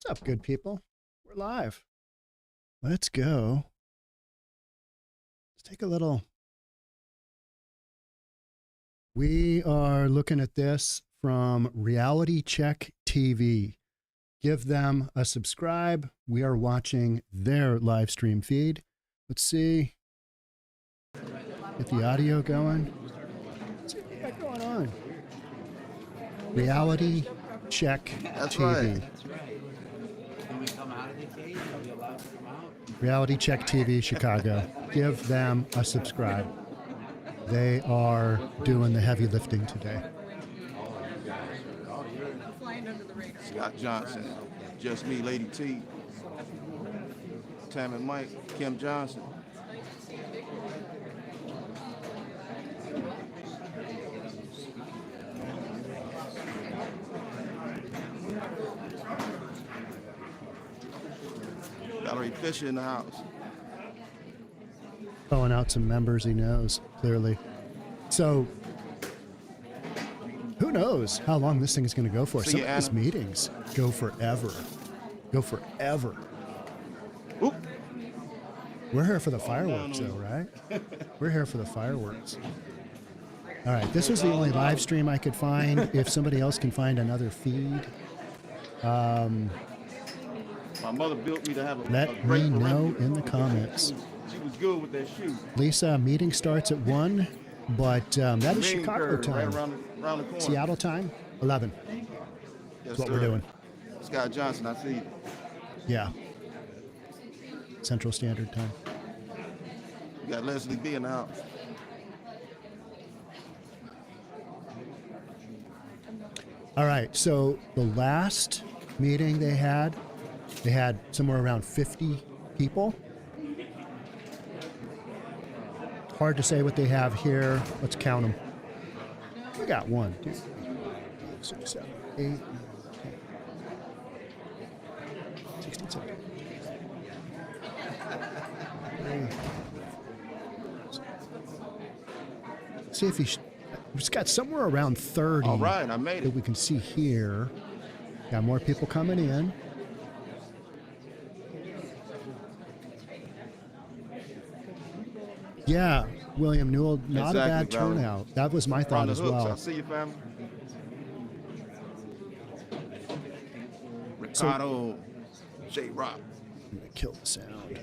What's up, good people? We're live. Let's go. Let's take a little. We are looking at this from Reality Check TV. Give them a subscribe. We are watching their live stream feed. Let's see. Get the audio going. Let's see what we got going on. Reality Check TV. That's right. Can we come out of the cage? Are we allowed to come out? Reality Check TV Chicago. Give them a subscribe. They are doing the heavy lifting today. Scott Johnson, Just Me, Lady T, Tam and Mike, Kim Johnson. Valerie Fisher in the house. Throwing out some members he knows, clearly. So, who knows how long this thing is going to go for? See Some you, of these Anna. meetings go forever. Go forever. Oop. We're here for the fireworks, though, right? We're here for the fireworks. All right, this was the only live stream I could find. If somebody else can find another feed, My mother built me to have a let great me know parental. in the comments. She was good with that shoe. Lisa, meeting starts at 1, but that is Green Chicago curve, time. Right around the corner. Seattle time, 11. Yes, That's what sir. we're doing. Scott Johnson, I see you. Yeah. Central Standard Time. You got Leslie B in the house. All right, so the last meeting they had somewhere around 50 people. Hard to say what they have here. Let's count them. We got 1, 2, 3, 4, 5, 6, 7, 8, 9, 10, 16, 17. See if he's got somewhere around 30. All right, I made That it. we can see here. Got more people coming in. Yeah, William Newell, not a bad Exactly, Valerie. turnout. That was my Around thought the as hooks. I well. see you, family. Ricardo J. Rock. I'm gonna kill the sound.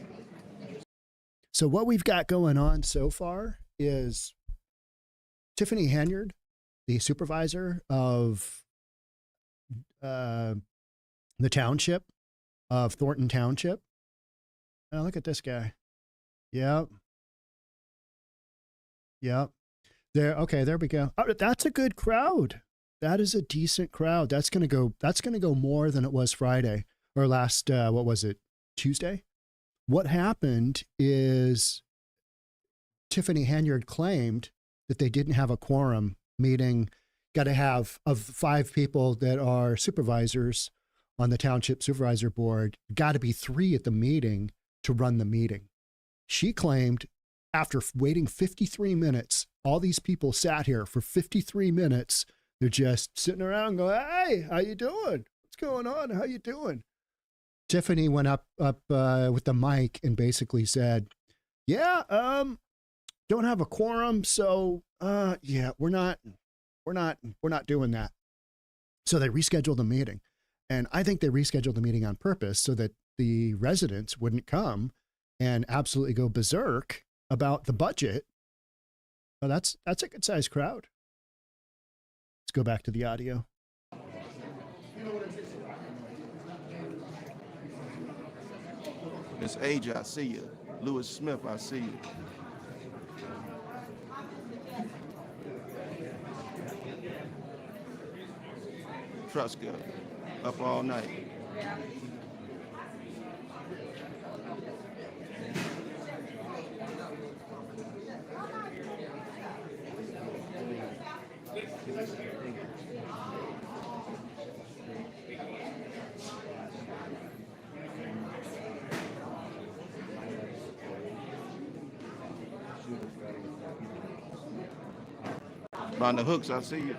So what we've got going on so far is Tiffany Henyard, the supervisor of the township of Thornton Township. Oh, look at this guy. Yep. Yep. There. Okay. There we go. Oh, that's a good crowd. That is a decent crowd. That's gonna go more than it was Friday or last. What was it? Tuesday. What happened is Tiffany Henyard claimed that they didn't have a quorum, meaning got to have, of 5 people that are supervisors on the township supervisor board, got to be 3 at the meeting to run the meeting. She claimed after waiting 53 minutes, all these people sat here for 53 minutes. They're just sitting around going, "Hey, how you doing? What's going on? How you doing?" Tiffany went up with the mic and basically said, "Yeah, don't have a quorum, so yeah, we're not doing that." So they rescheduled the meeting, and I think they rescheduled the meeting on purpose so that the residents wouldn't come and absolutely go berserk about the budget. Well, that's a good sized crowd. Let's go back to the audio. Miss AJ, I see you. Lewis Smith, I see you. Truska, up all night. On the hooks, I see you.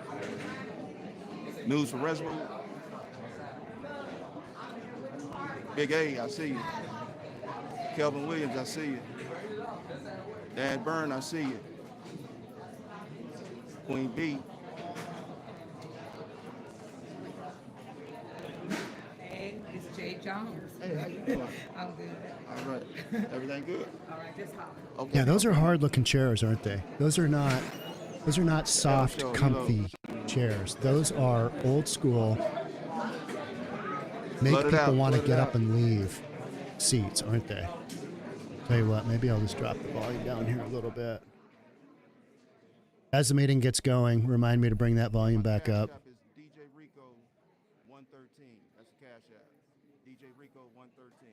News for Reservoir. Big A, I see you. Kelvin Williams, I see you. Dan Byrne, I see you. Queen B. Hey, it's Jay Jones. Hey, how you doing? I'm good. All right. Everything good? All right, just holler. Okay. Yeah, those are hard-looking chairs, aren't they? Those are not soft, sure, comfy chairs. Those are old school. Make Let it people out, want to let it get out. up and leave seats, aren't they? Tell you what, maybe I'll just drop the volume down here a little bit. As the meeting gets going, remind me to bring that volume back up. Cash App is DJ Rico 113. That's the Cash App. DJ Rico 113.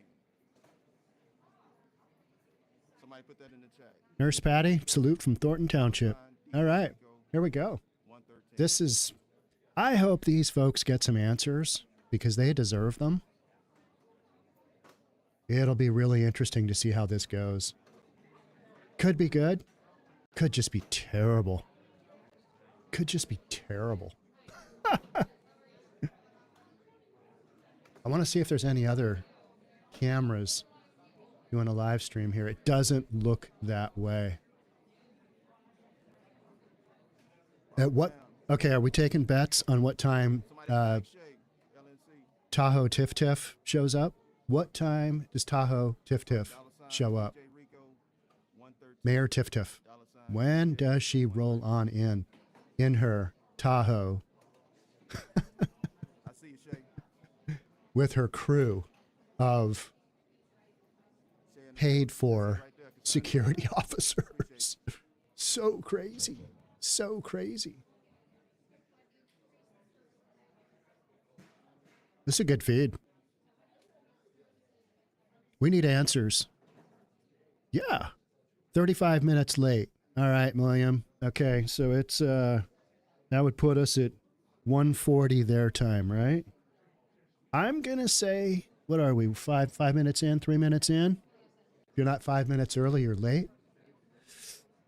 Somebody put that in the chat. Nurse Patty, salute from Thornton Township. All right, here we go. 113. I hope these folks get some answers because they deserve them. It'll be really interesting to see how this goes. Could be good. Could just be terrible. Could just be terrible. I want to see if there's any other cameras doing a live stream here. It doesn't look that way. Okay, are we taking bets on what time Somebody Shay, LNC. Tahoe Tiff Tiff shows up? What time does Tahoe Tiff Tiff $sign show up? DJ Rico 113. Mayor Tiff Tiff. $sign. When does she roll on in her Tahoe I see you, Shay. with her crew of paid for security officers? So crazy. So crazy. This is a good feed. We need answers. Yeah. 35 minutes late. All right, William. Okay, so it's that would put us at 1:40 their time, right? I'm gonna say, what are we? 5 minutes in, 3 minutes in? If you're not 5 minutes early, you're late.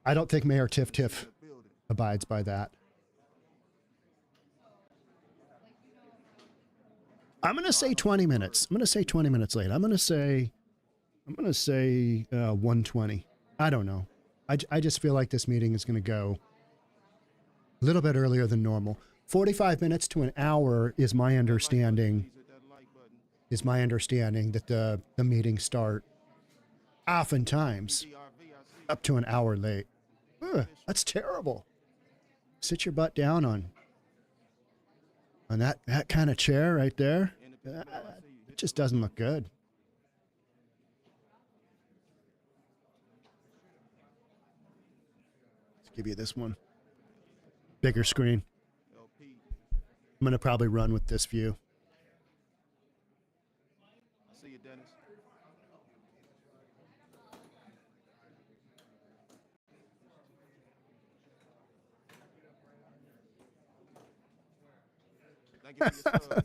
I don't think Mayor Tiff Tiff abides by that. I'm gonna say 20 minutes. I'm gonna say 20 minutes late. I'm gonna say 1:20. I don't know. I just feel like this meeting is going to go a little bit earlier than normal. 45 minutes to an hour is my understanding. That the meetings start oftentimes up to an hour late. Ugh, that's terrible. Sit your butt down on that kind of chair right there. It just doesn't look good. Give you this one. Bigger screen. I'm going to probably run with this view. I see you, Dennis. Thank you for your sub.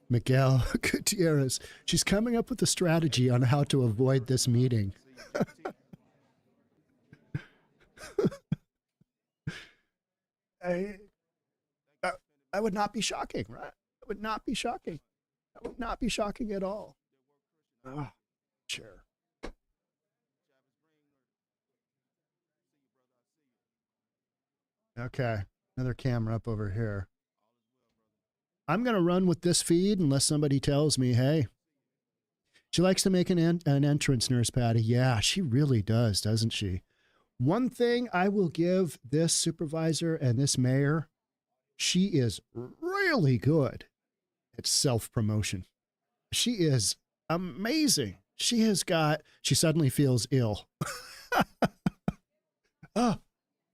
Miguel Gutierrez. She's coming up with a strategy on how to avoid this meeting. That would not be shocking, right? That would not be shocking. That would not be shocking at all. Oh, sure. Okay, another camera up over here. I'm going to run with this feed unless somebody tells me, hey, she likes to make an entrance, Nurse Patty. Yeah, she really does, doesn't she? One thing I will give this supervisor and this mayor, she is really good at self-promotion. She is amazing. She suddenly feels ill. Oh,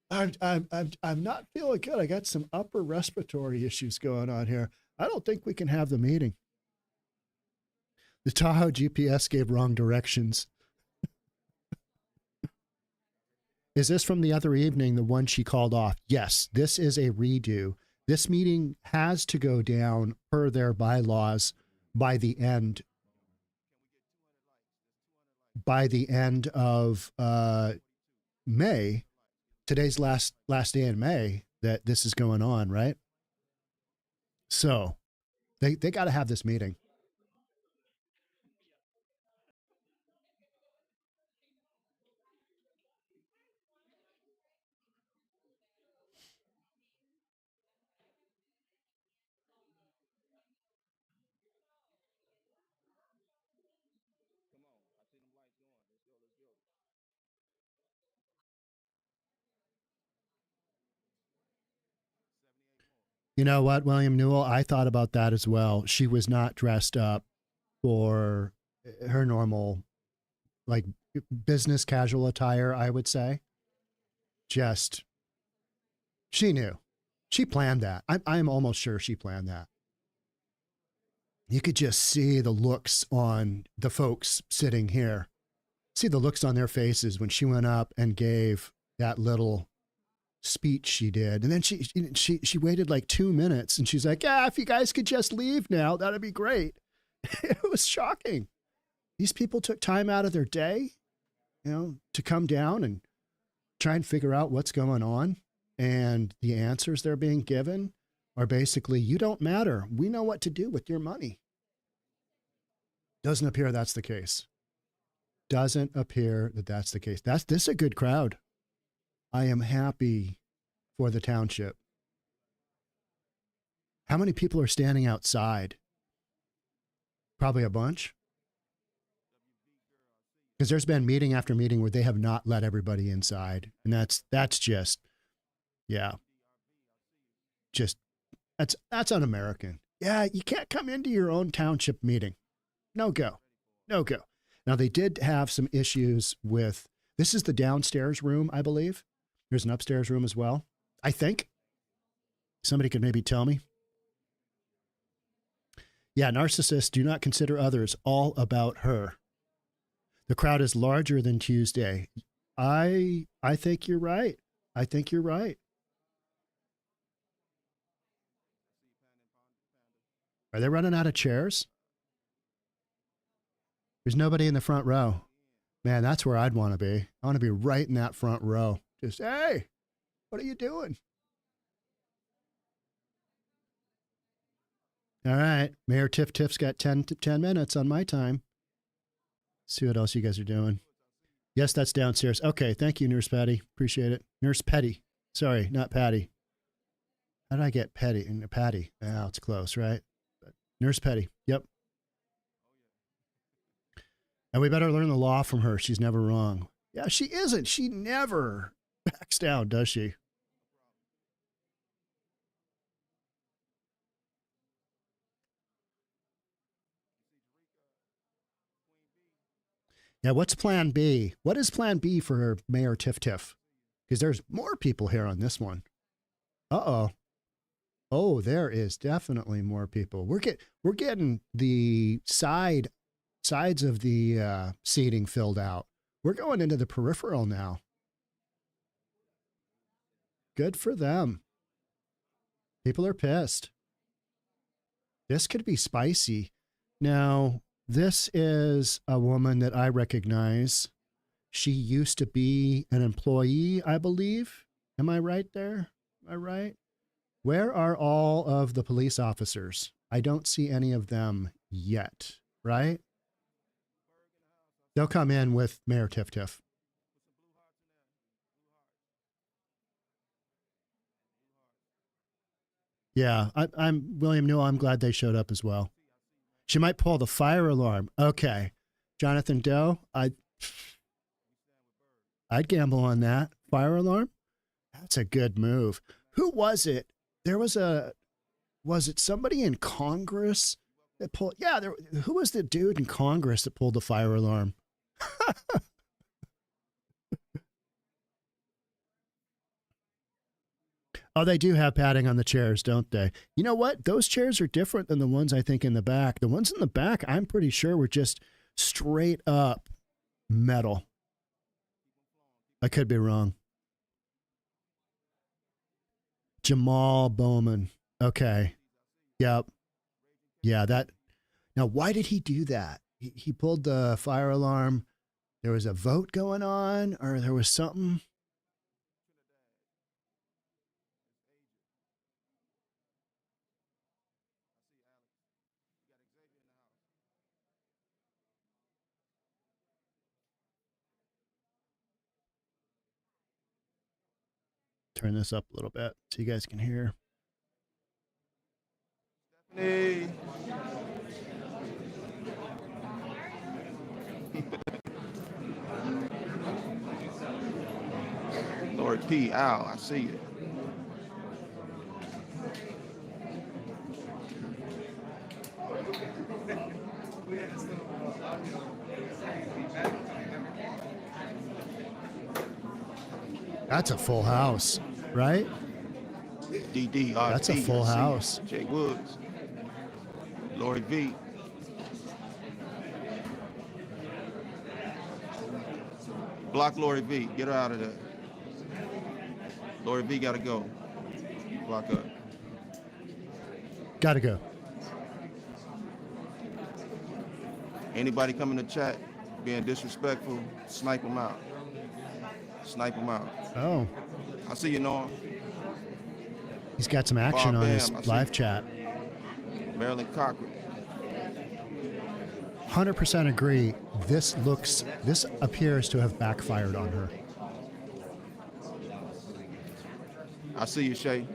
I'm not feeling good. I got some upper respiratory issues going on here. I don't think we can have the meeting. The Tahoe GPS gave wrong directions. Is this from the other evening, the one she called off? Yes, this is a redo. This meeting has to go down per their bylaws by the end of May. Today's last day in May that this is going on, right? So they got to have this meeting. You know what, William Newell? I thought about that as well. She was not dressed up for her normal, like, business casual attire, I would say. Just, she knew. She planned that. I'm almost sure she planned that. You could just see the looks on the folks sitting here. See the looks on their faces when she went up and gave that little speech she did. And then she waited like 2 minutes and she's like, yeah, if you guys could just leave now, that'd be great. It was shocking. These people took time out of their day, to come down and try and figure out what's going on. And the answers they're being given are basically, you don't matter. We know what to do with your money. Doesn't appear that's the case. Doesn't appear that that's the case. This is a good crowd. I am happy for the township. How many people are standing outside? Probably a bunch. Because there's been meeting after meeting where they have not let everybody inside. And that's just, yeah. Just, that's un-American. Yeah, you can't come into your own township meeting. No go. No go. Now, they did have some issues with, this is the downstairs room, I believe. There's an upstairs room as well, I think. Somebody could maybe tell me. Yeah, narcissists do not consider others, all about her. The crowd is larger than Tuesday. I think you're right. I think you're right. Are they running out of chairs? There's nobody in the front row. Man, that's where I'd want to be. I want to be right in that front row. Just, hey, what are you doing? All right. Mayor Tiff's got 10 minutes on my time. See what else you guys are doing. Yes, that's downstairs. Okay. Thank you, Nurse Patty. Appreciate it. Nurse Petty. Sorry, not Patty. How did I get Petty? Patty. Oh, it's close, right? But Nurse Petty. Yep. And we better learn the law from her. She's never wrong. Yeah, she isn't. She never backs down, does she? Yeah, what's plan B? What is plan B for Mayor Tiff? Because there's more people here on this one. Uh-oh. Oh, there is definitely more people. We're getting the sides of the seating filled out. We're going into the peripheral now. Good for them. People are pissed. This could be spicy. Now, this is a woman that I recognize. She used to be an employee, I believe. Am I right there? Am I right? Where are all of the police officers? I don't see any of them yet, right? They'll come in with Mayor Tiff. Yeah, I'm William Newell. I'm glad they showed up as well. She might pull the fire alarm. Okay. Jonathan Doe, I'd gamble on that. Fire alarm? That's a good move. Who was it? Was it somebody in Congress that pulled? Yeah, who was the dude in Congress that pulled the fire alarm? Oh, they do have padding on the chairs, don't they? You know what? Those chairs are different than the ones I think in the back. The ones in the back, I'm pretty sure were just straight up metal. I could be wrong. Jamal Bowman. Okay. Yep. Yeah, that. Now, why did he do that? He pulled the fire alarm. There was a vote going on, or there was something. Turn this up a little bit so you guys can hear. Hey. Lord P. Ow, I see it. That's a full house, right? DD, That's a full house. Jay Woods, Lori V. Block Lori V. Get her out of there. Lori V got to go. Block up. Gotta go. Anybody coming to chat being disrespectful, snipe them out. Snipe them out. Oh, I see you, Norm. he's got some action Bob on his Bam, I see live you. chat. Marilyn Cochran. 100% agree. This appears to have backfired on her. I see you, Shay.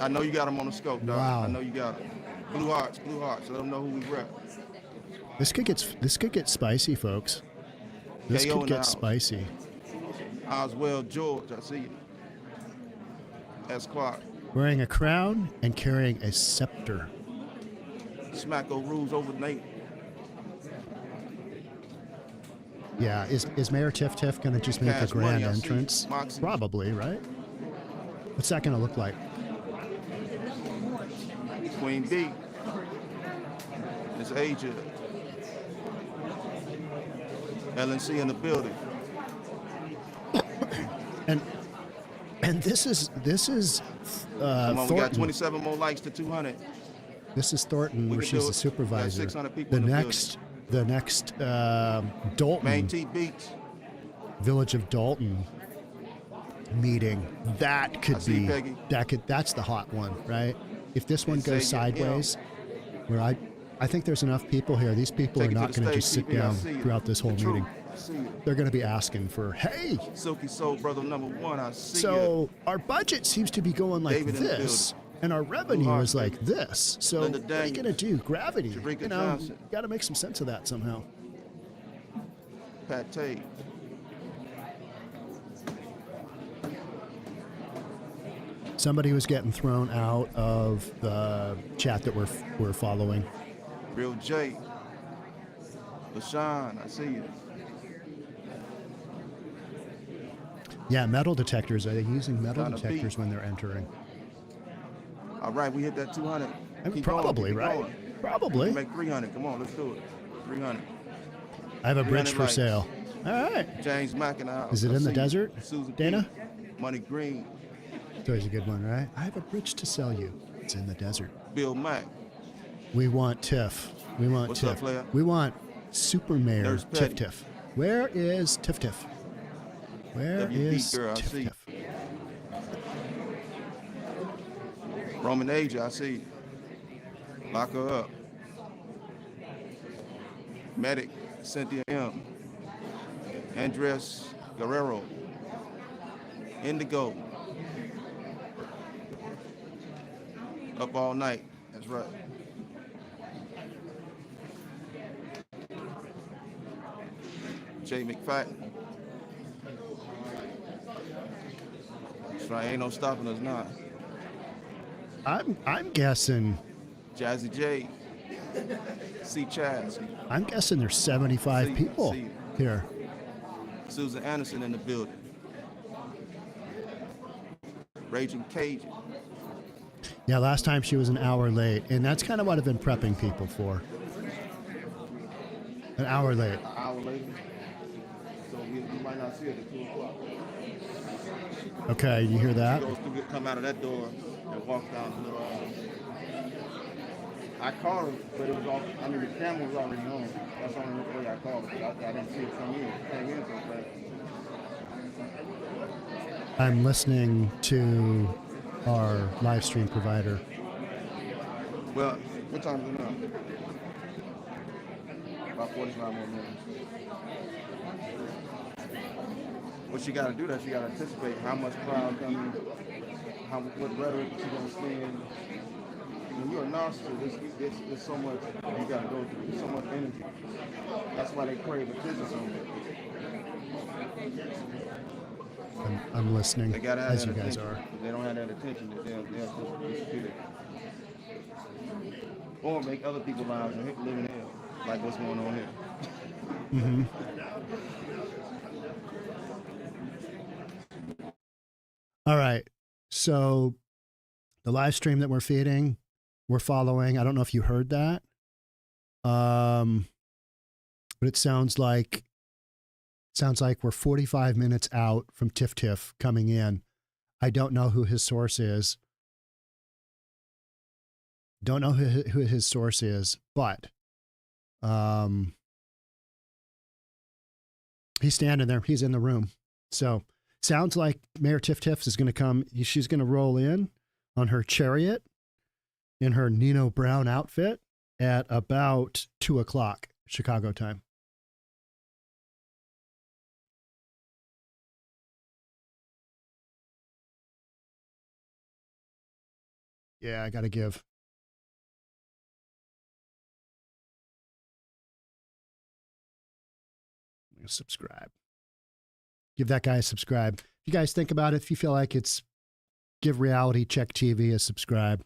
I know you got them on the scope, dog. Wow. I know you got them. Blue hearts. Let them know who we rep. This could get spicy, folks. This KO in could the get house. spicy. Oswell George, I see you. S. Clark. Wearing a crown and carrying a scepter. Smacko rules over Nate. Yeah, is Mayor Tiff going to just make a Cash grand Money, I see. entrance? Moxie. Probably, right? What's that going to look like? Queen B. Miss Asia. LNC in the building. And this is Come on, we got Thornton. 27 more likes to 200. This is Thornton, We where can she's do the it. supervisor. Got 600 people The in the next Main Dolton T Beats. Village of Dolton meeting. That could I see be Peggy. that's the hot one, right? If this one It's goes Sagan, sideways, where I think there's enough people here. These people Take are it to not the going to just stage, sit TV, I down see you. throughout this whole The truth, meeting. I see you. They're going to be asking for, hey. Silky Soul Brother #1, I see you. So our budget seems to be going like David in the this, and our revenue Heart, is like this. So Linda what are you going to Daniels. do? Gravity. Jabrika You know, Johnson. got to make some sense of that somehow. Pat Tate. Somebody was getting thrown out of the chat that we're following. Real J. LaShawn, I see you. Yeah, metal detectors. Are they using metal Trying to beat. detectors when they're entering? All right, we hit that 200. I mean, Keep probably, going, keep right? going. Probably. Make 300. Come on, let's do it. 300. I have a bridge 300 for likes. sale. All right. James Mack in the house. Is it I in the see you. desert, Susan Dana? P. Money Green. It's always a good one, right? I have a bridge to sell you. It's in the desert. Bill Mack. We want Tiff. We want What's Tiff. up, player? We want Super Mayor Nurse Tiff Petty. Tiff. Where is Tiff Tiff? Where WB is girl, I Tiff see you. Tiff? Roman Asia, I see you. Lock her up. Medic, Cynthia M. Andres Guerrero. Indigo. Up all night. That's right. Jay McFadden. That's right. Ain't no stopping us now. I'm guessing. Jazzy J. C. Chaz. I'm guessing there's 75 See- people see. here. Susan Anderson in the building. Raging Cajun. Yeah, last time she was an hour late, and that's kind of what I've been prepping people for. An hour late. An hour later. So we might not see it at 2 o'clock. Okay, you hear that? Goes through, come out of that door and walk down the little I called her, but it was off. I mean, the camera was already on. That's the only way I called her. I didn't see it come in. It came in so fast. I'm listening to our live stream provider. Well, what time is it now? About 45 more minutes. What she got to do, that she got to anticipate how much crowd coming, what rhetoric she gonna spend. When you're a narcissist, there's so much you got to go through. There's so much energy. That's why they crave attention so much. I'm listening, They gotta have as that you guys attention. are. If they don't have that attention, they'll disappear. Or make other people's lives live in hell, like what's going on here. Mm-hmm. All right. So the live stream that we're feeding, we're following. I don't know if you heard that. But it sounds like we're 45 minutes out from Tiff Tiff coming in. I don't know who his source is. Don't know who his source is, but he's standing there. He's in the room. So sounds like Mayor Tiff Tiff is going to come. She's going to roll in on her chariot in her Nino Brown outfit at about 2:00 Chicago time. Yeah, I got to give. Subscribe. Give that guy a subscribe. If you guys think about it, if you feel like it's give Reality Check TV a subscribe.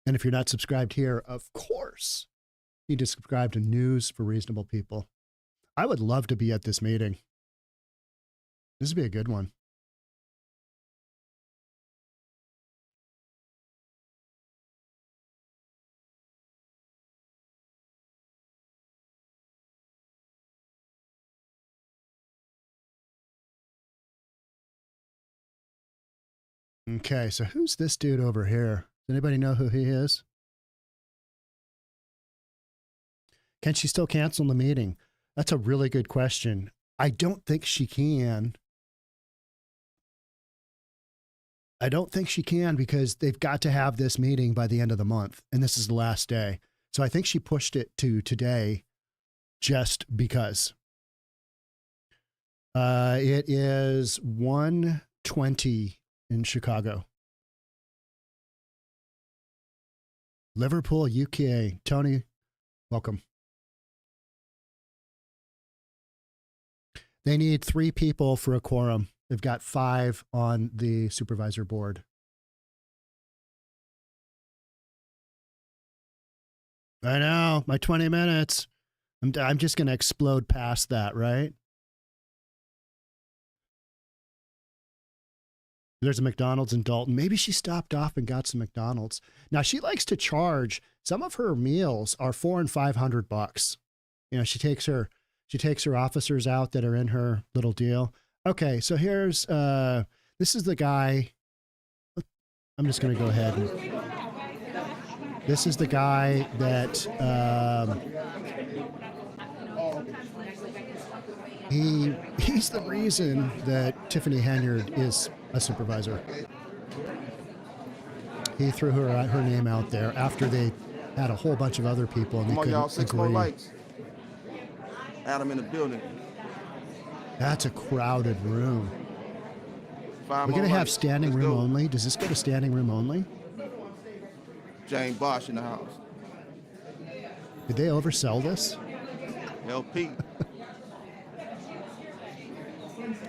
And if you're not subscribed here, of course, you need to subscribe to News for Reasonable People. I would love to be at this meeting. This would be a good one. Okay, so who's this dude over here? Does anybody know who he is? Can she still cancel the meeting? That's a really good question. I don't think she can. I don't think she can because they've got to have this meeting by the end of the month, and this is the last day. So I think she pushed it to today just because. It is 1:20 in Chicago. Liverpool, UK. Tony, welcome. They need 3 people for a quorum. They've got 5 on the supervisor board. I know, my 20 minutes. I'm just going to explode past that, right? There's a McDonald's in Dolton. Maybe she stopped off and got some McDonald's. Now she likes to charge. Some of her meals are $400 and $500. You know, she takes her officers out that are in her little deal. Okay, so here's this is the guy. I'm just going to go ahead and. This is the guy that he's the reason that Tiffany Henyard is a supervisor. He threw her name out there after they had a whole bunch of other people and they couldn't y'all, 6 more agree. lights. Adam in the building. That's a crowded room. 5 We're more going to have lights. standing Let's room go. only. Does this go to standing room only? Jane Bosch in the house. Did they oversell this? LP.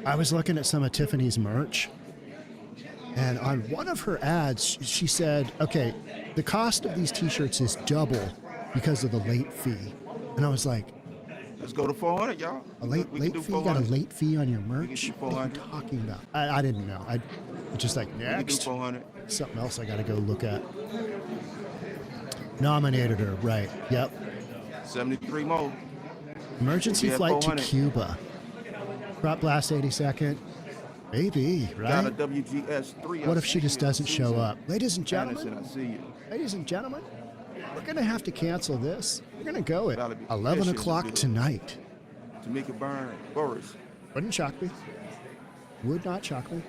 I was looking at some of Tiffany's merch, and on one of her ads, she said, okay, the cost of these t-shirts is double because of the late fee. And I was like, Let's go to 400, y'all. a late We can fee? do You got a 400. late fee on your do merch? What are you 400. talking about? I didn't know. I just like, We can do next. 400. Something else I got to go look at. Nominated her, right. Yep. 73 more. Emergency We have flight to 400. Cuba. Prop blast 82nd. Maybe, Got a right? WGS 3. What if she just doesn't show up? Ladies and Anderson, gentlemen, I see you. ladies and gentlemen, we're going to have to cancel this. We're going to go at Gotta be 11 efficient o'clock to do it. tonight. Tamika Byrne, Boris, Wouldn't shock me. Would not shock me.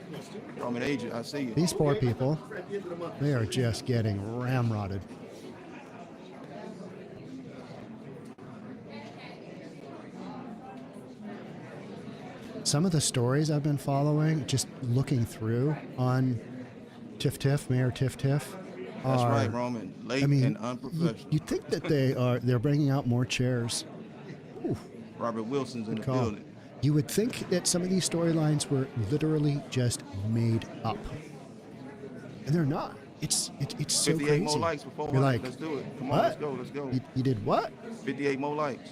Roman agent, I see you. These poor people, they are just getting ramrodded. Some of the stories I've been following, just looking through on Tiff Tiff, Mayor Tiff Tiff, That's are, right, Roman. Late I mean, and unprofessional. you'd think that they're bringing out more chairs. Robert Wilson's in the Call. building. You would think that some of these storylines were literally just made up, and they're not. It's so 58 crazy. more likes before You're 100. like, Let's do it. Come on, what? let's go, let's go. You did what? 58 more likes.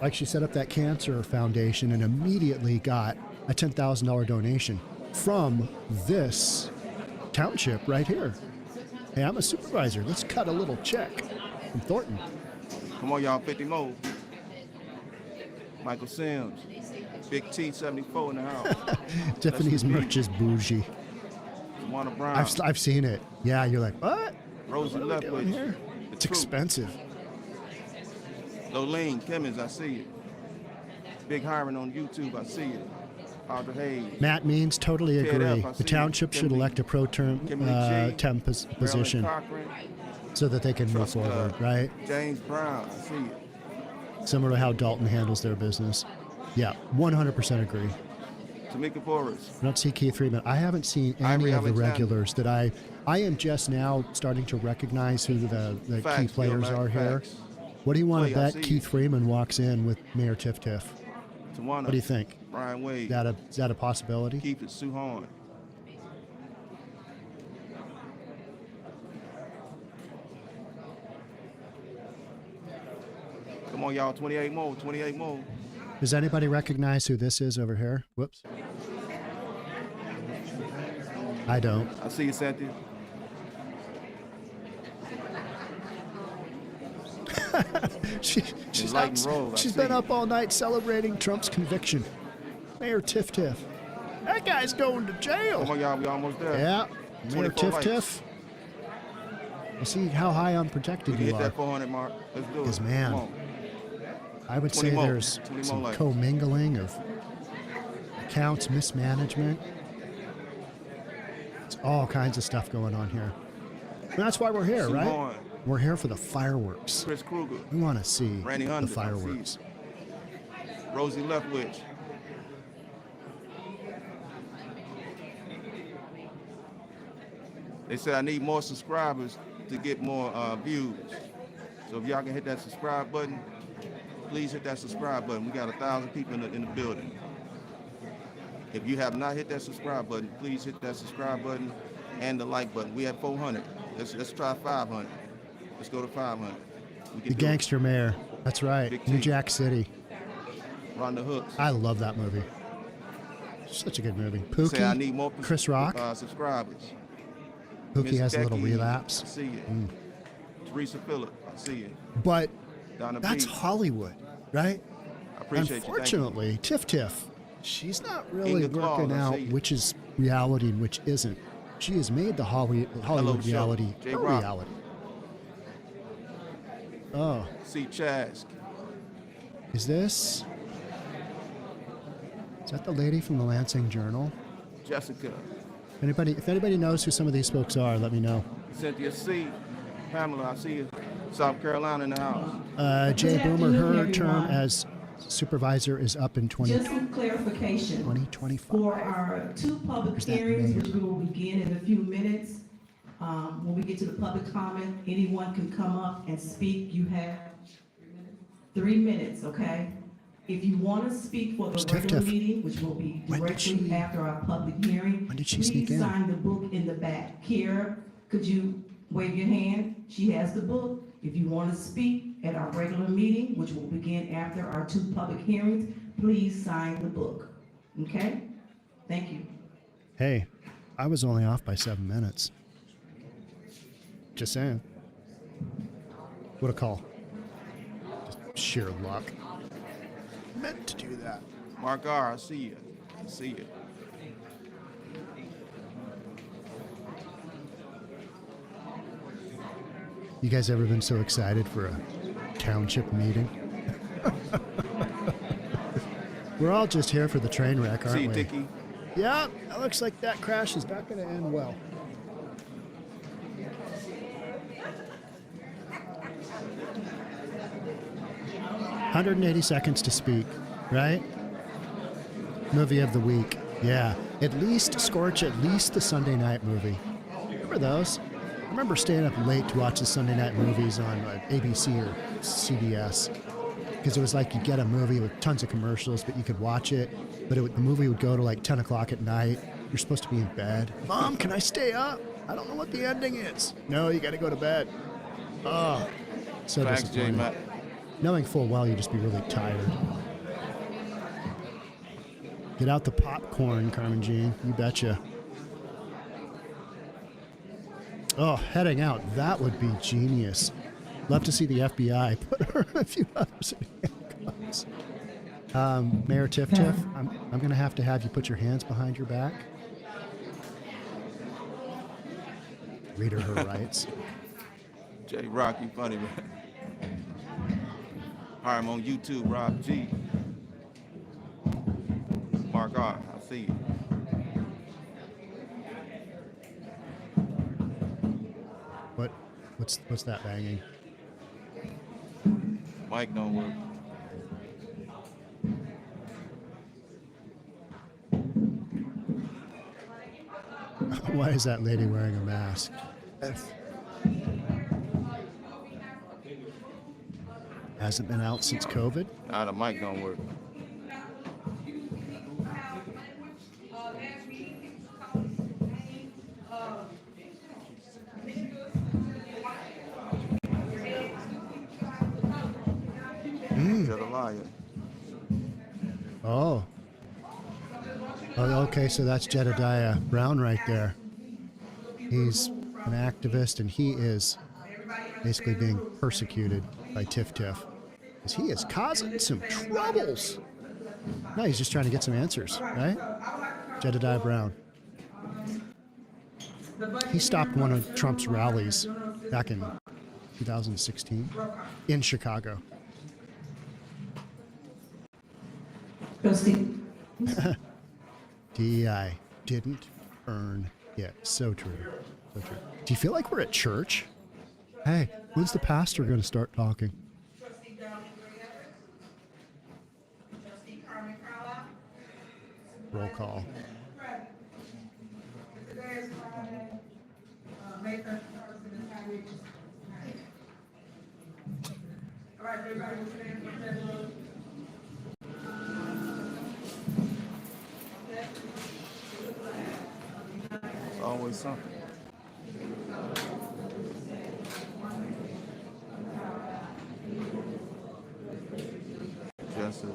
Like she set up that cancer foundation and immediately got a $10,000 donation from this township right here. Hey, I'm a supervisor. Let's cut a little check from Thornton. Come on, y'all, 50 more. Michael Sims, Big T 74 in the house. Tiffany's merch is bougie. Tawana Brown. I've seen it. Yeah, you're like, what? Rosie What are we doing Leftwich. here? It's expensive. Lolene Kimmons, I see it. Big hiring on YouTube, I see it. Arthur Hayes. Matt Means, totally Ted agree. F, I The see township should Kimberly- elect a pro-term Kimberly G, temp Marilyn position Cochran, so that they can move Trust forward, right? James Brown, I see it. Similar to how Dolton handles their business. Yeah, 100% agree. Tamika Forrest. I don't see Keith Freeman. I haven't seen any Ivory of the Alexander. regulars that I am just now starting to recognize who the key Facts, players Bill Mack, are here. facts. What do you want to Clay, I bet see Keith you. Freeman walks in with Mayor Tiff Tiff? Tawana. What do you think? Brian Wade. Is that a possibility? Keith it, Sue Horn. Come on, y'all, 28 more, 28 more. Does anybody recognize who this is over here? Whoops. I don't. I see you, Cynthia. She's Light and roll, I she's see been you. up all night celebrating Trump's conviction. Mayor Tiff Tiff. That guy's going to jail. Come on, y'all, we almost there. Yeah, Mayor 24 Tiff likes. Tiff. I see how high We unprotected can you hit are. that 400 mark. Let's do it. Because, man, Come on. I would 20 say more. there's 20 more some likes. commingling of accounts, mismanagement. It's all kinds of stuff going on here. And that's why we're here, Sue right? Horn. We're here for the fireworks. Chris Kruger. We want to see Randy the Hunter, I see fireworks. Rosie Leftwich. They said I need more subscribers to get more views. So if y'all can hit that subscribe button, please hit that subscribe button. We got 1,000 people in the building. If you have not hit that subscribe button, please hit that subscribe button and the like button. We have 400. Let's try 500. Let's go to 500. We can The do it. Gangster Mayor. That's right. Big New T. Jack City. Rhonda Hooks. I love that movie. Such a good movie. Say I Pookie, need more Chris Rock. subscribers. Pookie Miss has a little Becky, relapse. I see you. Teresa Phillip, I see you. But Donna that's B, Hollywood, right? I appreciate you. Thank you. Unfortunately, Tiff Tiff, she's not really Inga Claus, working I out see you. which is reality and which isn't. She has made the Hollywood Joe. reality J. her Rock. reality. Oh, See Chask. is that the lady from the Lansing Journal? Jessica. If anybody knows who some of these folks are, let me know. Cynthia C. Pamela, I see you. South Carolina in the house. Jay Good Boomer, afternoon, her term everyone. as supervisor is up in Just some clarification. 2025. For our two public Where's that hearings, mayor? which we will begin in a few minutes, when we get to the public comment, anyone can come up and speak. You have 3 minutes, okay? If you want to speak for the Where's Tiff regular Tiff? meeting, which will be When did directly she- after our public hearing, when did she please sneak in? sign the book in the back. Kira, could you wave your hand? She has the book. If you want to speak at our regular meeting, which will begin after our two public hearings, please sign the book, okay? Thank you. Hey, I was only off by 7 minutes. Just saying. What a call. Just sheer luck. Meant to do that. Mark R., I see you. I see you. You guys ever been so excited for a township meeting? We're all just here for the train wreck, See aren't you, we? Dickie. Yeah, it looks like that crash is not going to end well. $180 seconds to speak, right? Movie of the week. Yeah, at least Scorch, at least the Sunday night movie. Remember those? I remember staying up late to watch the Sunday night movies on ABC or CBS. Because it was like you get a movie with tons of commercials, but you could watch it. But the movie would go to like 10 o'clock at night. You're supposed to be in bed. Mom, can I stay up? I don't know what the ending is. No, you got to go to bed. Oh, so Thanks, J. disappointing. Matt. knowing full well you just be really tired. Get out the popcorn, Carmen Jean. You betcha. Oh, heading out. That would be genius. Love to see the FBI put her and a few others in handcuffs. Mayor Tiff, I'm going to have you put your hands behind your back. Read her rights. J Rock, you funny, man. Hire him on YouTube, Rock G. Mark R, I see you. What's that banging? Mic don't work. Why is that lady wearing a mask? Hasn't been out since COVID? Nah, the mic don't work. Oh. Oh, okay, so that's Jedediah Brown right there. He's an activist, and he is basically being persecuted by Tiff Tiff. Because he is causing some troubles. No, he's just trying to get some answers, right? Jedediah Brown. He stopped one of Trump's rallies back in 2016 in Chicago. Trustee. DEI didn't earn it. So true. So true. Do you feel like we're at church? Hey, when's the pastor going to start talking? Roll call. It's always something. Justice.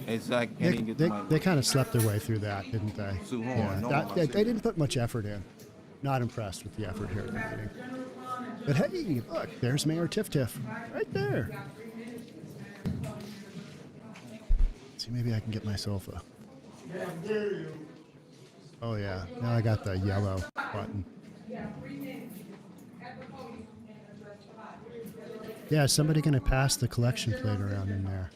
Exactly. They kind of slept their way through that, didn't they? Sue Horn, Yeah, no, they didn't put much effort in. Not impressed with the effort here at the meeting. But hey, look, there's Mayor Tiff Tiff right there. See, maybe I can get myself a... Oh yeah, now I got the yellow button. Yeah, is somebody going to pass the collection plate around in there?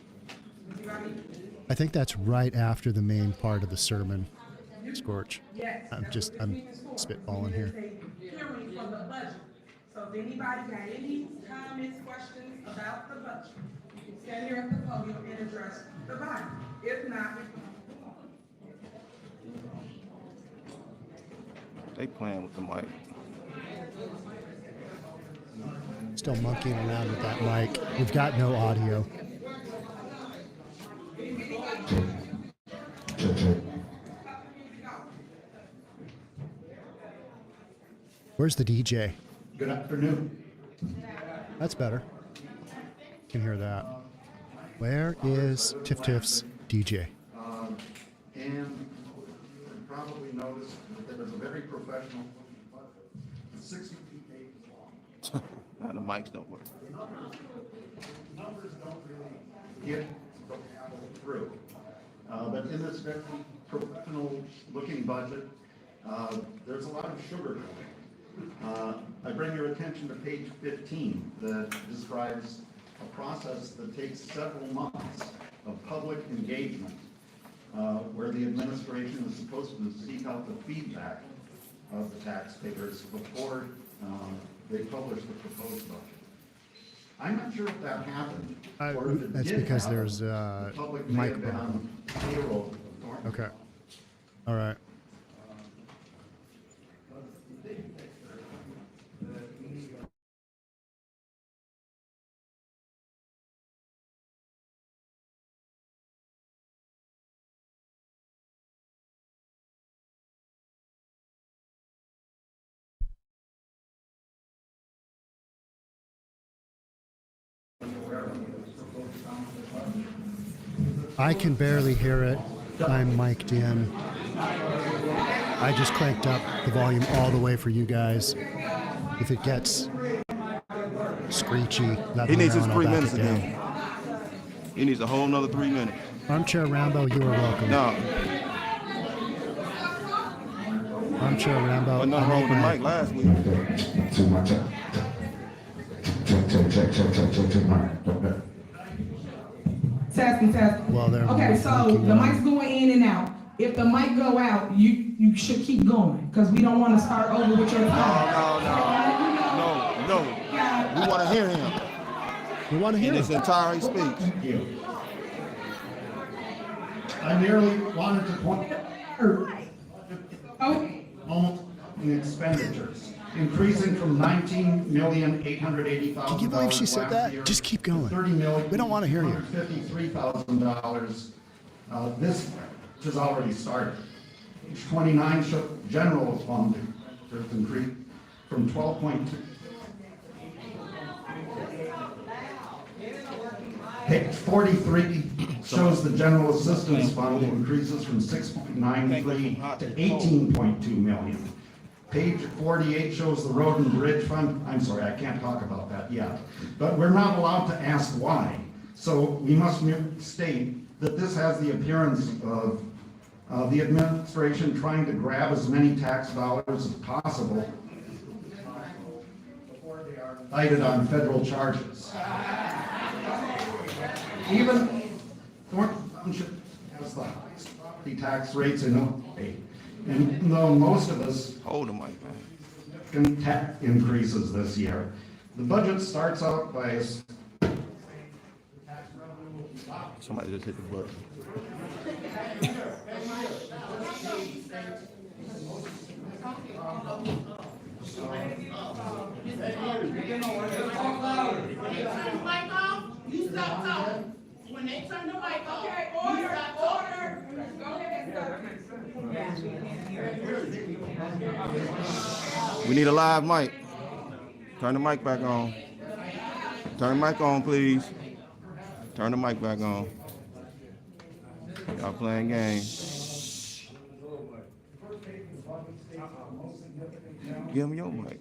I think that's right after the main part of the sermon, Scorch. I'm spitballing here. Hearing for the budget. So if anybody got any comments, questions about the budget, you can stand here at the podium and address the body. If not, They playing with the mic. Still monkeying around with that mic. We've got no audio. Where's the DJ? Good afternoon. That's better. Can hear that. Where is Tiff Tiff's DJ? And you probably noticed that there was a very professional 62 pages long. Nah, the mics don't work. Numbers don't really get the cattle through. But in this very professional looking budget, there's a lot of sugar. I bring your attention to page 15 that describes a process that takes several months of public engagement, where the administration is supposed to seek out the feedback of the taxpayers before they publish the proposed budget. I'm not sure if that happened, or if it That's did because happen, there's the public may mic have been problem. on payroll of Thornton. Okay. All right. I can barely hear it. I'm mic'd in. I just cranked up the volume all the way for you guys. If it gets screechy, let He me needs know his and I'll 3 back minutes it down. again. He needs a whole nother 3 minutes. Armchair Rambo, you are welcome. No, Armchair Rambo. but nothing wrong with the mic last week. Testing, testing. Well, they're Okay, so miking the up. mic's going in and out. If the mic go out, you should keep going, because we don't want to start over with your time. No. We want to hear him We want to hear in his it. entire speech. I merely wanted to point out Okay. almost in expenditures, increasing from $19,880,000. Can you believe she said last that? year Just keep to going. We don't want to hear you. $30,153,000. This has already started. Page 29 shows general fund increase from 12.2. Page 43 shows the general assistance fund increases from 6.93 to 18.2 million. Page 48 shows the road and bridge fund. I'm sorry, I can't talk about that yet. But we're not allowed to ask why. So we must state that this has the appearance of the administration trying to grab as many tax dollars as possible cited on federal charges. Even Thornton Township has the highest property tax rates in Illinois. And even though most of us Hold the mic, man. can tax increases this year, the budget starts out by Somebody just hit the button. Mic off, you stop talking. When they turn the mic off, Okay, you order, stop talking. order. Go ahead, sir. We need a live mic. Turn the mic back on. Turn the mic on, please. Turn the mic back on. Y'all playing games. Give him your mic.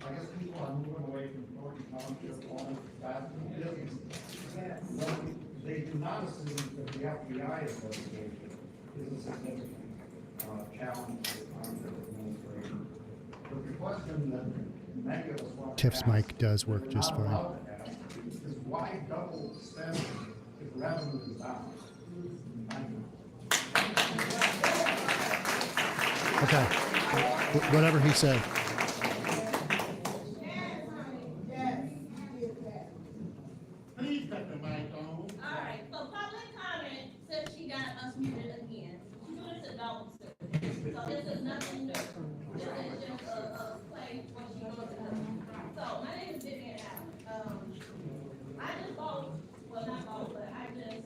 I guess people are moving away from Thornton Township on fast food business. They do not assume that the FBI investigation is a significant challenge to the township administration. But the question that many of us want to Tiff's ask, mic does work but just not fine. allowed to ask, is why double spending if revenue is down? Thank you. Okay. Whatever he said. Please cut the mic on. All right, so public comment says she got us muted again. She do this at Dolton. So this is nothing new. This is just a play when she goes to her. So my name is Vivian Allen. I just bought, well not bought, but I just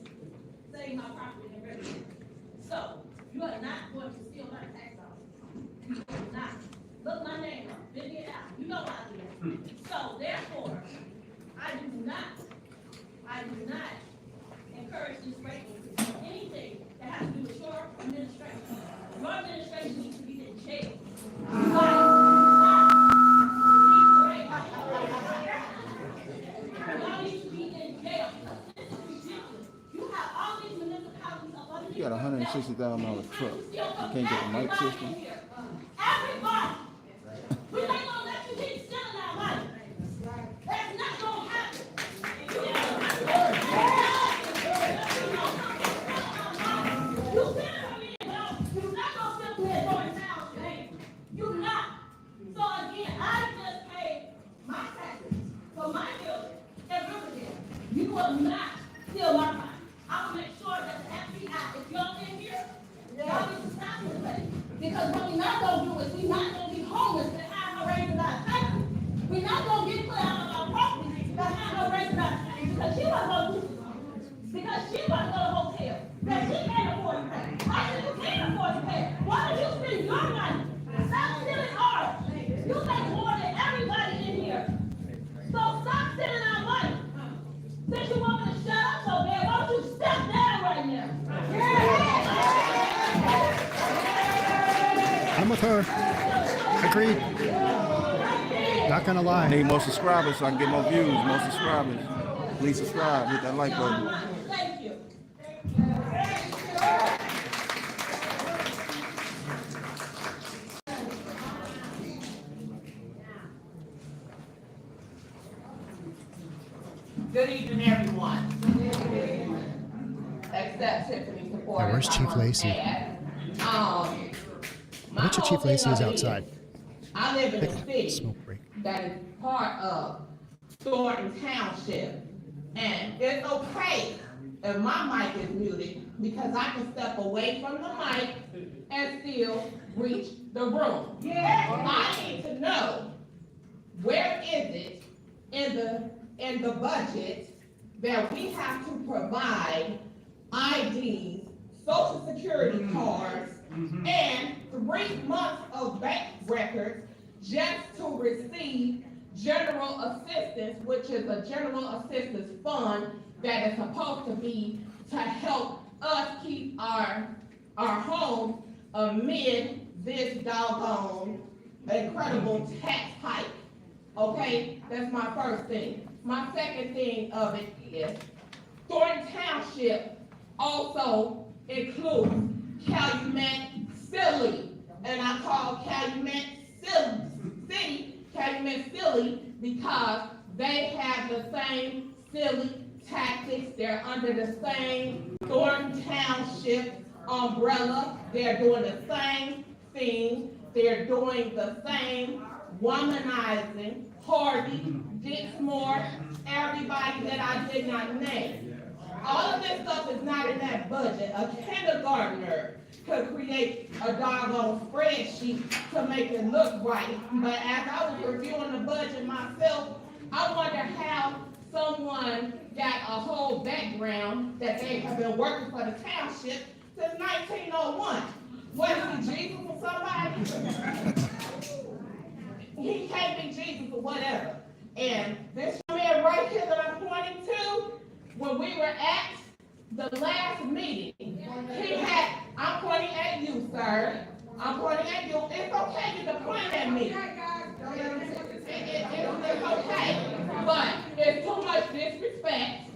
saved my property in Richardson. So you are not going to steal my tax dollars. You are not. Look my name up, Vivian Allen. You know I do. So therefore, I do not encourage this rate increase or anything that has to do with your administration. Your administration needs to be in jail. Y'all need to be in jail because this is ridiculous. You have all these municipalities up under You got a $160,000 truck. You can't get a mic system. Everybody, we ain't gonna let you keep stealing our money. That's not gonna happen. You said it for me, but you're not gonna sit there going down, man. You're not. So again, I just paid my taxes for my building in Riverdale. You will not steal my money. I will make sure that the FBI, if y'all in here, y'all need to stop this thing. Because when we Agreed. Not gonna I lie. need more subscribers so I can get more views, more subscribers. Please subscribe, hit that like button. Thank you. Good evening, everyone. Except Tiffany supporters. Where's Chief I must Lacey? add. I bet you Chief Lacey is outside. I live in Take a a city smoke break. that is part of Thornton Township. And it's okay if my mic is muted because I can step away from the mic and still reach the room. I need to know, where is it in the budget that we have to provide IDs, social security cards, and 3 months of bank records just to receive general assistance, which is a general assistance fund that is supposed to be to help us keep our homes amid this doggone incredible tax hike. Okay, that's my first thing. My second thing of it is Thornton Township also includes Calumet Silly, and I call Calumet City Calumet Silly because they have the same silly tactics. They're under the same Thornton Township umbrella. They're doing the same thing. They're doing the same womanizing. Harvey, Dixmoor, everybody that I did not name. All of this stuff is not in that budget. A kindergartner could create a doggone spreadsheet to make it look right. But as I was reviewing the budget myself, I wonder how someone got a whole background that they have been working for the township since 1901. Was he Jesus or somebody? He can't be Jesus or whatever. And this man right here that I'm pointing to, when we were at the last meeting, he had, I'm pointing at you, sir. I'm pointing at you. It's okay, you can point at me. It's okay. But it's too much disrespect.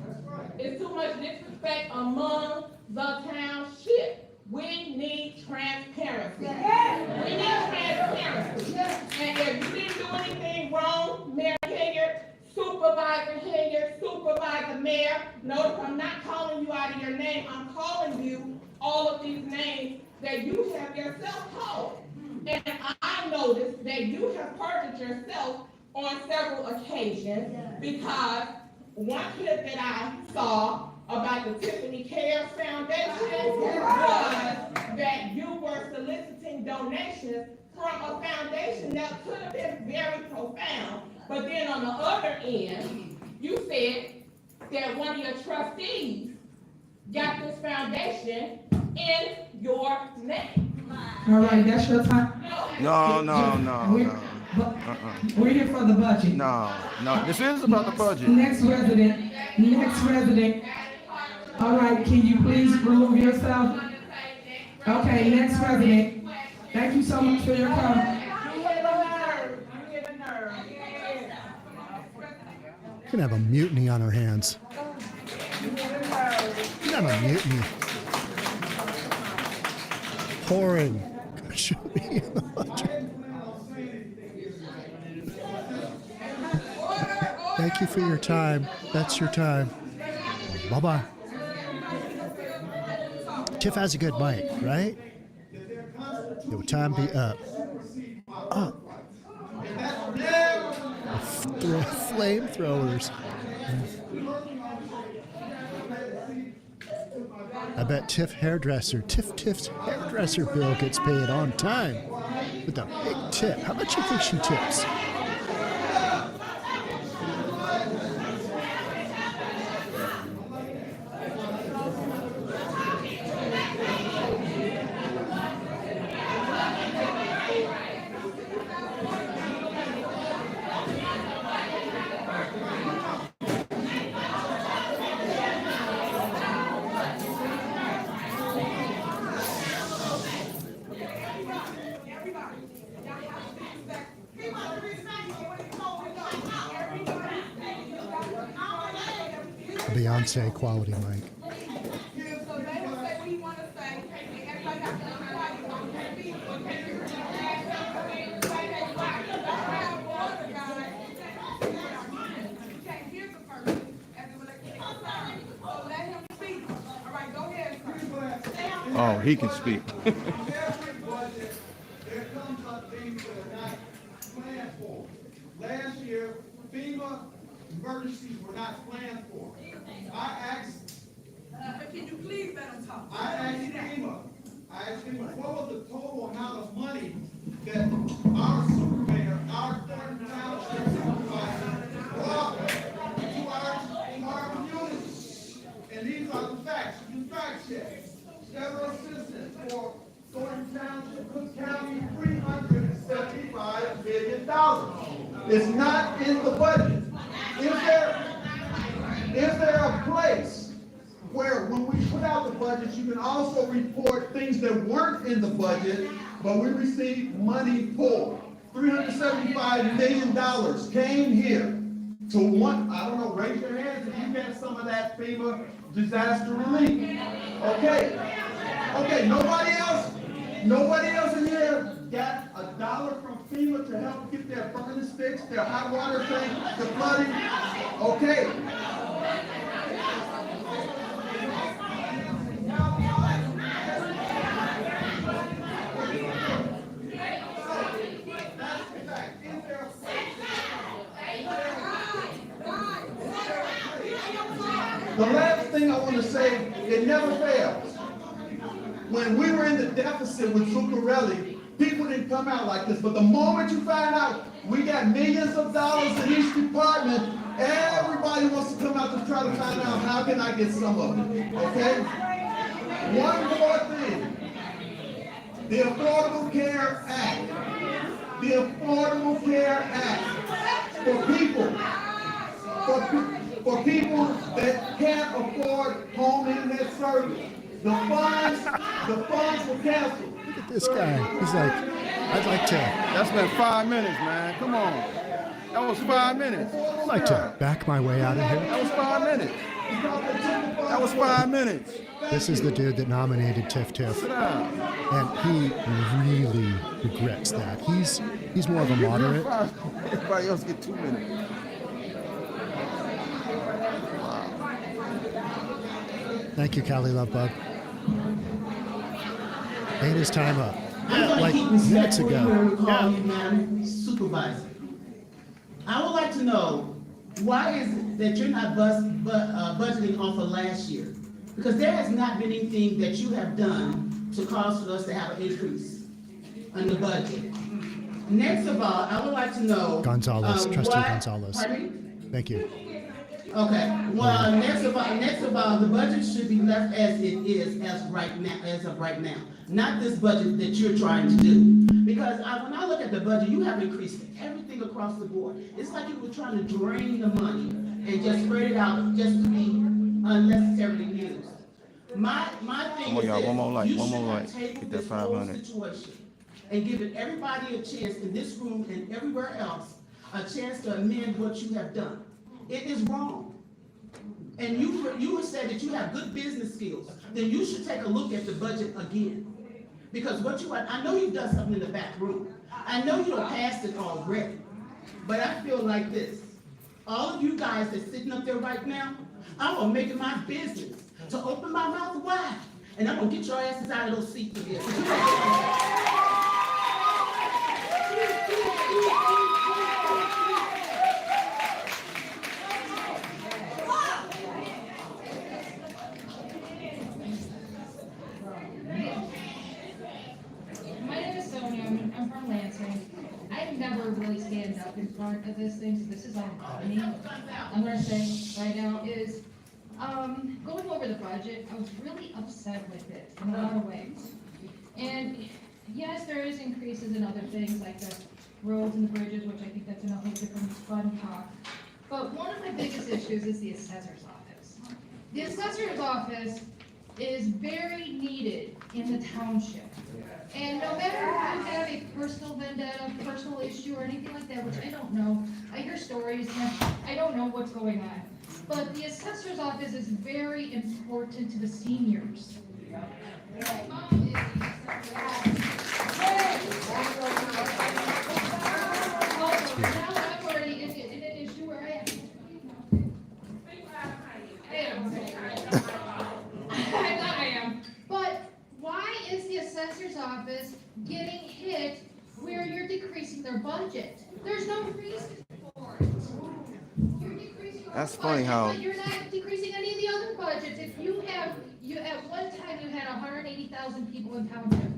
It's too much disrespect among the township. We need transparency. We need transparency. And if you didn't do anything wrong, Mayor Henyard, Supervisor Mayor, notice I'm not calling you out of your name. I'm calling you all of these names that you have yourself called. And I noticed that you have perjured yourself on several occasions because one clip that I saw about the Tiffany Care Foundation was that you were soliciting donations from a foundation that could have been very profound. But then on the other end, you said that one of your trustees got this foundation in your name. All right, that's your time. No. We're here for the budget. No. This is about the budget. Next resident. All right, can you please remove yourself? Okay, next resident. Thank you so much for your comment. We're gonna have a mutiny on our hands. We're gonna have a mutiny. Horrid. Should be in the budget. Thank you for your time. That's your time. Bye-bye. Tiff has a good mic, right? It would time be up. Up. Flamethrowers. I bet Tiff's hairdresser bill gets paid on time with a big tip. How much do you think she tips? Beyonce quality mic. So they will say what he wanna say, and everybody has to be quiet on their feet. You can't hear the person, and then when they get concerned, so let him speak. All right, go ahead, sir. Oh, he can speak. Every budget, there comes up things that are not planned for. Last year, FEMA emergencies were not planned for. I asked Can you please let him talk? FEMA, what was the total amount of money that our supervisor, our Thornton Township supervisor, brought to our communities? And these are the facts. You fact check. Federal assistance for Thornton Township, Cook County, $375 million. It's not in the budget. Is there a place where when we put out the budget, you can also report things that weren't in the budget, but we received money for? $375 million came here. So one, I don't know, raise your hands if you get some of that FEMA disaster relief. Okay, nobody else in here got $1 from FEMA to help get their furnace fixed, their hot water tank, the flooding? Okay. The last thing I want to say, it never fails. When we were in the deficit with Zuccarelli, people didn't come out like this, but the moment you find out we got millions of dollars in each department, everybody wants to come out to try to find out how can I get some of it, okay? One more thing, the Affordable Care Act. The Affordable Care Act for people that can't afford home internet service. The funds were canceled. Look at this guy. He's like, I'd like to. That's been 5 minutes, man. Come on. That was 5 minutes. I'd like to back my way out of here. That was 5 minutes. That was 5 minutes. This is the dude that nominated Tiff Tiff, Sit down. and he really regrets that. He's more of a moderate. Everybody else get 2 minutes. Thank you, Callie Lovebug. Ain't his time up. I'm going Like to keep respect minutes for you ago. and call you Madam Supervisor. I would like to know, why is it that you're not budgeting off of last year? Because there has not been anything that you have done to cause for us to have an increase in the budget. Next of all, I would like to know. Gonzalez, Trustee what- Gonzalez. Pardon me? Thank you. Okay, well, next of all, the budget should be left as it is as of right now, not this budget that you're trying to do. Because when I look at the budget, you have increased everything across the board. It's like you were trying to drain the money and just spread it out just to be unnecessarily used. My thing Come on, is y'all, this, one more light, you one should more have light. taken Get that this whole 500. situation and given everybody a chance in this room and everywhere else, a chance to amend what you have done. It is wrong. And you said that you have good business skills, then you should take a look at the budget again. Because I know you've done something in the back room. I know you don't pass it already. But I feel like this. All of you guys that's sitting up there right now, I'm gonna make it my business to open my mouth wide. And I'm gonna get your asses out of those seats again. My name is Sonia, I'm from Lansing. I've never really stand up in front of this thing, so this is on me. I'm gonna say right now is, going over the budget, I was really upset with it in a lot of ways. And yes, there is increases in other things like the roads and the bridges, which I think that's in a whole different fun talk. But one of my biggest issues is the assessor's office. The assessor's office is very needed in the township. And no matter if you have a personal vendetta, personal issue or anything like that, which I don't know, I hear stories and I don't know what's going on. but the assessor's office is very important to the seniors. Now I'm already in an issue where I am. But why is the assessor's office getting hit where you're decreasing their budget? There's no reason for it. You're decreasing your That's own funny budget, how- but you're not decreasing any of the other budgets. If you at one time you had 180,000 people in township,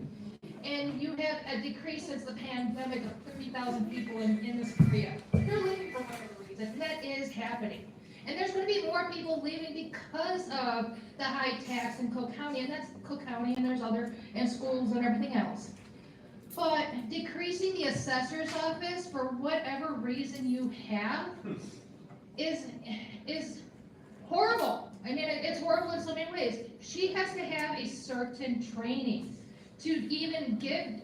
and you have a decrease since the pandemic of 30,000 people in this area. They're leaving for whatever reason, that is happening. And there's gonna be more people leaving because of the high tax in Cook County, and that's Cook County, and there's other, and schools and everything else. But decreasing the assessor's office for whatever reason you have is horrible. I mean, it's horrible in so many ways. She has to have a certain training to even give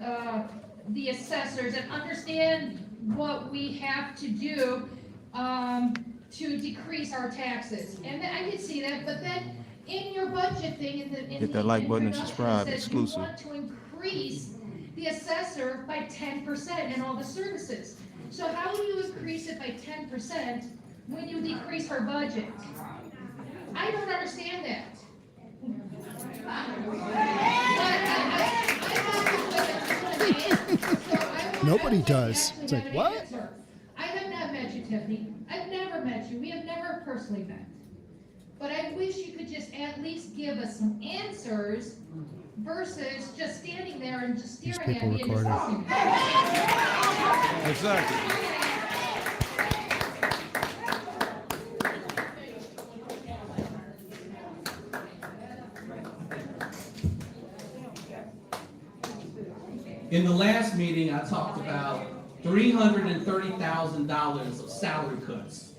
the assessors and understand what we have to do to decrease our taxes. And I can see that, but then in your budget thing, Hit that like button and subscribe, it says exclusive. you want to increase the assessor by 10% in all the services. So how do you increase it by 10% when you decrease her budget? I don't understand that. Nobody does. It's like, what? I have not met you, Tiffany. I've never met you. We have never personally met. But I wish you could just at least give us some answers versus just standing there and just These staring at people me and just recording. listening. Exactly. In the last meeting, I talked about $330,000 of salary cuts.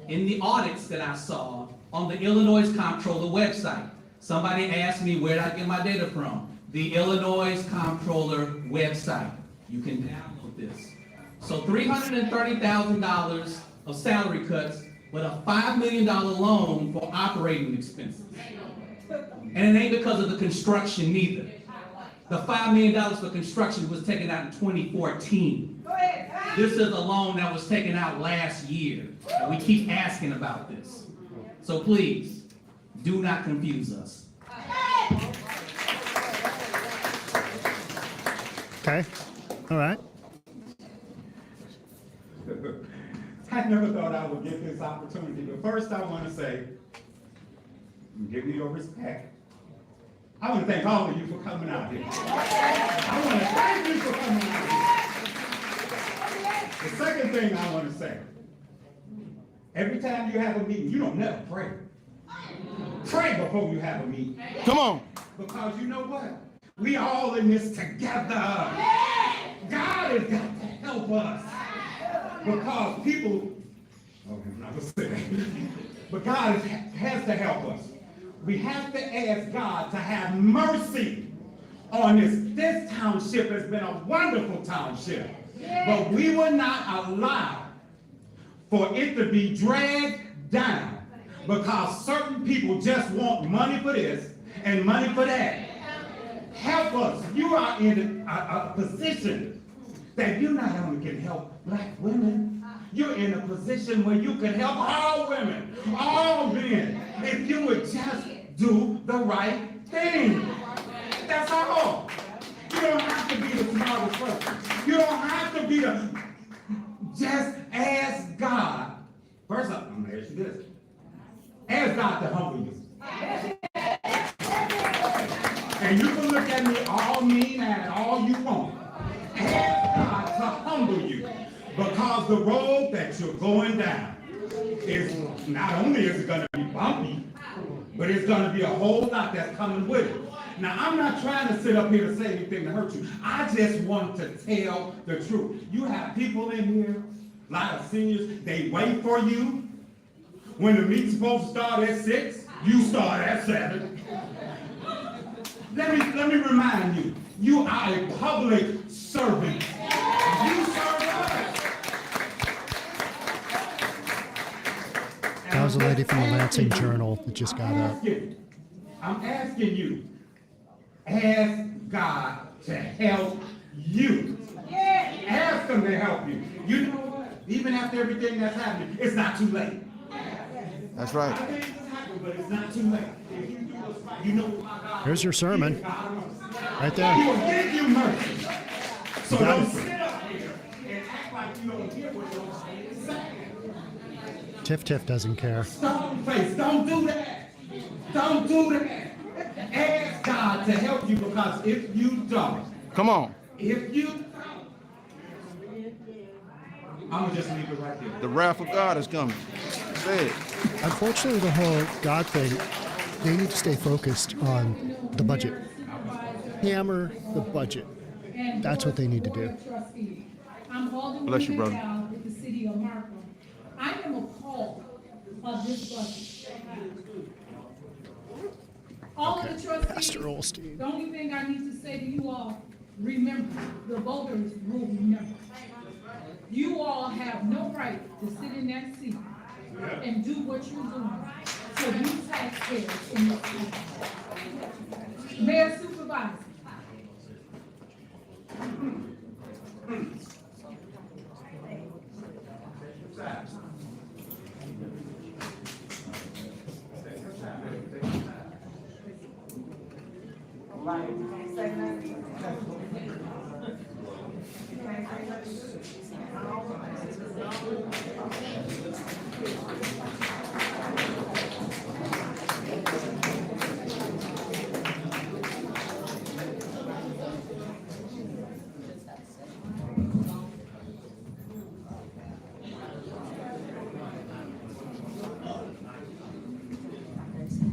In the audits that I saw on the Illinois Comptroller website, somebody asked me where did I get my data from? The Illinois Comptroller website. You can download this. So $330,000 of salary cuts, with a $5 million loan for operating expenses. And it ain't because of the construction neither. The $5 million for construction was taken out in 2014. This is a loan that was taken out last year, and we keep asking about this. So please, do not confuse us. Okay. All right. I never thought I would get this opportunity, but first I want to say, give me your respect. I want to thank all of you for coming out here. I want to thank you for coming out here. The second thing I want to say, every time you have a meeting, you don't never pray. Pray before you have a meeting. Come on. Because you know what? We all in this together. God has got to help us. Because people, okay, I'm not going to say that. But God has to help us. We have to ask God to have mercy on this. This township has been a wonderful township. But we will not allow for it to be dragged down because certain people just want money for this and money for that. Help us. You are in a position that you not only can help black women, you're in a position where you can help all women, all men, if you would just do the right thing. That's all. You don't have to be the smartest person. You don't have to be the, just ask God. First up, I'm gonna ask you this. Ask God to humble you. And you can look at me all mean and all you want. Ask God to humble you. Because the road that you're going down is, not only is it gonna be bumpy, but it's gonna be a whole lot that's coming with it. Now, I'm not trying to sit up here to say anything to hurt you. I just want to tell the truth. You have people in here, a lot of seniors, they wait for you. When the meeting's supposed to start at 6, you start at 7. Let me remind you, you are a public servant. You serve us. And was a lady from the Lansing Journal that just got up. I'm asking you, ask God to help you. Ask him to help you. You know what? Even after everything that's happening, it's not too late. That's right. I think it's happening, but it's not too late. If you do what's right, you know what my God. Here's your sermon. Right He there. will give you mercy. So You got don't it. sit up here and act like you don't hear what you're saying. Tiff doesn't care. Stone face, don't do that. Don't do that. Ask God to help you, because if you don't, Come on. if you don't, I'm gonna just leave it right there. The wrath of God is coming. Say it. Unfortunately, the whole God thing, they need to stay focused on the budget. Hammer the budget. That's what they need to do. I'm Alderwoman Bless you, brother. McDowell with the city of Markham. I am appalled of this budget. All of the trustees, Pastor Olstein. the only thing I need to say to you all, remember, the voters will remember. You all have no right to sit in that seat and do what you're doing to you taxpayers in this country. Mayor Supervisor.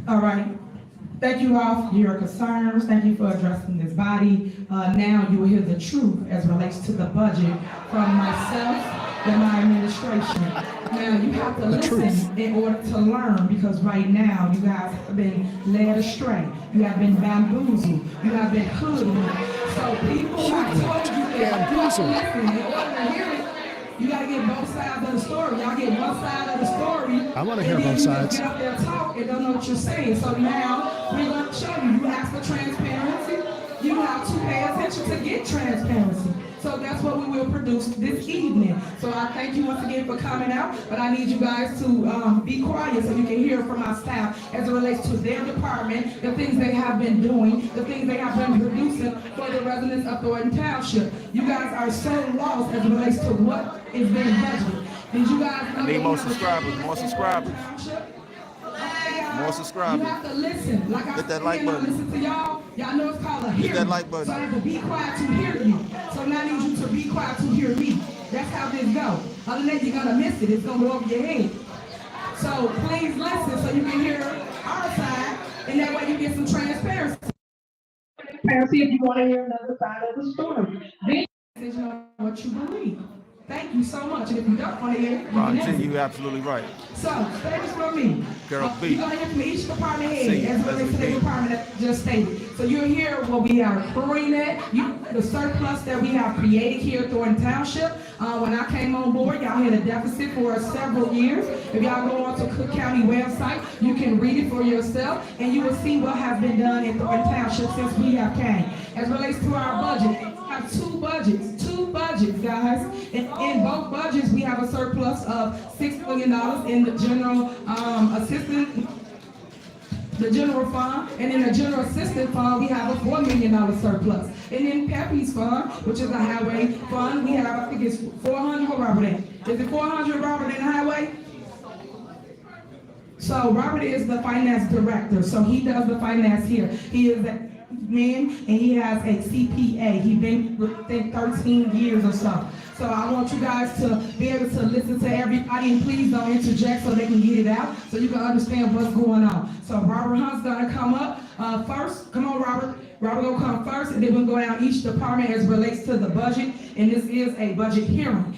All right. Thank you all for your concerns. Thank you for addressing this body. Now you will hear the truth as relates to the budget from myself and my administration. Now you have to listen in order to learn, because right now you guys have been led astray. You have been bamboozled. You have been hoodwinked. So people have told you that you have to listen in order to hear it. You gotta get both sides of the story. Y'all get one side of the story. I want to hear and then both sides. You get up there and talk and don't know what you're saying. So now we're gonna show you. You ask for transparency. You have to pay attention to get transparency. So that's what we will produce this evening. So I thank you once again for coming out, but I need you guys to be quiet so you can hear from my staff as it relates to their department, the things they have been doing, the things they have been producing for the residents of Thornton Township. You guys are so lost as it relates to what is being budgeted. Did you guys know? I need that more we have a subscribers, more subscribers. More subscribers. You have to listen. Like Hit that I like said, I button. listen to y'all. Y'all know it's called a hearing. Hit that like button. So I have to be quiet to hear you. So now I need you to be quiet to hear me. That's how this goes. Other than that, you're gonna miss it. It's gonna go over your head. So please listen so you can hear our side, and that way you get some transparency. Transparency if you want to hear another side of the story. Then you know what you believe. Thank you so much. And if you don't want to hear it, you Ron can G, exit. you're absolutely right. So, stay this from me. Girl B. You're gonna hear from each department Sing head it, as it relates to the Leslie B. department that just stated. So you'll hear what we are accruing at, the surplus that we have created here at Thornton Township. When I came on board, y'all had a deficit for several years. If y'all go on to Cook County website, you can read it for yourself, and you will see what has been done in Thornton Township since we have came. As it relates to our budget, we have two budgets, guys. In both budgets, we have a surplus of $6 million in the general the general fund, and in the general assistance fund, we have a $4 million surplus. And in Pepe's fund, which is a highway fund, we have, I think it's 400, what Robert at? Is it 400, Robert, in the highway? So Robert is the finance director, so he does the finance here. He is a man, and he has a CPA. He's been within 13 years or so. So I want you guys to be able to listen to everybody, and please don't interject so they can get it out, so you can understand what's going on. So Robert Hunt's gonna come up first. Come on, Robert. Robert gonna come first, and then we'll go down each department as it relates to the budget, and this is a budget hearing.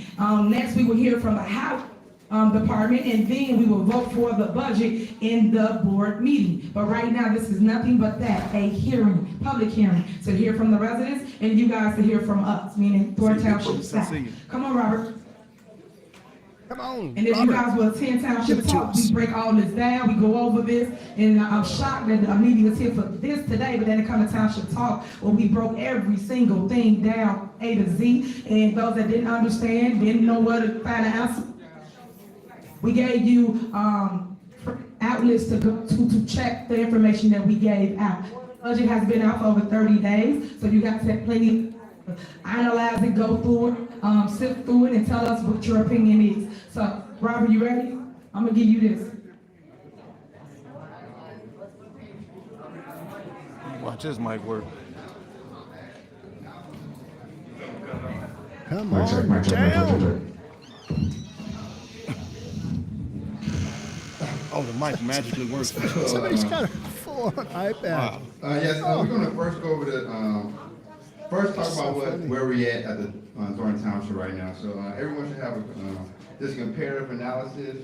Next, we will hear from the House department, and then we will vote for the budget in the board meeting. But right now, this is nothing but that, a hearing, public hearing. So hear from the residents, and you guys to hear from us, meaning Thornton Township staff. Come on, Robert. Come on, And if you Robert. guys will attend Give Township it to Talk, us. we break all this down, we go over this, and I'm shocked that the media was here for this today, but then it come to Township Talk, where we broke every single thing down, A to Z, and those that didn't understand, didn't know where to find an answer, we gave you, outlets to go to check the information that we gave out. Budget has been out for over 30 days, so you got to have plenty to analyze it, go through it, sift through it, and tell us what your opinion is. So, Robert, you ready? I'm gonna give you this. Watch this mic work. Come on down. Oh, the mic magically works. Somebody's got a full-on iPad. Yes, we're gonna first go over the, first talk about where we at the Thornton Township right now. So everyone should have this comparative analysis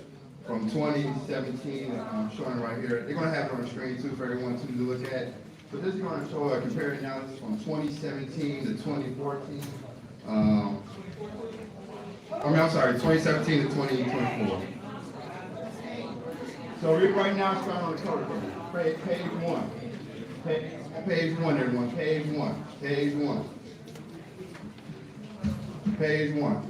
from 2017, showing right here. They're gonna have it on the screen too for everyone to look at. So this is gonna show a comparative analysis from 2017 to 2014. I'm sorry, 2017 to 2024. So right now, it's starting on the color code. Page one. Page one, everyone. Page one. Page one. Page one.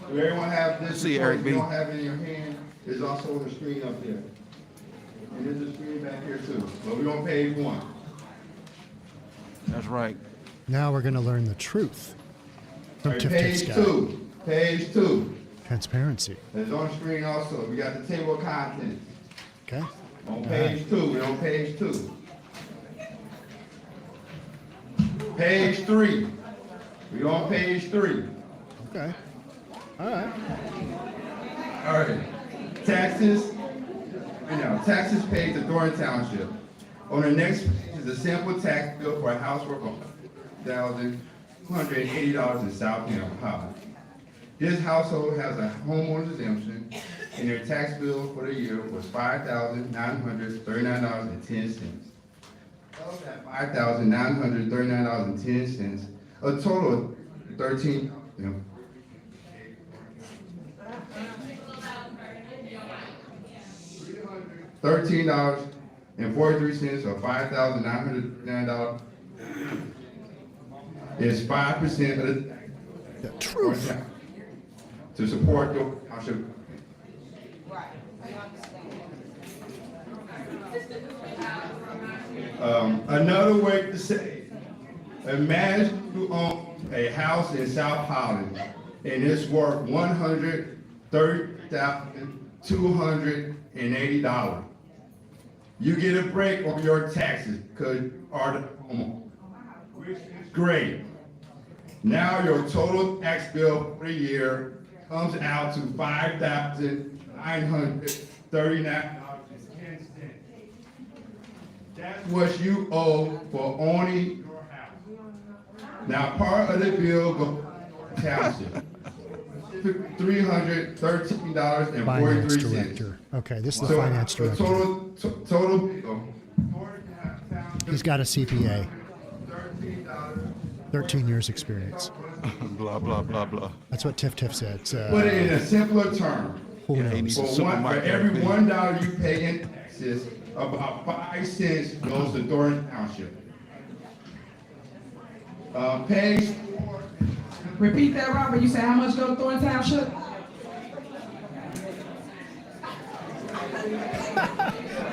Do everyone have this? See, Eric If B. you don't have it in your hand, it's also on the screen up there. And there's a screen back here too. But we're on page one. That's right. Now we're going to learn the truth from Tiff Tiff's Page guy. two. Page two. Transparency. It's on the screen also. We got the table of contents. Okay. On page two, we're on page two. Page three, we're on page three. Okay. All right. All right. Taxes, taxes paid to Thornton Township. On the next page is a simple tax bill for a housework of $1,280 in South Holland. This household has a homeowner's exemption, and their tax bill for the year was $5,939.10. Of that $5,939.10, a total of $13.43 or $5,909 is 5% of The truth. to support your township. Another way to say, imagine you own a house in South Holland and it's worth $130,280. You get a break on your taxes because you are the homeowner, which is great. Now your total tax bill for the year comes out to $5,939.10. That's what you owe for owning your house. Now, part of the bill goes to township. $313.43. Finance director. Okay, this is the finance director. Total bill. He's got a CPA. 13 years experience. Blah, blah, blah, blah. That's what Tiff said. Put it in a simpler term. Who he knows? needs a For every $1 you pay in taxes, about 5 cents goes to Thornton Township. Page 4. Repeat that, Robert. You said how much go to Thornton Township?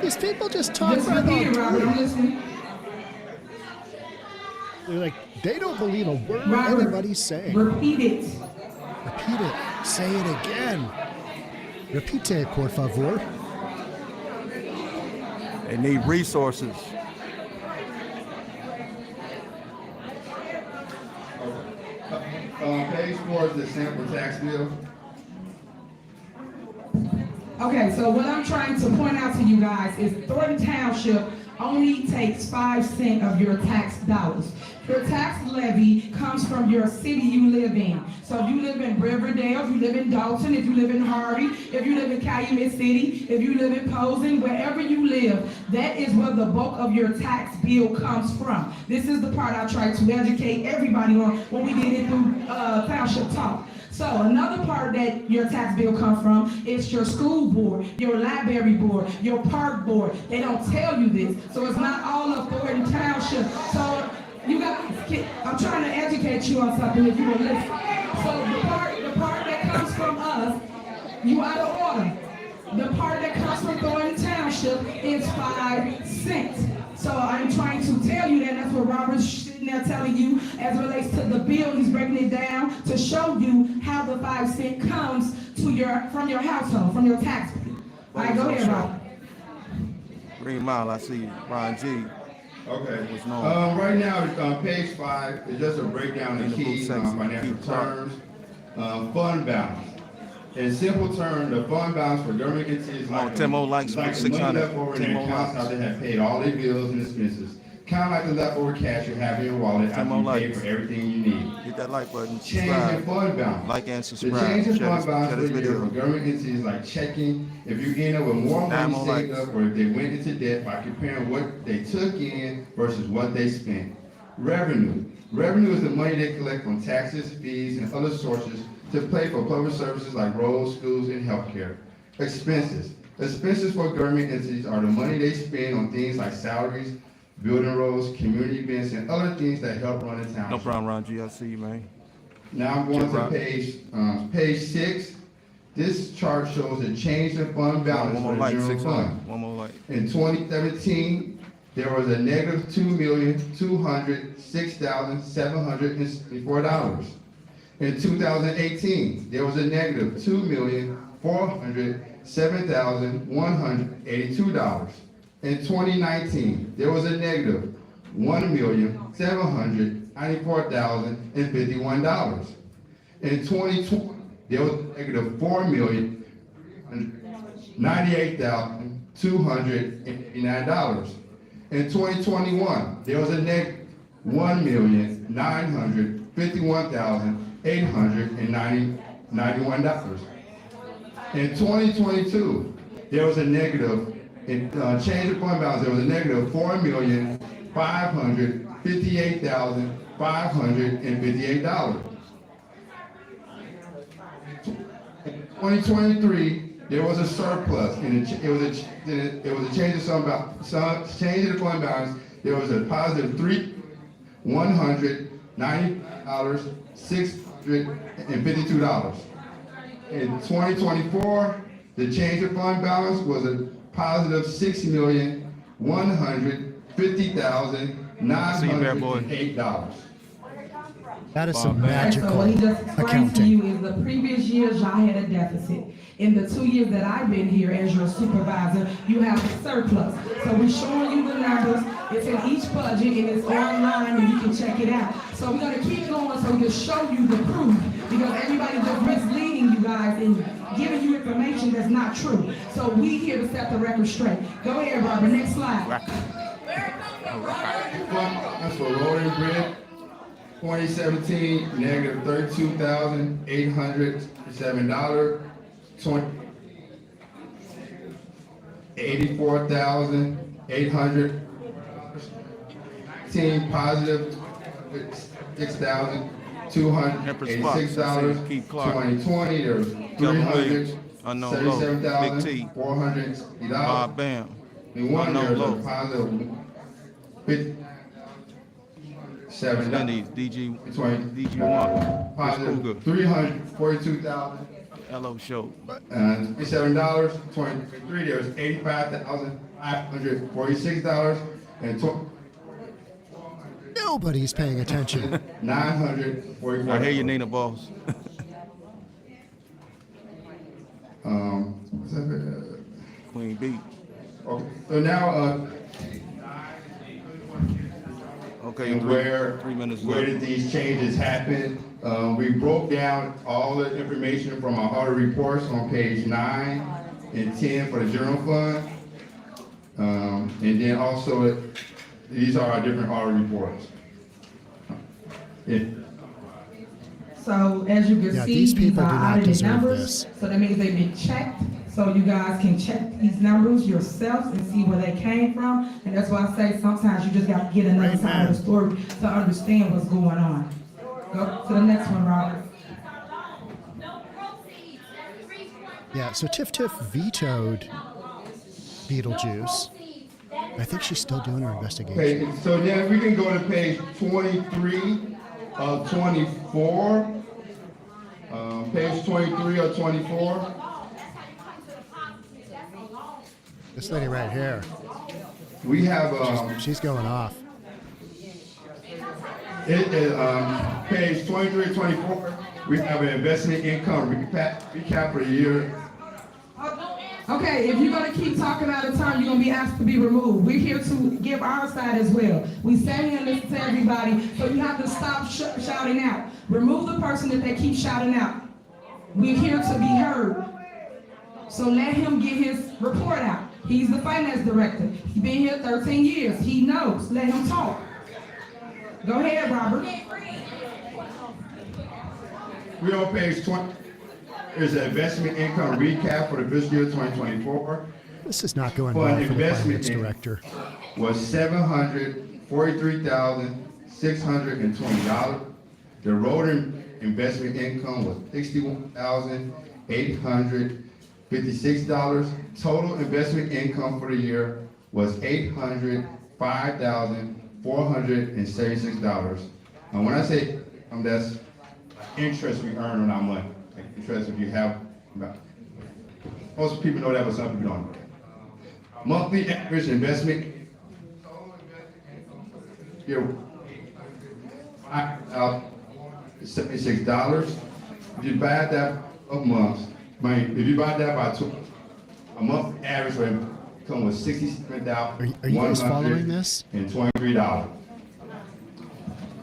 These people just talk Just right repeat it, on Robert. I'm through. listening. They're like, they don't believe a word Robert, anybody's saying. repeat it. Repeat it. Say it again. Repite, por favor. They need resources. Page 4 is the sample tax bill. Okay, so what I'm trying to point out to you guys is Thornton Township only takes 5 cents of your tax dollars. Your tax levy comes from your city you live in. So if you live in Riverdale, if you live in Dolton, if you live in Harvey, if you live in Calumet City, if you live in Posen, wherever you live, that is where the bulk of your tax bill comes from. This is the part I try to educate everybody on when we did it through Township Talk. So another part that your tax bill comes from is your school board, your library board, your park board. They don't tell you this, so it's not all of Thornton Township. So you guys, I'm trying to educate you on something if you will listen. So the part that comes from us, you out of order. The part that comes from Thornton Township is 5 cents. So I'm trying to tell you that. That's what Robert's sitting there telling you as it relates to the bill. He's breaking it down to show you how the 5 cent comes to from your household, from your tax bill. All right, go ahead, Robert. Green Mile, I see Ron G. Okay. Right now, page 5 is just a breakdown of key financial terms. Fund balance. In simple terms, the fund balance for government entities like the money left over in their accounts after they have paid all their bills and expenses. Kind of like the leftover cash you have in your wallet after you pay for everything you need. Hit that like button. Change in fund balance. Like and subscribe. The change in fund balance for the year for government entities like checking, if you end up with more money saved up or if they went into debt by comparing what they took in versus what they spent. Revenue. Revenue is the money they collect from taxes, fees, and other sources to pay for public services like roads, schools, and healthcare. Expenses. Expenses for government entities are the money they spend on things like salaries, building roads, community events, and other things that help run the township. No problem, Ron G. I see you, man. Now I'm going to page 6. This chart shows the change in fund balance for the general fund. One more light. In 2017, there was a negative $2,206,764. In 2018, there was a negative $2,407,182. In 2019, there was a negative $1,794,051. In 2020, there was a negative $4,098,289. In 2021, there was a negative $1,951,891. In 2022, there was a negative, in change of fund balance, there was a negative $4,558,558. In 2023, there was a surplus, and it was a change of change of the fund balance. There was a positive $190,652. In 2024, the change of fund balance was a positive $6,150,908. That is some So magical what he just explained to accounting. you is the previous years y'all had a deficit. In the 2 years that I've been here as your supervisor, you have a surplus. So we're showing you the numbers. It's in each budget and it's online and you can check it out. So we're gonna keep going so we can show you the proof because everybody's just misleading you guys and giving you information that's not true. So we here to set the record straight. Go ahead, Robert. Next slide. That's for road and bridge. 2017, negative $32,807. 84,800. Positive $6,286. 2020, there's $377,460. Bam. And one there's a positive $7. DG1. Positive $342,000. Hello, show. $57. 23, there's $85,546. And Nobody's paying attention. $944. I hear you, Nina Boss. Queen B. Okay. So now, okay, and three minutes where left. did these changes happen? We broke down all the information from our audit reports on page 9 and 10 for the general fund. And then also, these are our different audit reports. So as you can see, these these people are do not audited deserve numbers. this. So that means they've been checked. So you guys can check these numbers yourselves and see where they came from. And that's why I say sometimes you just got to get another side of the story to understand what's going on. Go to the next one, Robert. Yeah, so Tiff vetoed Beetlejuice. I think she's still doing her investigation. Okay, so then we can go to page 23 of 24. Page 23 of 24. This lady right here. We have she's going off. It is page 23 24. We have an investment income recap for the year. Okay, if you're gonna keep talking out of turn, you're gonna be asked to be removed. We're here to give our side as well. We stand here and listen to everybody, so you have to stop shouting out. Remove the person that they keep shouting out. We're here to be heard. So let him get his report out. He's the finance director. He's been here 13 years. He knows. Let him talk. Go ahead, Robert. We're on page 20. There's an investment income recap for the fiscal year 2024. This is not going well for the finance director. Was $743,620. The road investment income was $61,856. Total investment income for the year was $805,476. And when I say that's interest we earn on our money. Interest if you have, most people know that, but some people don't. Monthly average investment here, $76. If you divide that of months, if you divide that by 2, a month average income was $67,123. Are you guys following this?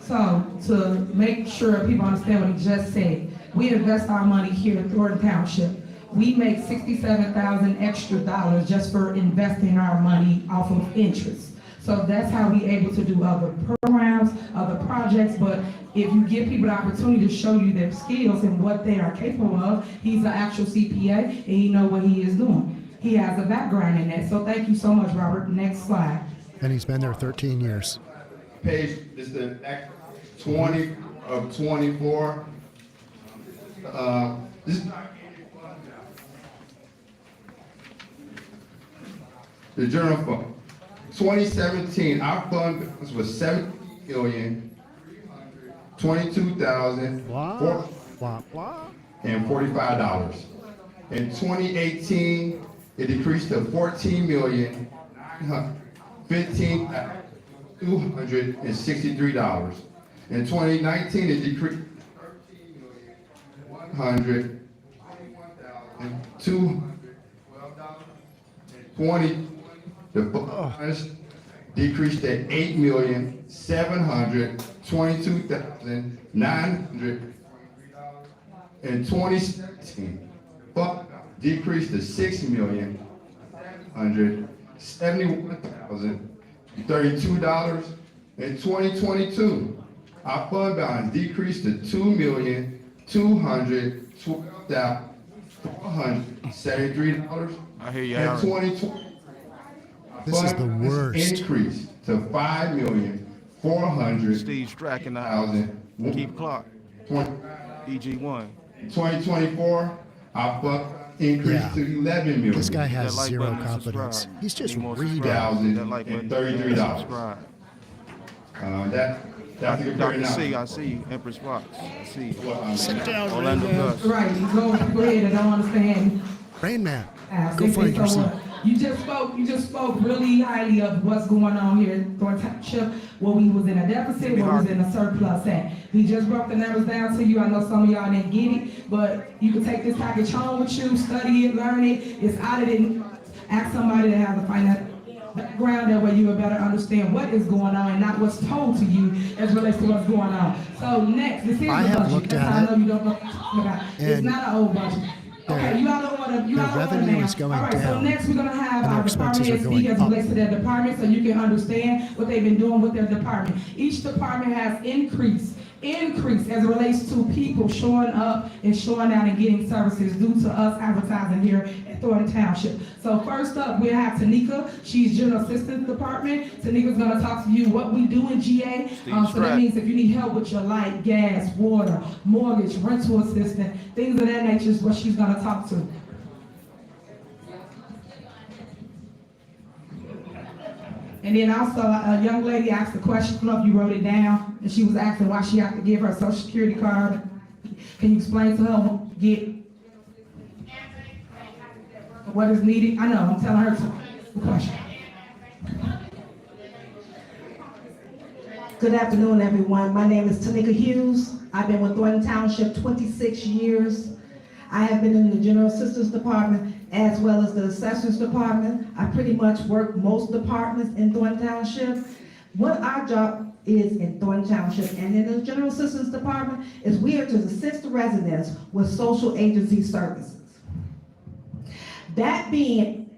So to make sure people understand what he just said, we invest our money here at Thornton Township. We make $67,000 extra just for investing our money off of interest. So that's how we able to do other programs, other projects. But if you give people the opportunity to show you their skills and what they are capable of, he's an actual CPA and he know what he is doing. He has a background in that. So thank you so much, Robert. Next slide. And he's been there 13 years. Page is the Act 20 of 24. The general fund. 2017, our fund balance was $7,022,445. In 2018, it decreased to $14,015,263. In 2019, it decreased $1,200,220. The funds decreased to $8,722,900. In 2017, fund decreased to $6,171,032. In 2022, our fund balance decreased to $2,212,473. I hear you. In 2020, this is the worst. Increased to $5,400,000. Steve Strack and I keep clock. EG1. 2024, our fund increased to $11 million. This guy has zero competence. He's just reading. $1,033. That's the Dr. C, I see you. Empress Fox. I see you. Sit down, Orlando Gus. Right, go ahead and don't understand. Rain Man, go find your seat. You just spoke really highly of what's going on here in Thornton Township, where we was in a deficit, where we was in a surplus at. We just broke the numbers down to you. I know some of y'all didn't get it, but you can take this package home with you, study it, learn it. It's out of it. Ask somebody that has a finance background, that way you will better understand what is going on and not what's told to you as relates to what's going on. So next, this is the budget. That's how I know you don't know what I'm talking about. It's not an old budget. Okay, you all don't want to. You all don't want to. Is going all right, down, so next we're gonna have our department heads speak as up. relates to their department, so you can understand what they've been doing with their department. Each department has increase as it relates to people showing up and showing out and getting services due to us advertising here at Thornton Township. So first up, we have Tanika. She's General Assistant Department. Tanika's gonna talk to you what we do in GA. So that means if you need help with your light, gas, water, mortgage, rental assistance, things of that nature is what she's gonna talk to. And then also, a young lady asked a question, I don't know if you wrote it down, and she was asking why she had to give her social security card. Can you explain to her what is needed? I know, I'm telling her the question. Good afternoon, everyone. My name is Tanika Hughes. I've been with Thornton Township 26 years. I have been in the General Assistance Department as well as the Assessors Department. I pretty much work most departments in Thornton Township. What our job is in Thornton Township and in the General Assistance Department is we are to assist the residents with social agency services. That being,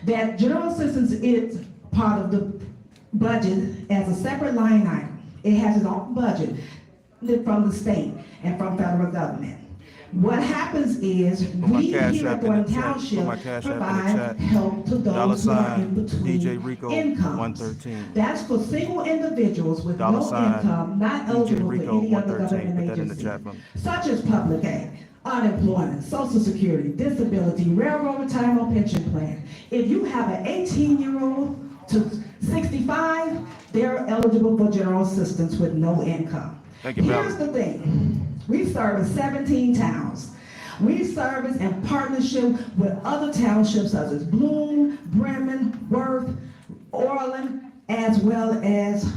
that General Assistance is part of the budget as a separate line item. It has its own budget from the state and from federal government. What happens is we here at Thornton Township provide help to those who are in between incomes. That's for single individuals with no income, not eligible for any other government agency, such as public aid, unemployment, social security, disability, railroad retirement pension plan. If you have an 18-year-old to 65, they're eligible for general assistance with no income. Here's the thing. We service 17 towns. We service in partnership with other townships such as Bloom, Bremen, Worth, Orland, as well as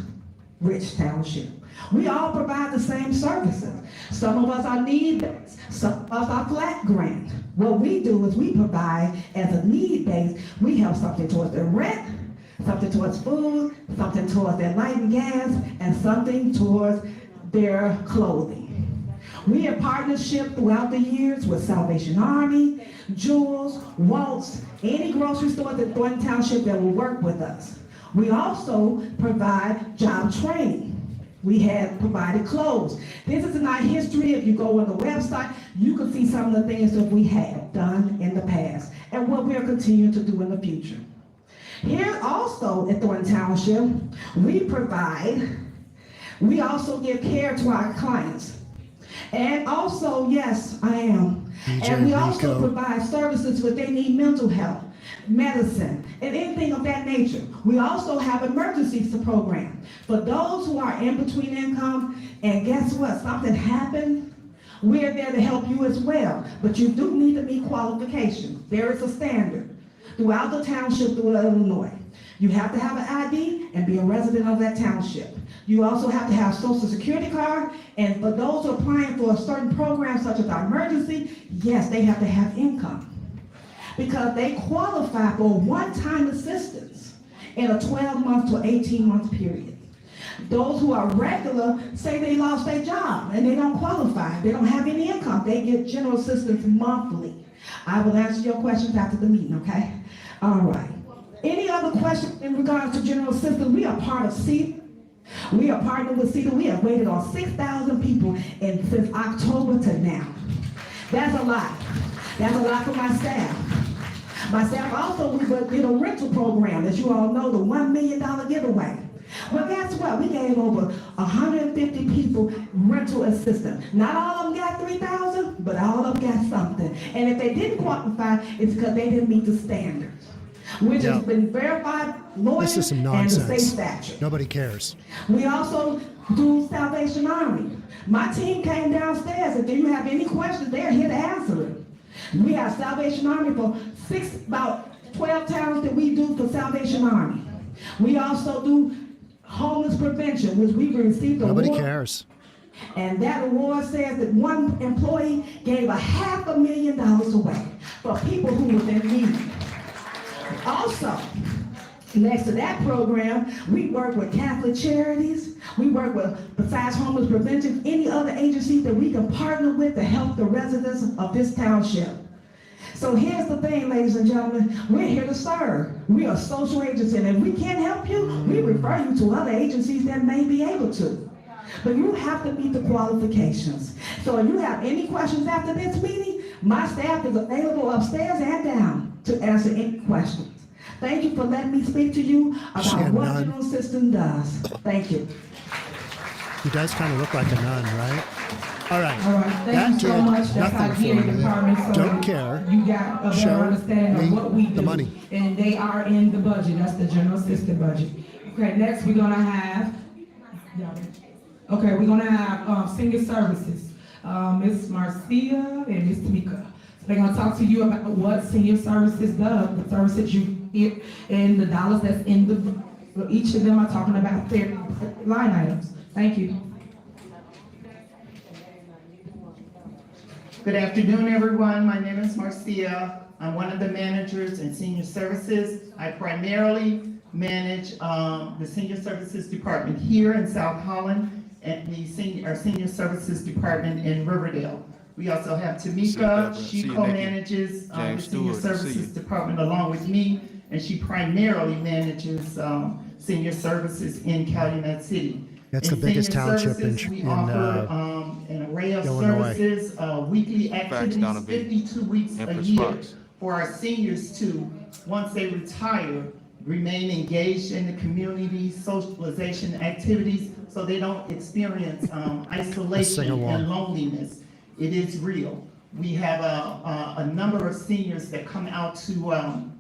Rich Township. We all provide the same services. Some of us are need-based, some of us are flat grant. What we do is we provide as a need-based, we have something towards their rent, something towards food, something towards their light and gas, and something towards their clothing. We have partnership throughout the years with Salvation Army, Jewels, Waltz, any grocery store in Thornton Township that will work with us. We also provide job training. We have provided clothes. This is in our history. If you go on the website, you can see some of the things that we have done in the past and what we're continuing to do in the future. Here also at Thornton Township, we also give care to our clients. And also, yes, I am. And we also provide services where they need mental health, medicine, and anything of that nature. We also have emergencies program for those who are in between income, and guess what? Something happened, we're there to help you as well. But you do need to meet qualifications. There is a standard throughout the township throughout Illinois. You have to have an ID and be a resident of that township. You also have to have a social security card, and for those who are applying for a certain program such as our emergency, yes, they have to have income because they qualify for one-time assistance in a 12-month to 18-month period. Those who are regular say they lost their job and they don't qualify. They don't have any income. They get general assistance monthly. I will answer your questions after the meeting, okay? All right. Any other questions in regards to general assistance? We are part of CETA. We are partnered with CETA. We have waited on 6,000 people since October to now. That's a lot. That's a lot for my staff. My staff also, we did a rental program, as you all know, the $1 million giveaway. Well, guess what? We gave over 150 people rental assistance. Not all of them got 3,000, but all of them got something. And if they didn't qualify, it's because they didn't meet the standards, which has been verified lawyers this is some and the nonsense. state statute. Nobody cares. We also do Salvation Army. My team came downstairs, and if you have any questions, they're here to answer it. We have Salvation Army for about 12 towns that we do for Salvation Army. We also do homeless prevention, which we've received an award. Nobody cares. And that award says that one employee gave $500,000 away for people who were in need. Also, next to that program, we work with Catholic Charities. We work with, besides homeless prevention, any other agencies that we can partner with to help the residents of this township. So here's the thing, ladies and gentlemen, we're here to serve. We are a social agency, and if we can't help you, we refer you to other agencies that may be able to. But you have to meet the qualifications. So if you have any questions after this meeting, my staff is available upstairs and down to answer any questions. Thank you for letting me speak to you about what general assistance does. Thank you. He does kind of look like a nun, right? All right. All right, thank you so much. That's nothing our for GA me. department, so Don't care. you got a Show better understanding me of what we do. the money. And they are in the budget, that's the general assistant budget. Okay, next we're gonna have, senior services. Ms. Marcia and Ms. Tamika. So they're gonna talk to you about what senior services does, the services you get, and the dollars that's in the, each of them are talking about their line items. Thank you. Good afternoon, everyone. My name is Marcia. I'm one of the managers in senior services. I primarily manage the senior services department here in South Holland and our senior services department in Riverdale. We also have Tamika. She co-manages the senior services department along with me, and she primarily manages senior services in Calumet City. That's the biggest township we offer an array of Illinois. services, weekly activities, 52 weeks a year for our seniors to, once they retire, remain engaged in the community, socialization activities, so they don't experience isolation and loneliness. It is real. We have a number of seniors that come out to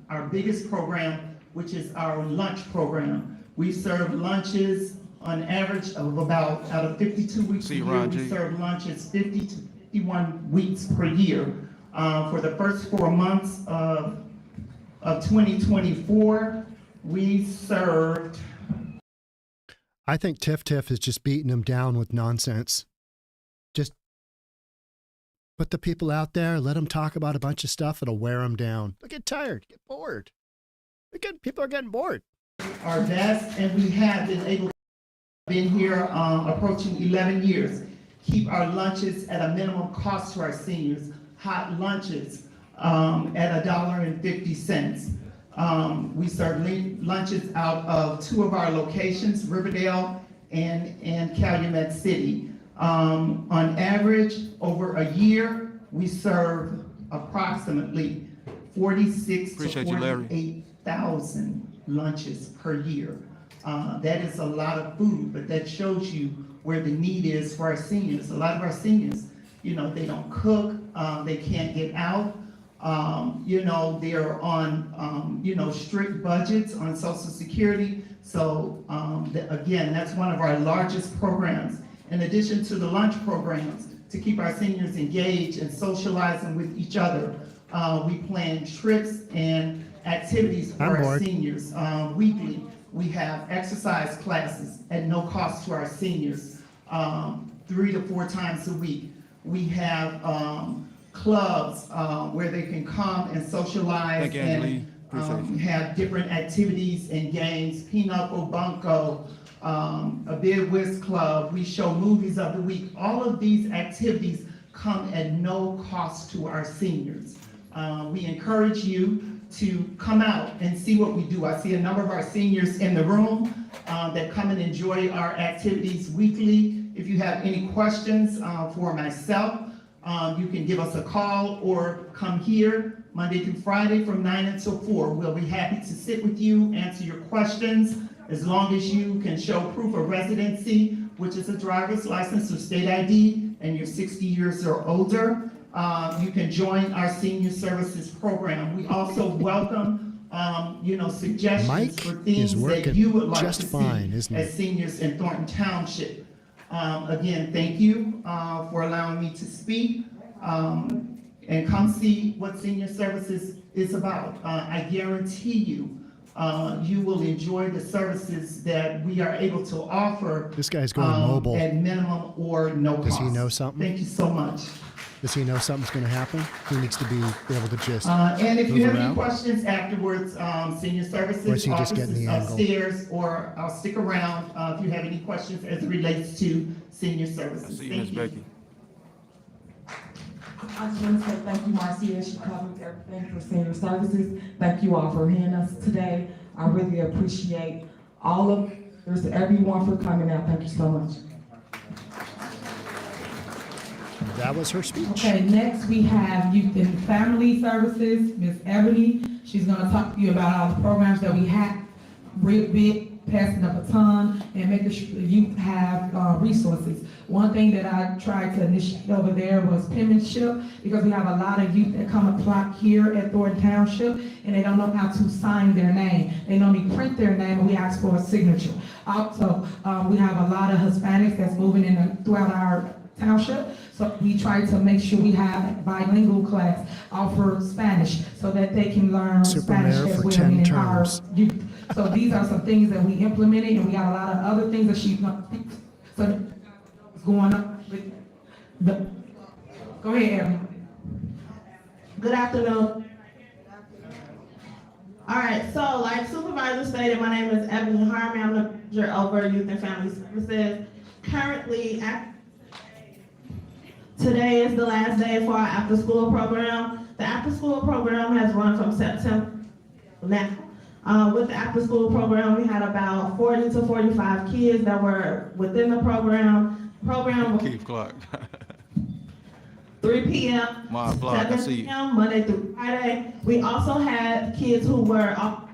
our biggest program, which is our lunch program. We serve lunches on average of about, out of 52 weeks a year, we serve lunches 50 to 51 weeks per year. For the first 4 months of 2024, we served. I think Tiff is just beating them down with nonsense. Just put the people out there, let them talk about a bunch of stuff, it'll wear them down. They'll get tired, get bored. People are getting bored. Our best, and we have been able to been here approaching 11 years. Keep our lunches at a minimum cost to our seniors. Hot lunches at $1.50. We serve lunches out of 2 of our locations, Riverdale and Calumet City. On average, over a year, we serve approximately 46 to 48,000 lunches per year. That is a lot of food, but that shows you where the need is for our seniors. A lot of our seniors, they don't cook, they can't get out, they're on, strict budgets on Social Security. So again, that's one of our largest programs. In addition to the lunch programs, to keep our seniors engaged and socializing with each other, we plan trips and activities for our seniors weekly. We have exercise classes at no cost to our seniors, 3 to 4 times a week. We have clubs where they can come and socialize and have different activities and games, Pinochle, Bunko, a Bid Whist Club. We show movies of the week. All of these activities come at no cost to our seniors. We encourage you to come out and see what we do. I see a number of our seniors in the room that come and enjoy our activities weekly. If you have any questions for myself, you can give us a call or come here Monday through Friday from 9 until 4. We'll be happy to sit with you, answer your questions, as long as you can show proof of residency, which is a driver's license or state ID, and you're 60 years or older. You can join our senior services program. We also welcome, suggestions for things that you would like to see as seniors in Thornton Township. Again, thank you for allowing me to speak. And come see what senior services is about. I guarantee you, you will enjoy the services that we are able to offer. This guy's going mobile. At minimum or no cost. Does he know something? Thank you so much. Does he know something's going to happen? He needs to be able to just and if you have any questions afterwards, senior services offices upstairs, or I'll stick around if you have any questions as it relates to senior services. Thank you. I just want to say thank you, Marcia. She covered everything for senior services. Thank you all for hearing us today. I really appreciate all of everyone for coming out. Thank you so much. That was her speech. Okay, next we have Youth and Family Services, Ms. Ebony. She's gonna talk to you about all the programs that we have, real big passing the baton and making sure the youth have resources. One thing that I tried to initiate over there was penmanship, because we have a lot of youth that come apply here at Thornton Township and they don't know how to sign their name. They only print their name and we ask for a signature. Also, we have a lot of Hispanics that's moving in throughout our township, so we try to make sure we have bilingual class, offer Spanish, so that they can learn Spanish as well in our youth. So these are some things that we implemented, and we got a lot of other things that she's not, so what's going on with the, go ahead, Evan. Good afternoon. All right, so like Supervisor stated, my name is Ebony Harmon. I'm the manager over Youth and Family Services. Currently, today is the last day for our after-school program. The after-school program has run from September now. With the after-school program, we had about 40 to 45 kids that were within the program. Keith Clark. 3 p.m., 7 p.m., Monday through Friday. We also had kids who were up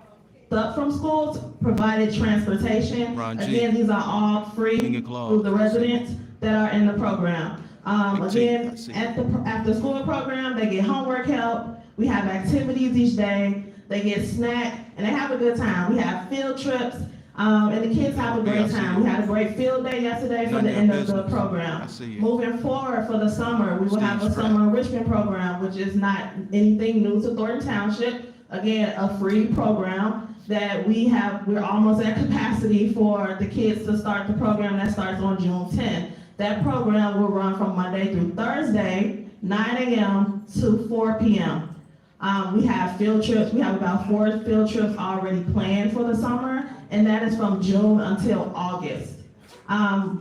from school, provided transportation. Again, these are all free to the residents that are in the program. Again, at the after-school program, they get homework help. We have activities each day. They get snack, and they have a good time. We have field trips, and the kids have a great time. We had a great field day yesterday for the end of the program. Moving forward for the summer, we will have a summer enrichment program, which is not anything new to Thornton Township. Again, a free program that we have. We're almost at capacity for the kids to start the program that starts on June 10th. That program will run from Monday through Thursday, 9 a.m. to 4 p.m. We have field trips. We have about 4 field trips already planned for the summer, and that is from June until August.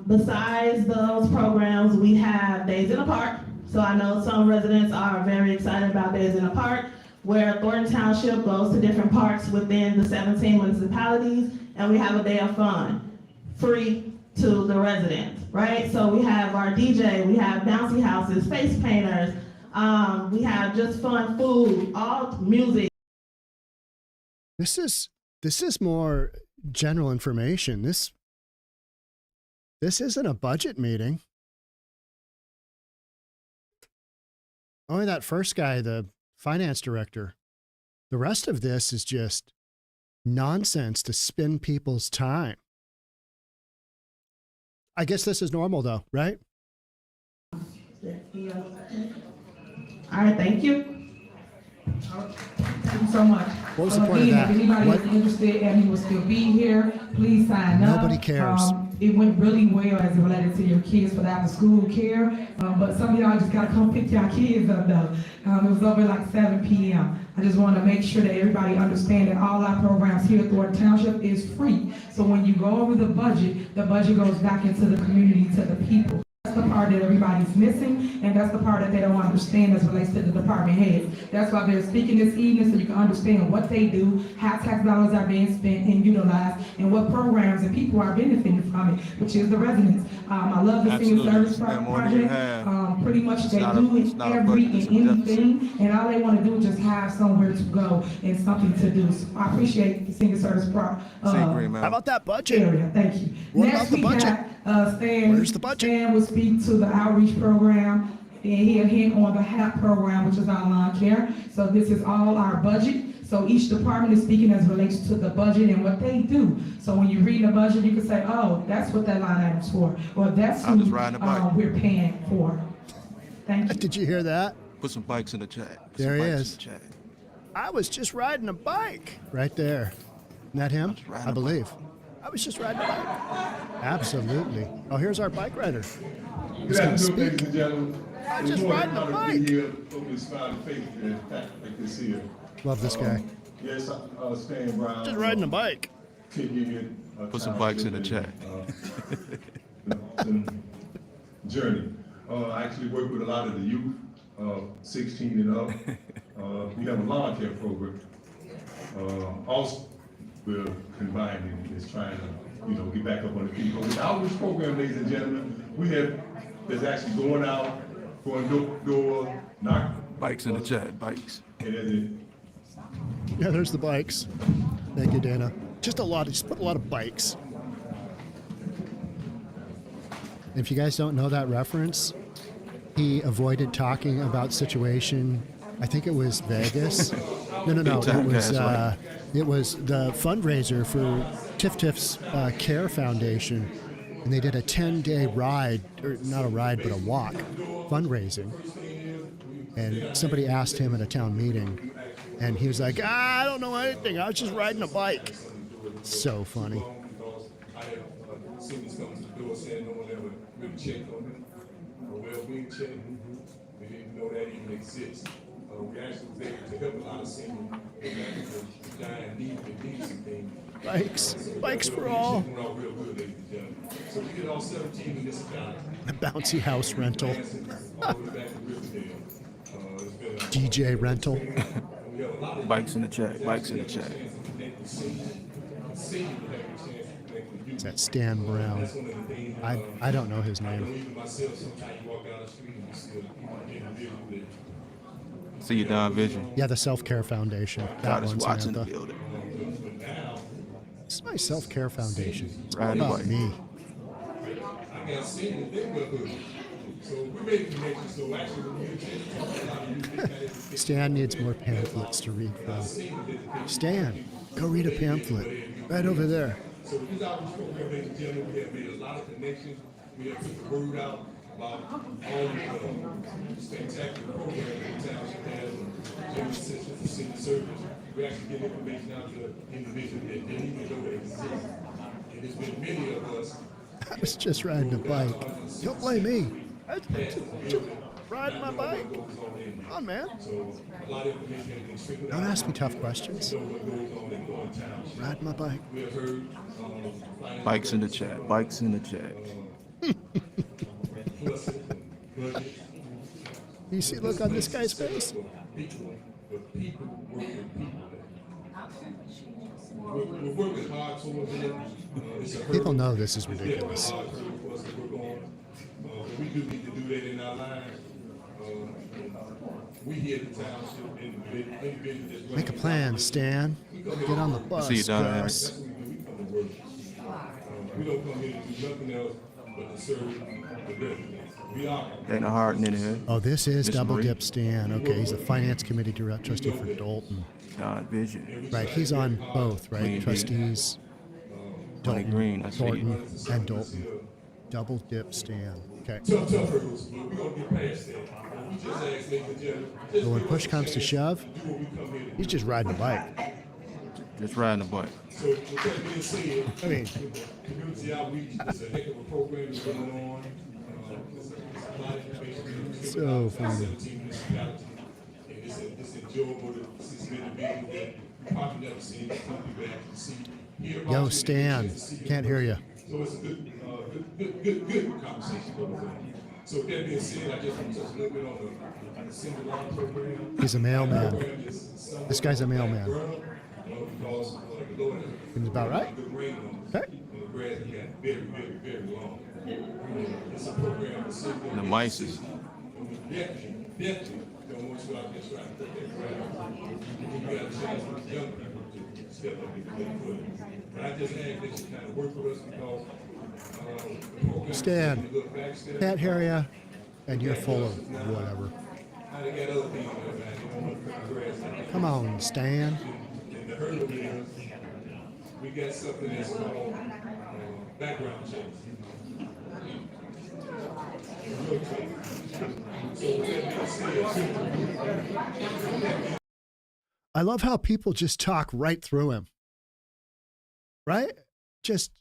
Besides those programs, we have Days in the Park. So I know some residents are very excited about Days in the Park, where Thornton Township goes to different parks within the 17 municipalities, and we have a day of fun, free to the residents, right? So we have our DJ, we have bouncy houses, face painters, we have just fun food, all music. This is more general information. This isn't a budget meeting. Only that first guy, the finance director. The rest of this is just nonsense to spend people's time. I guess this is normal though, right? All right, thank you. Thank you so much. What was the point of that? If anybody is interested and he will still be here, please sign up. Nobody cares. It went really well as it related to your kids for the after-school care, but some of y'all just gotta come pick your kids up though. It was over like 7 p.m. I just want to make sure that everybody understands that all our programs here at Thornton Township is free. So when you go over the budget goes back into the community, to the people. That's the part that everybody's missing, and that's the part that they don't understand as it relates to the department heads. That's why they're speaking this evening, so you can understand what they do, how tax dollars are being spent and utilized, and what programs and people are benefiting from it, which is the residents. I love the senior service project. Pretty much they do it every and anything, and all they want to do is just have somewhere to go and something to do. So I appreciate the senior service how about that budget? area. Thank you. What Next about the we budget? got Stan. Where's the budget? Stan will speak to the outreach program, and he'll hit on the HAP program, which is our lawn care. So this is all our budget. So each department is speaking as relates to the budget and what they do. So when you read the budget, you can say, oh, that's what that line item's for, or that's who we're paying for. Thank you. Did you hear that? Put some bikes in the chat. There he is. I was just riding a bike right there. Isn't that him? I believe. I was just riding a bike. Absolutely. Oh, here's our bike rider. He's going to speak. Ladies and gentlemen. I was just riding a bike. Love this guy. Yes, Stan Brown. Just riding a bike. Put some bikes in the chat. Journey. I actually work with a lot of the youth, 16 and up. We have a lawn care program. Also, we're combining is trying to, get back up on the feet. But with the outreach program, ladies and gentlemen, we have that's actually going out, going door to door, bikes in the chat, bikes. Yeah, there's the bikes. Thank you, Dana. Just put a lot of bikes. If you guys don't know that reference, he avoided talking about situation. I think it was Vegas. No. It was the fundraiser for Tiff's Care Foundation, and they did a 10-day ride, or not a ride, but a walk, fundraising. And somebody asked him at a town meeting, and he was like, I don't know anything. I was just riding a bike. So funny. Seniors come to the door saying no one ever really checked on them. Well-being check. We didn't know that even exists. We actually was able to help a lot of seniors with dying need some things. Bikes for all. Real good, ladies and gentlemen. So we did all 17 municipalities. A bouncy house rental. All the way back to Riverdale. DJ rental. Bikes in the chat. Bikes in the chat. Is that Stan Brown? I don't know his name. See you, Don Vision. Yeah, the Self-Care Foundation. That God is one's watching the Samantha. building. This is my Self-Care Foundation. It's all Right about away. me. I got seen the neighborhood. So we're making connections. So actually, when we talk about it, Stan needs more pamphlets to read from. Stan, go read a pamphlet. Right over there. So with this outreach program, ladies and gentlemen, we have made a lot of connections. We have put the word out about all the spectacular programs that the township has, general assistance for senior service. We actually get information out to individuals that didn't even know they exist. And there's been many of us. I was just riding a bike. Don't blame me. I was just riding my bike. Come on, man. Don't ask me tough questions. Riding my bike. Bikes in the chat. Bikes in the chat. You see look on this guy's face? People know this is ridiculous. We do need to do that in our lives. We here at the township, individuals. Make a plan, Stan. Get on the bus. See you down there. Gus. We don't come here to do nothing else but to serve the residents. We are. Ain't a heart in here. Oh, this is Miss Double Marie. Dip Stan. Okay, he's the finance committee trustee for Dolton. Don Vision. Right, he's on both, right? Queen Trustees, Money Dolton, Green, I see you. Thornton, and Dolton. Double Dip Stan. Okay. Tough hurdles, but we're gonna get past that. We just ask, ladies and gentlemen, But when push comes to shove, he's just riding a bike. Just riding a bike. So with that being said, I mean, community outreach is a heck of a program that's going on. There's a lot of information. So funny. 17 municipalities. And it's enjoyable to see some individuals that we probably never seen that come back to see. hear about yo, you, Stan, to see can't hear you. So it's a good conversation going on. So with that being said, I just want to touch a little bit on the single law program. He's a mailman. This guy's a mailman. Because the Lord has Seems about right. good rain on us. Okay. And the grass has gotten very long. It's a program that's simple. The mices. And we definitely don't want you out there trying to put that grass. You got a chance with young people to step up and get good. But I just ask that you kind of work with us because the program is Stan, to look back, Stan. can't hear you, and you're full of whatever. Now they got other things in their mind. They don't want to put the grass out there. Come on, Stan. And the hurdle is, we got something that's called background checks. I love how people just talk right through him. Right? Just.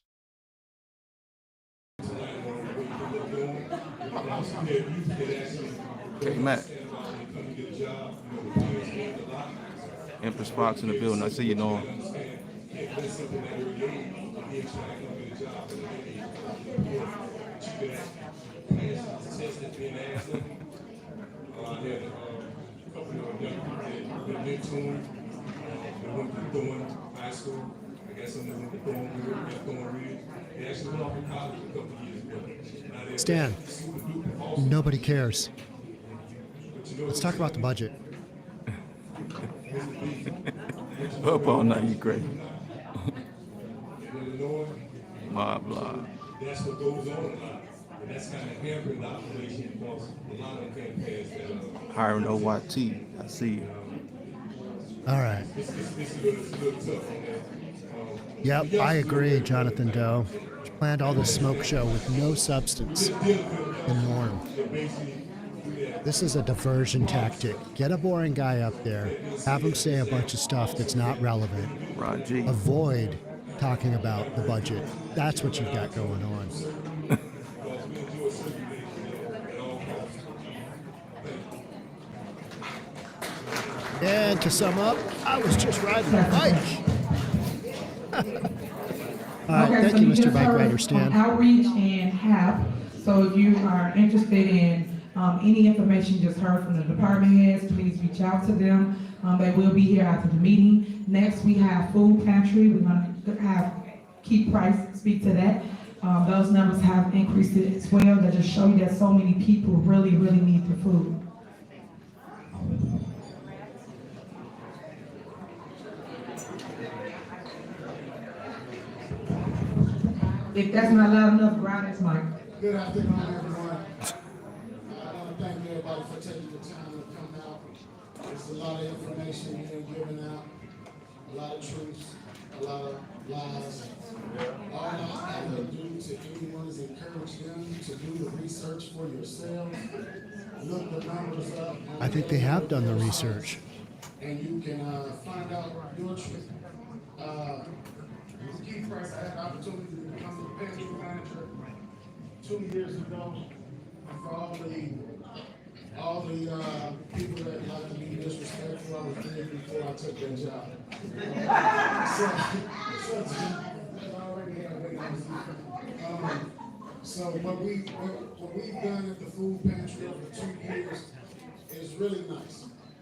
Matt. Empress Fox in the building. I see you, Norm. Stan, nobody cares. Let's talk about the budget. Up all night, you crazy. Blah, blah. That's what goes on a lot. And that's kind of hampering the operation because a lot of them can't pass that. Hiring OYT. I see you. All right. It's a little tough on that. Yep, I agree, Jonathan Doe. Planned all this smoke show with no substance and norm. This is a diversion tactic. Get a boring guy up there, have him say a bunch of stuff that's not relevant. Avoid talking about the budget. That's what you've got going on. And to sum up, I was just riding a bike. All right, thank you, Mr. Bike Rider Stan. Outreach and HAP. So if you are interested in any information you just heard from the department heads, please reach out to them. They will be here after the meeting. Next, we have food pantry. We're going to have Keith Price speak to that. Those numbers have increased as well. That just show you that so many people really need the food. If that's not loud enough, grab this mic. Good afternoon, everyone. I want to thank everybody for taking the time to come out. There's a lot of information being given out, a lot of truths, a lot of lies. All I have to do to anyone is encourage them to do the research for yourselves. Look the numbers up. I think they have done the research. And you can find out your truth. Keith Price, I had the opportunity to become the pantry manager 2 years ago. And for all the people that like to be disrespectful, I was there before I took that job. So what we've done at the food pantry over 2 years is really nice.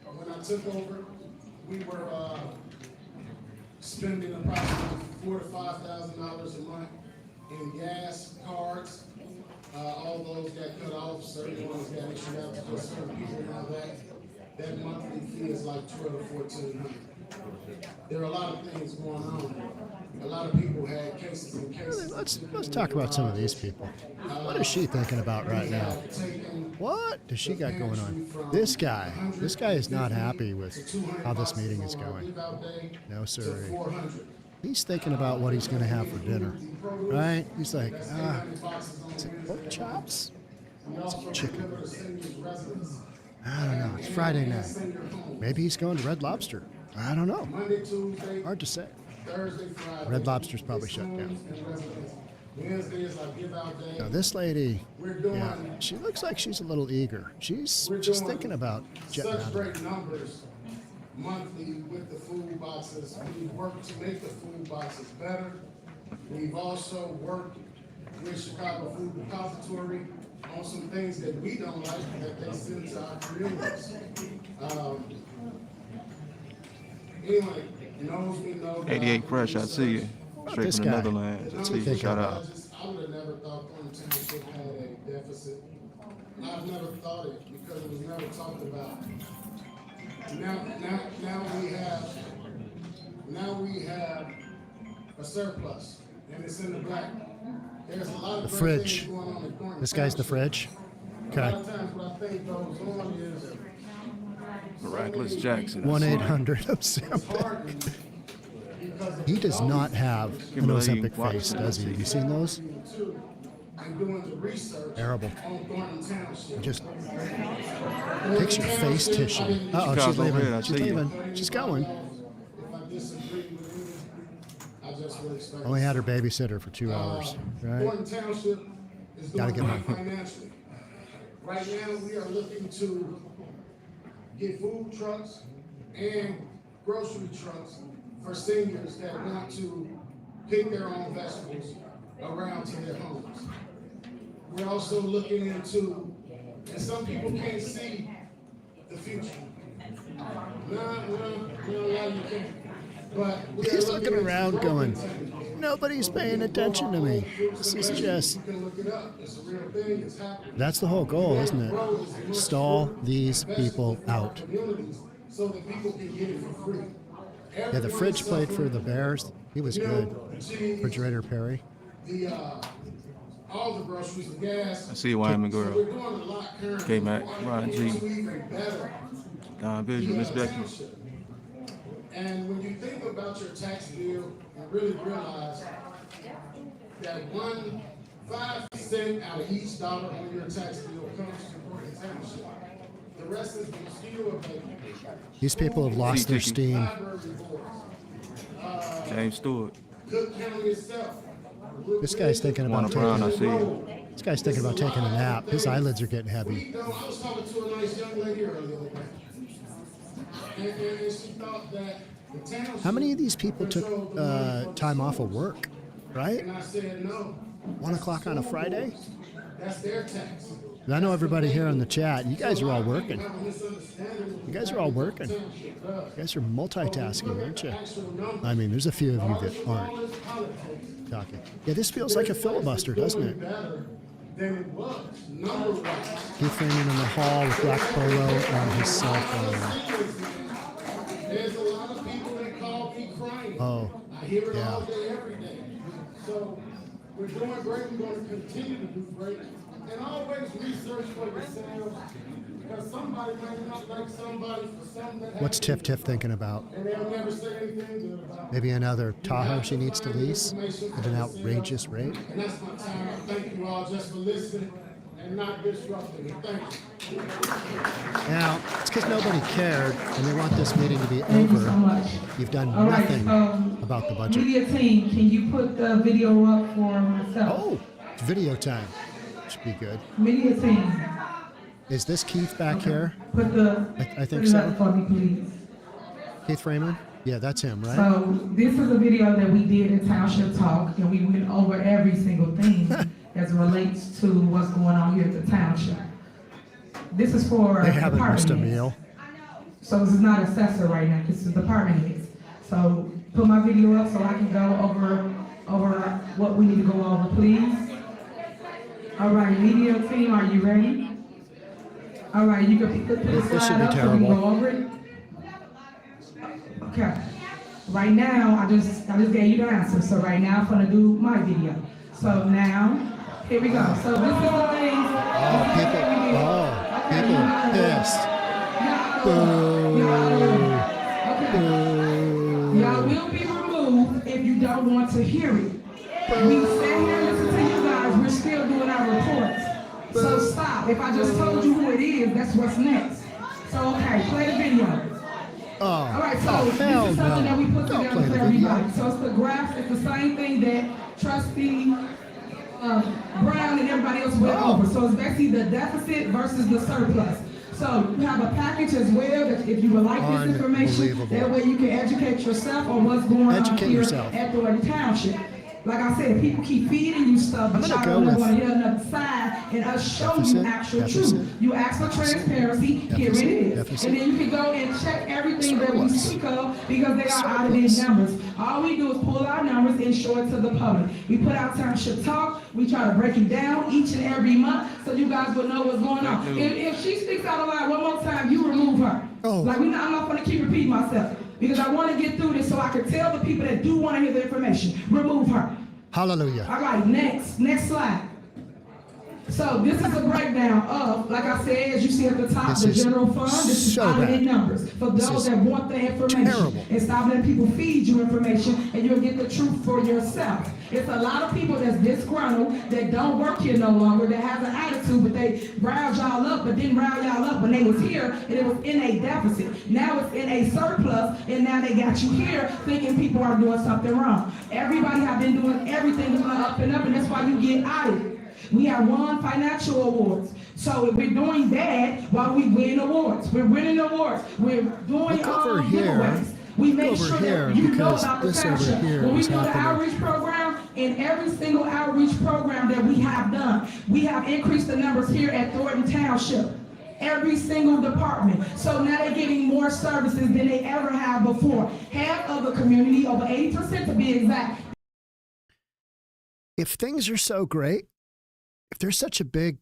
When I took over, we were spending approximately $4,000 to $5,000 a month in gas cards. All those got cut off. Certain ones got issued out to just certain people. Now that monthly fee is like $1,200 or $1,400. There are a lot of things going on. A lot of people had cases and cases. Let's talk about some of these people. What is she thinking about right now? What does she got going on? This guy is not happy with how this meeting is going. No, sir. He's thinking about what he's going to have for dinner, right? He's like, is it pork chops? Is it chicken? I don't know. It's Friday night. Maybe he's going to Red Lobster. I don't know. Hard to say. Red Lobster's probably shut down. Now this lady, yeah, she looks like she's a little eager. She's just thinking about jetting out of there. Numbers monthly with the food boxes. We've worked to make the food boxes better. We've also worked with Chicago Food Depository on some things that we don't like that they send to our communities. Anyway, knows we know. 88 Fresh, I see you. Straight from the Netherlands. I see you. Shout out. I would have never thought Thornton Township had a deficit. I've never thought it because it was never talked about. Now we have a surplus, and it's in the black. There's a lot of the fridge. Going on in Thornton This guy's the fridge. Okay. A lot of times what I think goes on is Miraculous Jackson. 1-800 Ozempic. He does not have an Ozempic face, does he? Have you seen those? Terrible. Just takes your face tissue. Uh-oh, she's leaving. She's leaving. She's going. Only had her babysitter for 2 hours, right? Thornton Township is Gotta doing get well home. financially. Right now, we are looking to get food trucks and grocery trucks for seniors that want to pick their own vegetables around to their homes. We're also looking into, and some people can't see the future. No, you can't. But He's looking around going, nobody's paying attention to me. This is just... That's the whole goal, isn't it? Stall these people out. So that people can get it for free. Yeah, the fridge played for the Bears. He was good. Refrigerator Perry. the, all the groceries, the gas. I see Wyoming So girl. we're doing a lot currently. K-Mac, Ron G. To even better Don Visual, Miss Becky. township. And when you think about your tax bill, you really realize that 5 cents out of each dollar on your tax bill comes to Thornton Township. The rest is mosquito abatement. These people have lost their steam. Library boards. James Stewart. Cook County itself. This guy's thinking about Warner Brown, I see taking. you. This guy's thinking about taking a nap. His eyelids are getting heavy. I was talking to a nice young lady earlier, and she thought that the township. How many of these people took time off of work? Right? And I said no. 1 o'clock on a Friday? That's their tax. I know everybody here in the chat. You guys are all working. You guys are all working. You guys are multitasking, aren't you? I mean, there's a few of you that aren't talking. Yeah, this feels like a filibuster, doesn't it? Than it was, number-wise. Keith Freeman in the hall with black polo on his cell phone. There's a lot of people that call me crying. Oh, I hear it all yeah. day, every day. So we're doing great. We're going to continue to do great. And always research for yourself, because somebody might not like somebody for something that What's Tiff thinking about? and they'll never say anything good about it. Maybe another Tahoe she needs to lease at an outrageous rate? And that's my time. I thank you all just for listening and not disrupting it. Thank you. Now, it's because nobody cared and they want this meeting to be Thank you so over. much. You've done All right, nothing about the budget. Media team, can you put the video up for myself? Oh, it's video time. Should be good. Media team, Is this Keith back here? put the I think put it so. up for me, please. Keith Freeman? Yeah, that's him, right? So this is a video that we did in Township Talk, and we went over every single thing as it relates to what's going on here at the township. This is for They haven't missed a department heads. meal. So this is not assessor right now, this is department heads. So put my video up so I can go over what we need to go over, please. All right, media team, are you ready? All right, you can put the This should slide be up so we terrible. go over it. Okay. Right now, I just gave you the answer. So right now, I'm gonna do my video. So now, here we go. So this is the things. People pissed. Y'all will be removed if you don't want to hear it. We stand here and listen to you guys. We're still doing our reports. So stop. If I just told you who it is, that's what's next. So okay, play the video. All right, so this is something that we put together for everybody. So it's the graphs. It's the same thing that Trustee Brown and everybody else went over. So it's basically the deficit versus the surplus. So you have a package as well that if you would like this information, that way you can educate yourself on what's going on here at Thornton Township. Like I said, people keep feeding you stuff, but y'all don't want to hear another side and us show you actual truth. You ask for transparency, here it is. And then you can go and check everything that we speak of because they are audited numbers. All we do is pull our numbers and show it to the public. We put out Township Talk, we try to break it down each and every month so you guys will know what's going on. If she speaks out loud one more time, you remove her. Like I'm not going to keep repeating myself. Because I want to get through this so I can tell the people that do want to hear the information. Remove her. Hallelujah. All right, next slide. So this is a breakdown of, like I said, as you see at the top, the general fund. This is audited numbers for those that want the information. And stop letting people feed you information and you'll get the truth for yourself. It's a lot of people that's disgruntled, that don't work here no longer, that have an attitude, but they riled y'all up, but didn't rile y'all up when they was here, and it was in a deficit. Now it's in a surplus, and now they got you here thinking people are doing something wrong. Everybody have been doing everything that's up, and that's why you get audited. We have won financial awards. So if we're doing bad, while we win awards, we're winning awards. We're doing giveaways. We make sure that you know about the township. When we do the outreach program, in every single outreach program that we have done, we have increased the numbers here at Thornton Township. Every single department. So now they're getting more services than they ever have before. Half of the community, over 80% to be exact. If things are so great, if there's such a big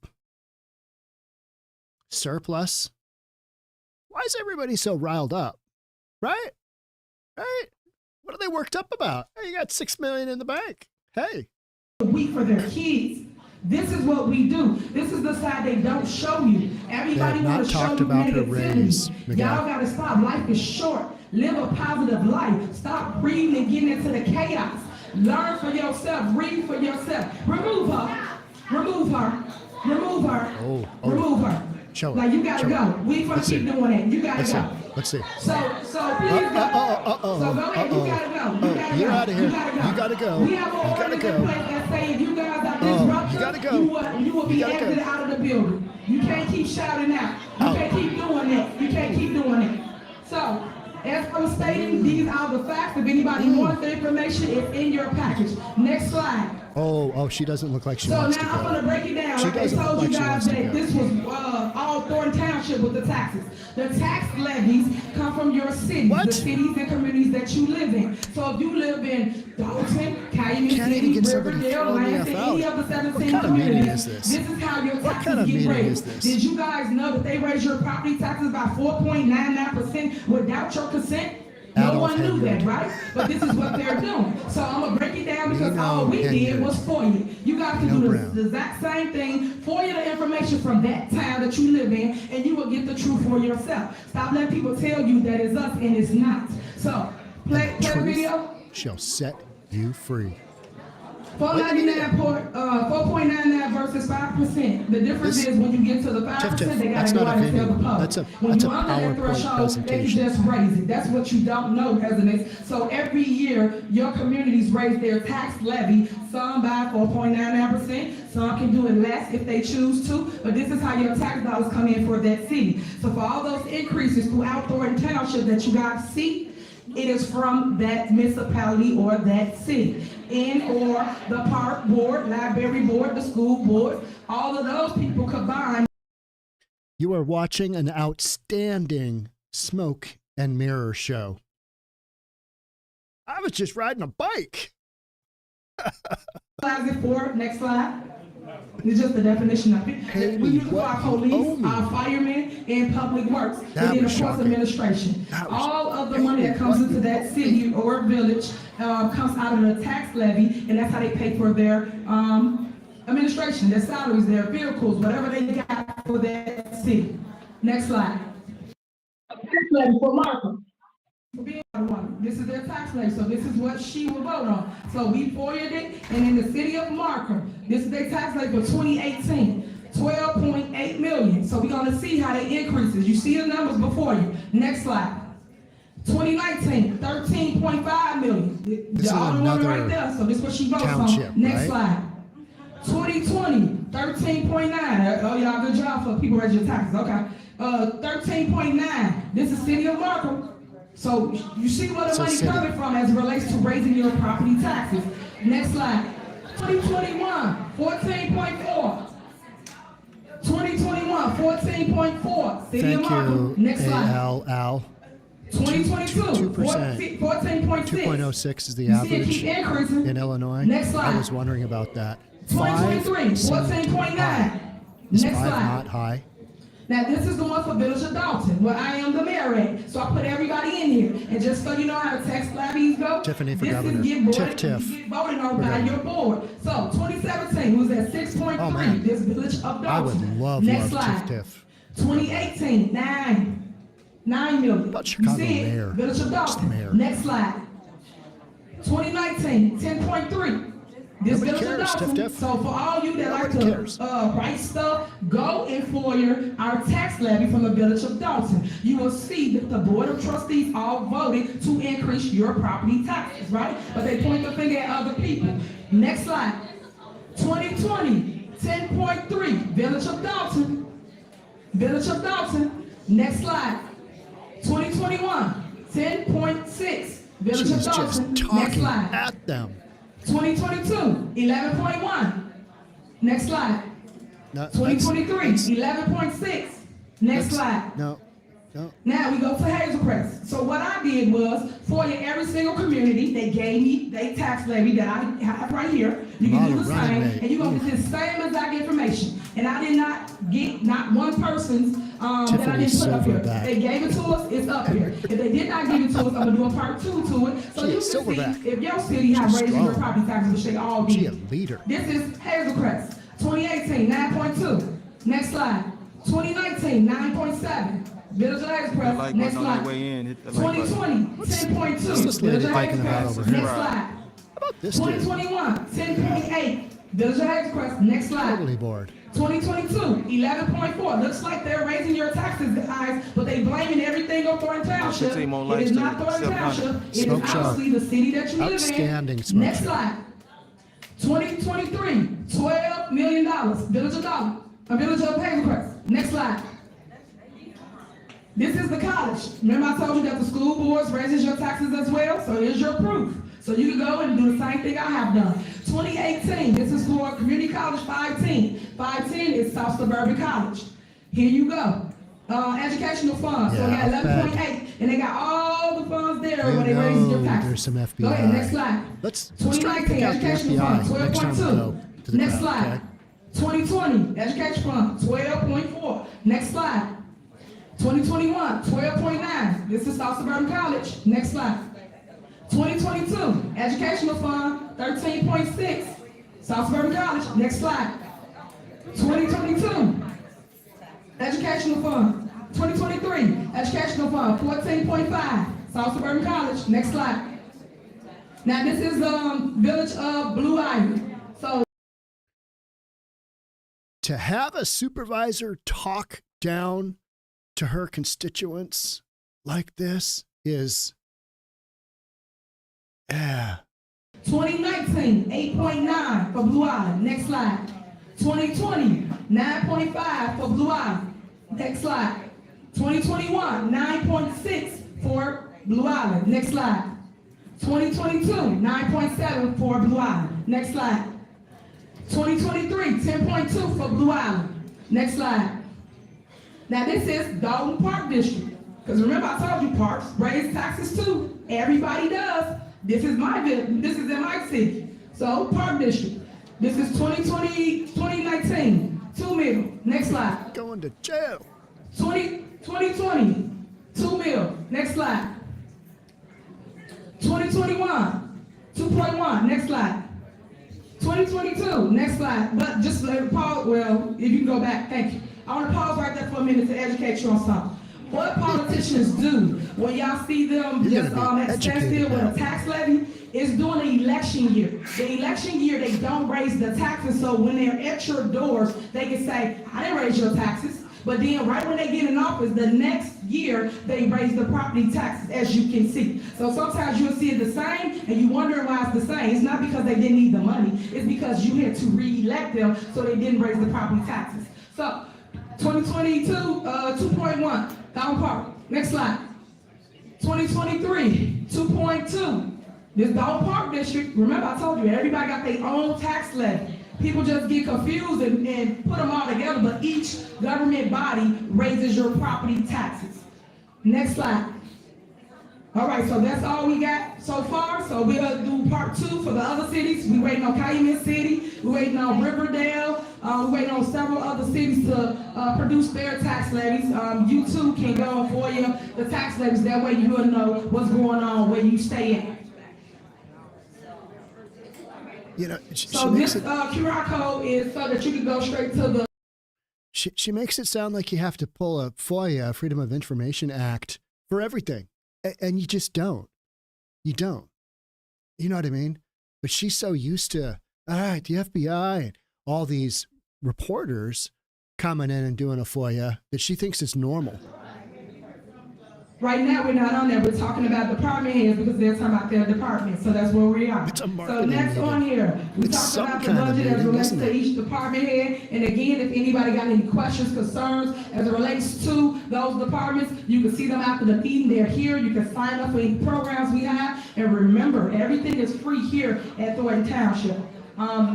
surplus, why is everybody so riled up? Right? Right? What are they worked up about? Hey, you got $6 million in the bank. Hey, a week for their kids. This is what we do. This is the side they don't show you. Everybody want to show you negativity. Y'all got to stop. Life is short. Live a positive life. Stop reading and getting into the chaos. Learn for yourself. Read for yourself. Remove her. Remove her. Remove her. Remove her. Show like you gotta go. We gonna keep doing it. You gotta go. Let's see. So please go. So go ahead. You gotta go. You gotta You're go. out of here. You gotta go. We have an ordinance in place that say if you guys are disruptive, you gotta go. You will be exited out of the building. You can't keep shouting out. You can't keep doing that. You can't keep doing it. So as I was stating, these are the facts. If anybody wants the information, it's in your package. Next slide. Oh, she doesn't look like she So wants to now go. I'm gonna break it down. She Like I doesn't told look you like she guys wants to that go. this was all Thornton Township with the taxes. The tax levies come from your cities, the cities and communities that you live in. So if you live in Dolton, Calumet City, Riverdale, Lansing, any of the 17 communities, this is how your taxes get raised. Did you guys know that they raise your property taxes by 4.99% without your consent? No one knew that, right? But this is what they're doing. So I'm gonna break it down because all we did was for you. You guys can do the exact same thing, for you the information from that town that you live in, and you will get the truth for yourself. Stop letting people tell you that it's us and it's not. So play the video. Shall set you free. 4.99 versus 5%. The difference is when you get to the 5%, they gotta go out and tell the public. That's a When you're under that PowerPoint threshold, they presentation. just raise it. That's what you don't know, residents. So every year, your communities raise their tax levy, some by 4.99%, some can do it less if they choose to, but this is how your tax dollars come in for that city. So for all those increases throughout Thornton Township that you guys see, it is from that municipality or that city. Or the park board, library board, the school board, all of those people combined. You are watching an outstanding smoke and mirror show. I was just riding a bike. Next slide. It's just the definition of it. We use it for our police, our firemen, and public works, and then of course administration. All of the money that comes into that city or village comes out of the tax levy, and that's how they pay for their administration, their salaries, their vehicles, whatever they got for that city. Next slide. Tax levy for Markham. This is their tax levy, so this is what she will vote on. So we forwarded it, and in the city of Markham, this is their tax levy for 2018, 12.8 million. So we're gonna see how they increases. You see the numbers before you. Next slide. 2019, 13.5 million. This is All the one right another there, so this is what she votes township, on. Next right? slide. 2020, 13.9. Oh, y'all, good job for people raising your taxes. Okay. 13.9. This is city of Markham. So you see where the money coming from as it relates to raising your property taxes. Next slide. 2021, 14.4. 2021, 14.4. City of Markham. Next slide. Al. 2022, 2%. 14.6. 2.06 is the You see it average keep increasing. in Illinois. Next slide. I was wondering about that. 2023, 14.9. Is Next 5 slide. not high? Now this is the one for Village of Dolton, where I am the mayor at. So I put everybody in here. And just so you know how the tax levies go, Tiffany for this governor. is get Tiff. voted on by your board. So 2017 was at 6.3, this Village of Dolton. I would love Next slide. Tiff. 2018, 9 million. About Chicago You see it? mayor. Village of Just the Dolton. mayor. Next slide. 2019, 10.3. This Nobody Village of cares, Dolton. Tiff. So for all you that like Nobody to cares. write stuff, go and FOIA our tax levy from the Village of Dolton. You will see that the Board of Trustees all voted to increase your property taxes, right? But they point the finger at other people. Next slide. 2020, 10.3, Village of Dolton. Village of Dolton. Next slide. 2021, 10.6, Village She of was just Dolton. Next talking slide. at them. 2022, 11.1. Next slide. No, 2023, 11.6. Next slide. No. Now we go to Hazel Crest. So what I did was, for every single community, they gave me their tax levy that I have right here. You can do the same, and you're gonna get the same exact information. And I did not get not one person's that I Tiffany's didn't put up here. silverback. They gave it to us, it's up here. If they did not give it to us, I'm gonna do a part 2 to it. So you can silverback. see if your city have raised your strong. property taxes, which they all She a did. leader. This is Hazelcrest, 2018, 9.2. Next slide. 2019, 9.7. Village of Hazelcrest, Like next button on slide. the way in, hit the like button. 2020, 10.2. What's this lady Village of biking about Hazelcrest, over here? next slide. How about this dude? 2021, 10.8. Village of Hazelcrest, next slide. Totally bored. 2022, 11.4. Looks like they're raising your taxes, guys, but they blaming everything on Thornton Township. 15 more It likes is to not Thornton 700. Township. It is Smoke show. obviously the city that you live in. Outstanding smoke Next show. slide. 2023, $12 million. Village of Hazelcrest. Next slide. This is the college. Remember I told you that the school boards raises your taxes as well? So here's your proof. So you can go and do the same thing I have done. 2018, this is for Community College 510. 510 is South Suburban College. Here you go. Educational funds, so we got Yeah, 11.8, and they got all the funds there You when they raise your know taxes. there's some FBI. Go ahead, next slide. Let's try to 2019, pick out the educational FBI fund, next time we go 12.2. to the Next crowd, slide. okay? 2020, education fund, 12.4. Next slide. 2021, 12.9. This is South Suburban College. Next slide. 2022, educational fund, 13.6. South Suburban College. Next slide. 2022, educational fund. 2023, educational fund, 14.5. South Suburban College. Next slide. Now this is Village of Blue Ivy. So To have a supervisor talk down to her constituents like this is, 2019, 8.9 for Blue Island. Next slide. 2020, 9.5 for Blue Island. Next slide. 2021, 9.6 for Blue Island. Next slide. 2022, 9.7 for Blue Island. Next slide. 2023, 10.2 for Blue Island. Next slide. Now this is Dolton Park District. Because remember I told you parks raise taxes too. Everybody does. This is my village. This is in my city. So Park District. This is 2019, 2 mil. Next slide. Going to jail. 2020, 2 mil. Next slide. 2021, 2.1. Next slide. 2022, next slide. But just let it pause. Well, if you can go back, thank you. I want to pause right there for a minute to educate you on something. What politicians do when y'all see them just at standstill with a tax levy is during the election year. The election year, they don't raise the taxes, so when they're at your doors, they can say, I didn't raise your taxes. But then right when they get in office, the next year, they raise the property taxes, as you can see. So sometimes you'll see it the same, and you wonder why it's the same. It's not because they didn't need the money. It's because you had to re-elect them, so they didn't raise the property taxes. So 2022, 2.1, Dolton Park. Next slide. 2023, 2.2. This Dolton Park District, remember I told you, everybody got their own tax levy. People just get confused and put them all together, but each government body raises your property taxes. Next slide. All right, so that's all we got so far. So we're gonna do part 2 for the other cities. We're waiting on Calumet City, we're waiting on Riverdale, we're waiting on several other cities to produce their tax levies. You too can go for you the tax levies, that way you will know what's going on where you stay at. You know, she So makes this it, QR code is so that you can go straight to the she makes it sound like you have to pull a FOIA, Freedom of Information Act, for everything. And you just don't. You don't. You know what I mean? But she's so used to, all right, the FBI and all these reporters coming in and doing a FOIA that she thinks it's normal. Right now, we're not on there. We're talking about department heads because they're talking about their department. So that's where we are. It's a So marketing next meeting. on here, we It's talk about the some kind of budget as meeting, relates isn't to it? each department head. And again, if anybody got any questions, concerns as it relates to those departments, you can see them after the meeting. They're here. You can sign up for any programs we have. And remember, everything is free here at Thornton Township.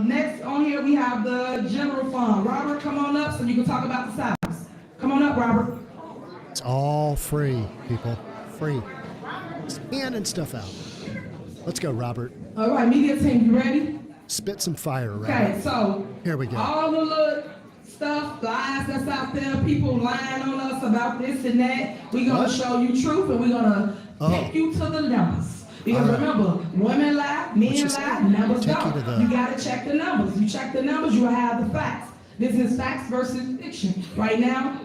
Next on here, we have the general fund. Robert, come on up so you can talk about the salaries. Come on up, Robert. It's all free, people. Free. Just handing stuff out. Let's go, Robert. All right, media team, you ready? Spit some fire, Robert. Okay, so Here we go. all the little stuff, lies that's out there, people lying on us about this and that. We're gonna show you truth, and we're gonna take you to the numbers. Because remember, women lie, men lie, numbers don't. You gotta check the numbers. You check the numbers, you have the facts. This is facts versus fiction. Right now,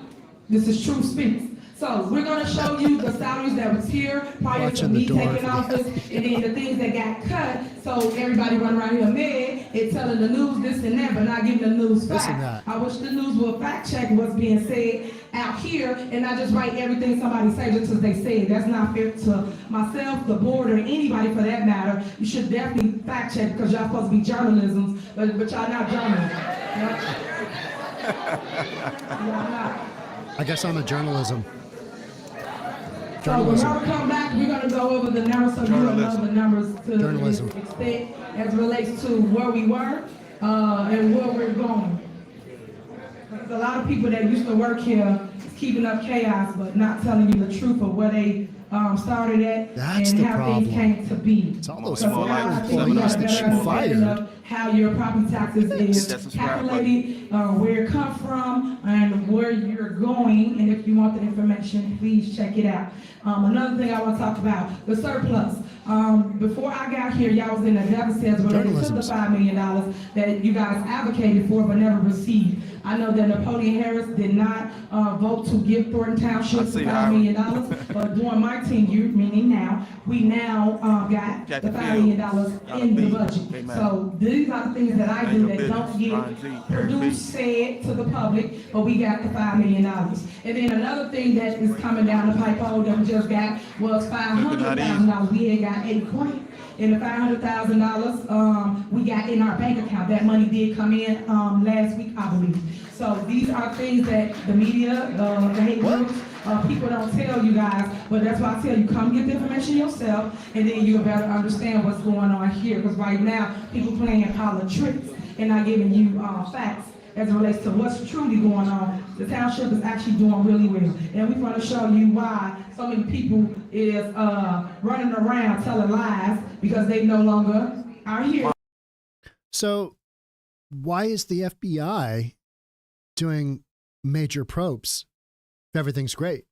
this is truth speaks. So we're gonna show you the salaries that was here prior to me taking office, and then the things that got cut. So everybody run around here mad and telling the news this and that, but not giving the news facts. I wish the news would fact check what's being said out here and not just write everything somebody says just because they say it. That's not fair to myself, the board, or anybody for that matter. You should definitely fact check because y'all supposed to be journalism, but y'all not journalists. Y'all not. I guess I'm a journalism. So when we come back, we're going to go over the numbers so you will know the numbers to expect as it relates to where we were and where we're going. There's a lot of people that used to work here keeping up chaos, but not telling you the truth of where they started at and how things came to be. It's all those former employees that you fired. How your property taxes is calculated, where it comes from, and where you're going. And if you want the information, please check it out. Another thing I want to talk about, the surplus. Before I got here, y'all was in a deficit related to the $5 million that you guys advocated for but never received. I know that Napoleon Harris did not vote to give Thornton Township the $5 million, but during my tenure, meaning now, we now got the $5 million in the budget. So these are the things that I do that don't get produced, said to the public, but we got the $5 million. And then another thing that is coming down the pipe that we just got was $500,000. We had got $8 grand. And the $500,000 we got in our bank account. That money did come in last week, I believe. So these are things that the media, the hate groups, people don't tell you guys, but that's why I tell you, come get the information yourself, and then you'll better understand what's going on here. Because right now, people playing politics and not giving you facts as it relates to what's truly going on. The township is actually doing really well. And we want to show you why so many people is running around telling lies because they no longer are here. So why is the FBI doing major probes if everything's great?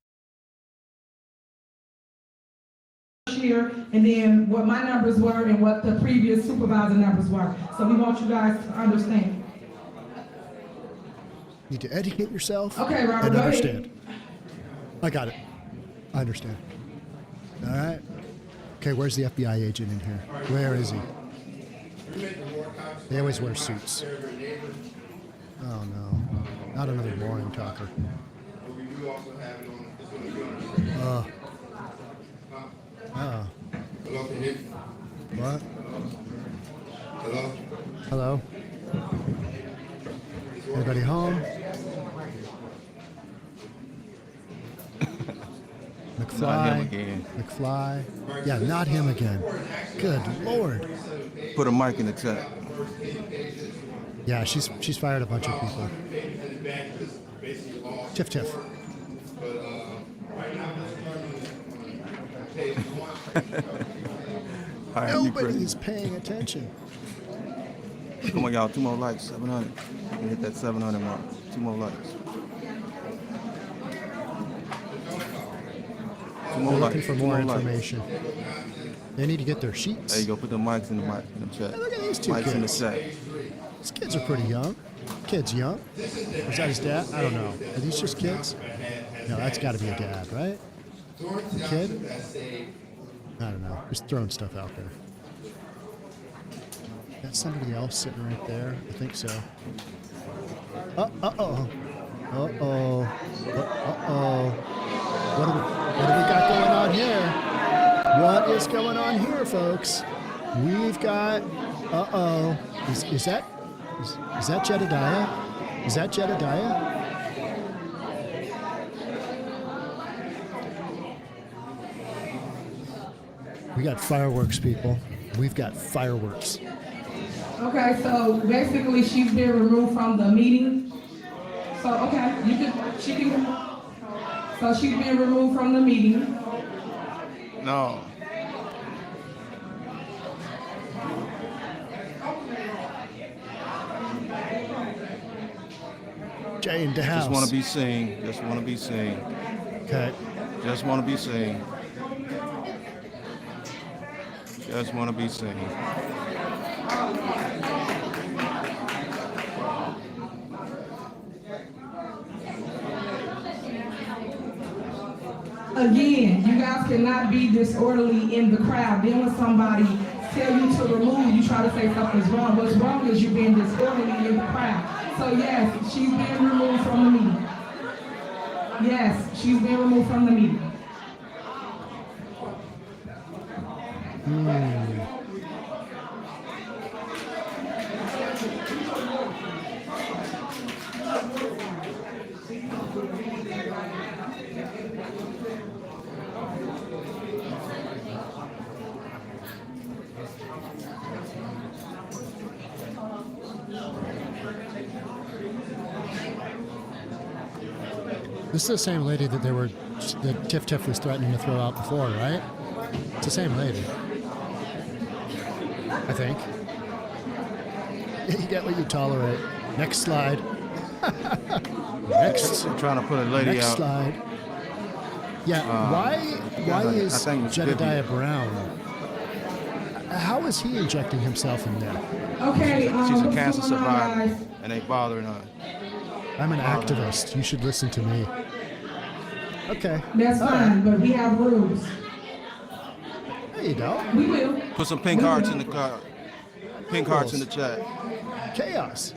Here, and then what my numbers were and what the previous supervisor numbers were. So we want you guys to understand. You need to educate yourself. Okay, Robert, and go understand. ahead. I got it. I understand. All right. Okay, where's the FBI agent in here? Where is he? They always wear suits. Oh no, not another boring talker. What? Hello? Anybody home? McFly. Not him again. McFly. Yeah, not him again. Good Lord. Put a mic in the chat. Yeah, she's fired a bunch of people. Tiff Tiff. Nobody's paying attention. Come on, y'all. 2 more likes. 700. We hit that 700 mark. 2 more likes. 2 more They're likes. looking for more information. They need to get their sheets. There you go. Put the mics in the chat. Hey, look at these two mics kids. in the chat. These kids are pretty young. Kid's young. Is that his dad? I don't know. Are these just kids? No, that's got to be a dad, right? A kid? I don't know. Just throwing stuff out there. Got somebody else sitting right there. I think so. Uh-oh. Uh-oh. Uh-oh. What do we got going on here? What is going on here, folks? We've got... Uh-oh. Is that Jedediah? Is that Jedediah? We got fireworks, people. We've got fireworks. Okay, so basically she's been removed from the meeting. So, okay, so she's been removed from the meeting. No. Jay in the house. Just want to be seen. Just want to be seen. Okay. Just want to be seen. Just want to be seen. Again, you guys cannot be disorderly in the crowd. Then when somebody tell you to remove, you try to say something's wrong. What's wrong is you being disorderly in the crowd. So yes, she's being removed from the meeting. Yes, she's being removed from the meeting. This is the same lady that Tiff was threatening to throw out before, right? It's the same lady. I think. You get what you tolerate. Next slide. Next. I'm trying to put a lady next out. Slide. Yeah. Why is Jedediah Brown? How is he injecting himself in there? Okay. She's a cancer survivor, and they bothering her. I'm an activist. You should listen to me. Okay. That's fine, but we have rules. No, you don't. We will. Put some pink hearts in the car. Pink hearts in the chat. Chaos.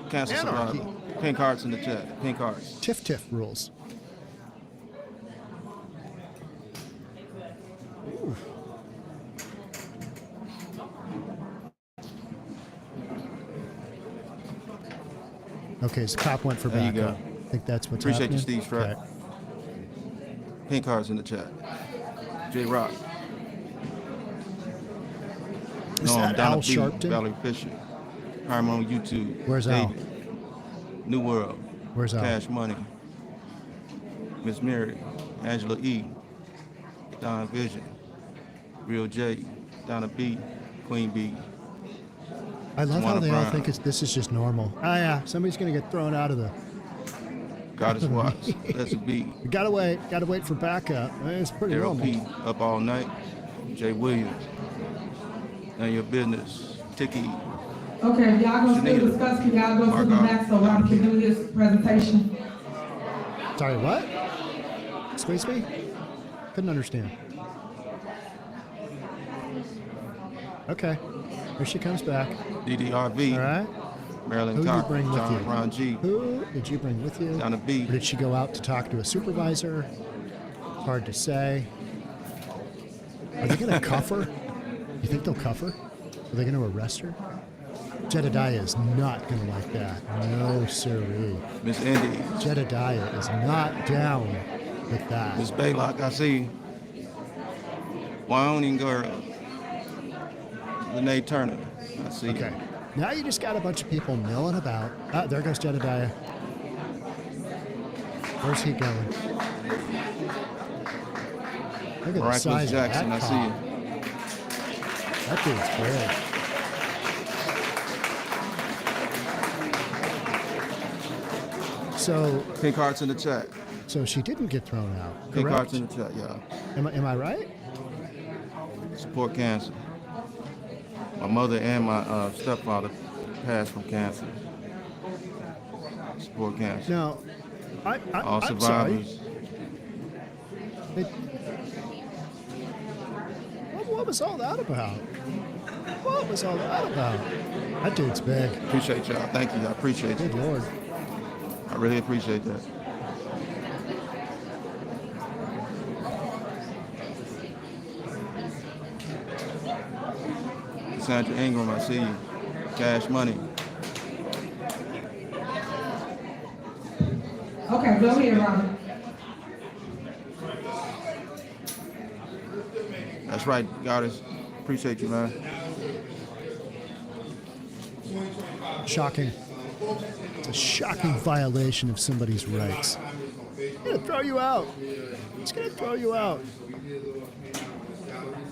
Cancer Anarchy. survivor. Pink hearts in the chat. Pink hearts. Tiff rules. Ooh. Okay, so cop went for There you backup. go. I think that's what's Appreciate you, happening. Steve Stratton. Pink hearts in the chat. J Rock. Is that Donna Al B, Sharpton? Valerie Fisher. Harm on YouTube. Where's David. New World. Where's Al? Cash Money. Miss Mary. Angela E. Don Vision. Real J. Donna B. Queen B. I love how Tawana they all Brown. think this is just normal. Oh yeah, somebody's gonna get thrown out of the. Goddess Watts. That's a B. We gotta wait for backup. It's pretty Daryl normal. P. Up All Night. Jay Williams. None of your business. Tiki. Okay, if y'all gonna still Shanita. discuss, can y'all go to the Mark back so Robert can do his presentation? Sorry, what? Excuse me? Couldn't understand. Okay, here she comes back. DDRV. All right. Marilyn Who did you Cox. bring with John you? Ron G. Who did you bring with you? Donna B. Or did she go out to talk to a supervisor? Hard to say. Are they gonna cuff her? You think they'll cuff her? Are they gonna arrest her? Jedediah is not gonna like that. No, sirree. Miss Indy. Jedediah is not down with that. Miss Baylock, I see. Wyoming girl. Lene Turner. I see. Okay. Now you just got a bunch of people milling about. Ah, there goes Jedediah. Where's he going? Look at the Miraculous size Jackson, of I that see cop. you. That dude's big. So Pink hearts in the chat. So she didn't get thrown out. Pink Correct? hearts in the chat, yeah. Am I right? Support cancer. My mother and my stepfather passed from cancer. Support cancer. Now, All I'm sorry. survivors. What was all that about? What was all that about? That dude's big. Appreciate y'all. Thank you. I appreciate it. Good Lord. I really appreciate that. Sandra Ingram, I see you. Cash Money. Okay, go ahead, Robert. That's right, Goddess. Appreciate you, man. Shocking. It's a shocking violation of somebody's rights. It's gonna throw you out. It's gonna throw you out.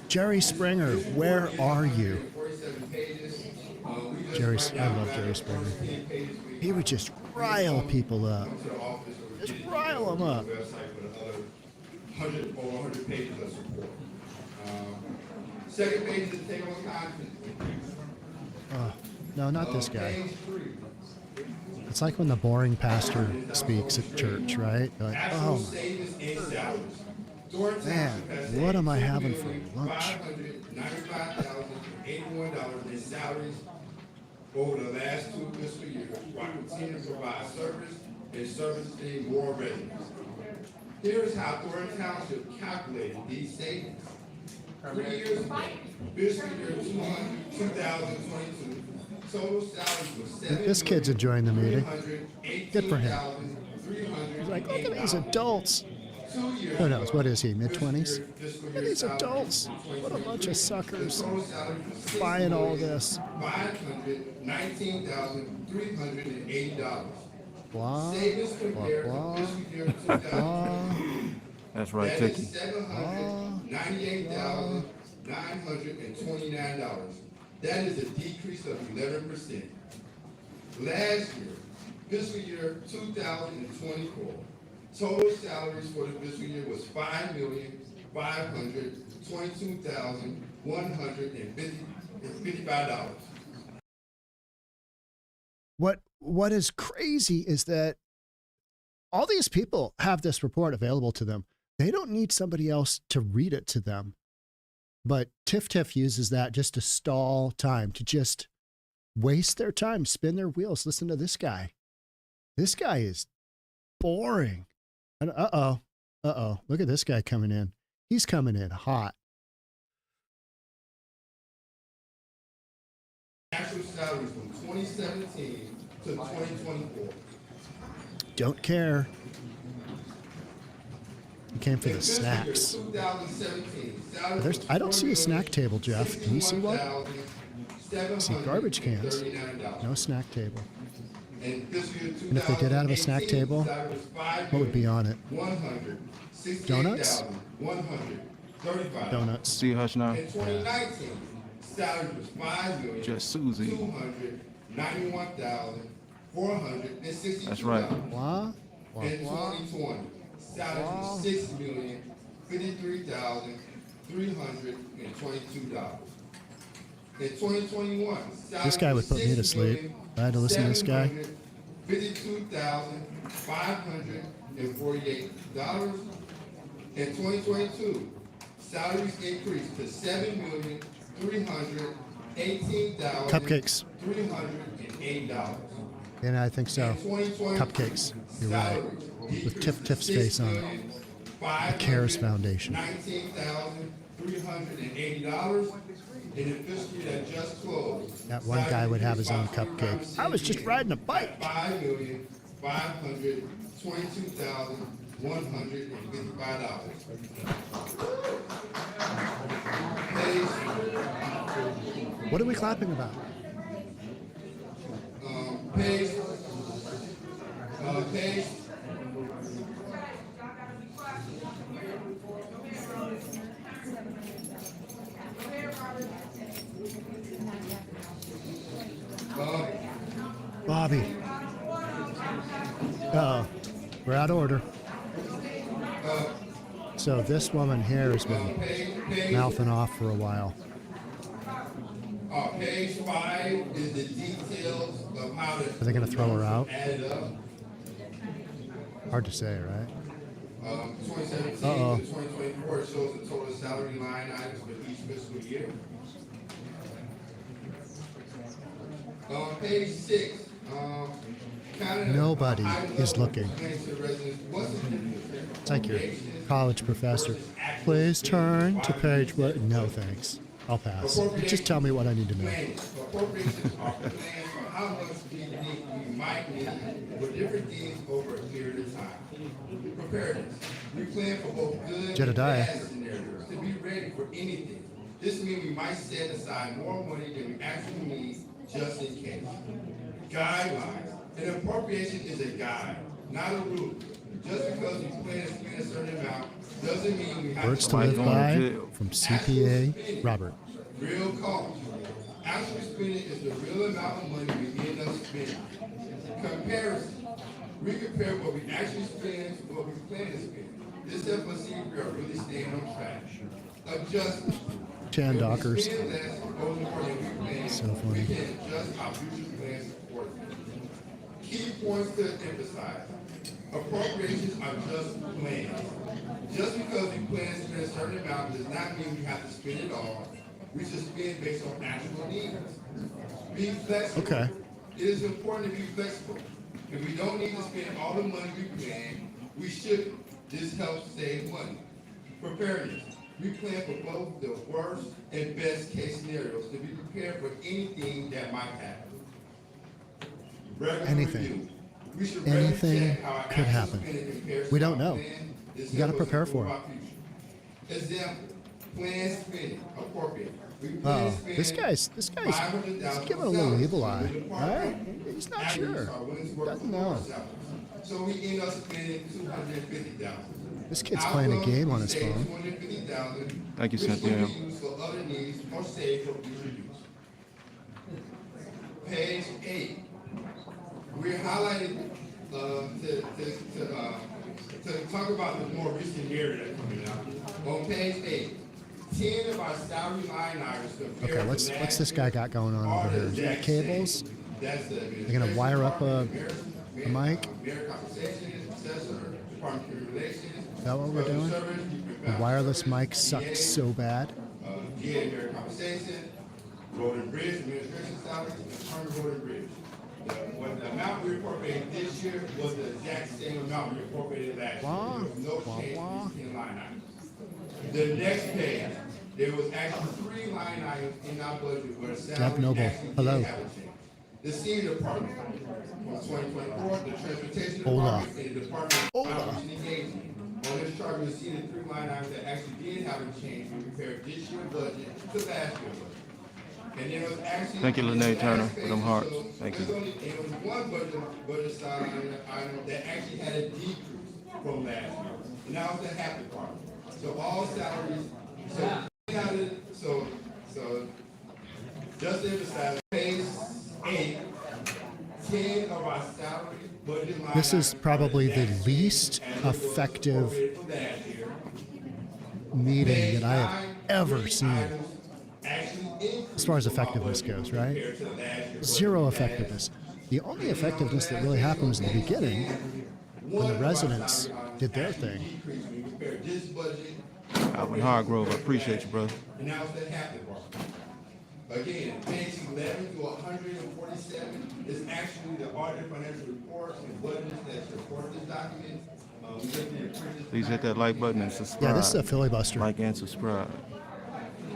Jerry Springer, where are you? I love Jerry Springer. He would just rile people up. Come to the office or Just rile them up. website with another 100 or 100 pages of support. Second page is the table of contents. No, not this guy. Page 3. It's like when the boring pastor speaks at church, right? You're like, Actual oh savings and salaries. Thornton man, Township has what am I saved having for lunch? $595,081 in salaries over the last 2 fiscal years, while continuing to provide service and servicing more residents. Here's how Thornton Township calculated these savings. 3 years ago, fiscal year 2022, total salaries was This kid's enjoying the meeting. Good for him. $7,318. He's like, look at these adults. Who knows? What is he, mid-20s? Look at these adults. What a bunch of suckers buying all this. $519,380. Blah, Savings blah, compared to blah, fiscal year 2000. That's right, That Tiki. is $798,929. That is a decrease of 11%. Last year, fiscal year 2024, total salaries for the fiscal year was $5,522,155. What is crazy is that all these people have this report available to them. They don't need somebody else to read it to them. But TIF uses that just to stall time, to just waste their time, spin their wheels. Listen to this guy. This guy is boring. And look at this guy coming in. He's coming in hot. Actual salaries from 2017 to 2024. Don't care. He came for the snacks. I don't see a snack table, Jeff. Do you see one? I see garbage cans. No snack table. And if they did have a snack table, what would be on it? Donuts? Donuts. See Hush now? In 2019, salary was Just Susie. $5,291,460. That's right. Wah, wah, In wah. 2020, salary was $6,053,322. In 2021, salary This guy would was put me to sleep. I had to listen to this guy. $52,548. In 2022, salaries increased to $7,318,380. Cupcakes. And I think so. Cupcakes. You're right. With Tiff's face on it. The CARES Foundation. $19,380. In the fiscal year that just closed, That one guy would have his own cupcake. I was just riding a bike. $5,522,155. What are we clapping about? Page. Bobby. Uh-oh. We're out of order. So this woman here has been mouthing off for a while. Page 5 is the details of how to. Are they going to throw her out? Add it up. Hard to say, right? 2017 Uh-oh. to 2024 shows the total salary line items for each fiscal year. On page 6, Nobody is looking. It's like your college professor. Please turn to page what? No, thanks. I'll pass. Just tell me what I need to know. Appropriations are planned for how much we might need for different things over a period of time. Preparedness. We plan for both good and Jedediah. bad scenarios to be ready for anything. This means we might set aside more money than we actually need just in case. Guidelines. An appropriation is a guide, not a rule. Just because we plan to spend a certain amount doesn't mean we have Words to live by from CPA Robert. Real cost. Actual spending is the real amount of money we end up spending. Comparison. We compare what we actually spend to what we plan to spend. This helps us see if we are really staying on track. Adjustments. Chan Dockers. So funny. We can adjust our future plans accordingly. Key points to emphasize. Appropriations are just plans. Just because we plan to spend a certain amount does not mean we have to spend it all. We should spend based on actual needs. Be flexible. Okay. It is important to be flexible. If we don't need to spend all the money we plan, we shouldn't. This helps save money. Preparedness. We plan for both the worst and best case scenarios to be prepared for anything that might happen. Regular Anything. review. We should Anything check how our could actual happen. spending compares We to don't our know. plan. This You got to helps us prepare for improve it. our future. Example, plan spending appropriate. We plan Oh, to spend this guy's he's giving a little evil eye, right? He's not sure. Doesn't know. So we end up spending $250,000. This kid's playing a game on his phone. Thank you, which Cynthia. will be used for other needs or saved for future use. Page 8. We're highlighting to talk about the more recent year that's coming out. On page 8, 10 of our salary line items compared Okay, to what's last this guy got going on over here? Is that cables? That's the They're gonna wire up a mic? Mayor compensation, assessor, Department of Relations. Is that what we're doing? The wireless mic sucked so bad. GA Mayor compensation, road and bridge, administration salaries, and attorney road and bridge. What the amount we appropriated this year was the exact same amount we appropriated last year. There was no change in these 10 line items. The next page, there was actually 3 line items in our budget where salary Noble. actually Hello. did have a change. The senior department from 2024, the transportation Hola. department, and the department of outreach and engagement. On this chart, you'll see the 3 line items that actually did have a change when compared this year's budget to last year's budget. And there was actually. Thank you, Lene Turner, for them hearts. So Thank there's you. only, there was one budget side item that actually had a decrease from last year. And that was the health department. So all salaries, so just to emphasize, page 8, 10 of our salary budget line. This is probably the least effective meeting that I have ever seen. As far as effectiveness goes, right? Zero effectiveness. The only effectiveness that really happened was in the beginning when the residents did their thing. Alvin Hargrove, I appreciate you, brother. And now it's the health department. Again, page 11 to 147 is actually the audited financial reports and budgets that support this document. Please hit that like button and subscribe. Yeah, this is a filibuster. Like and subscribe.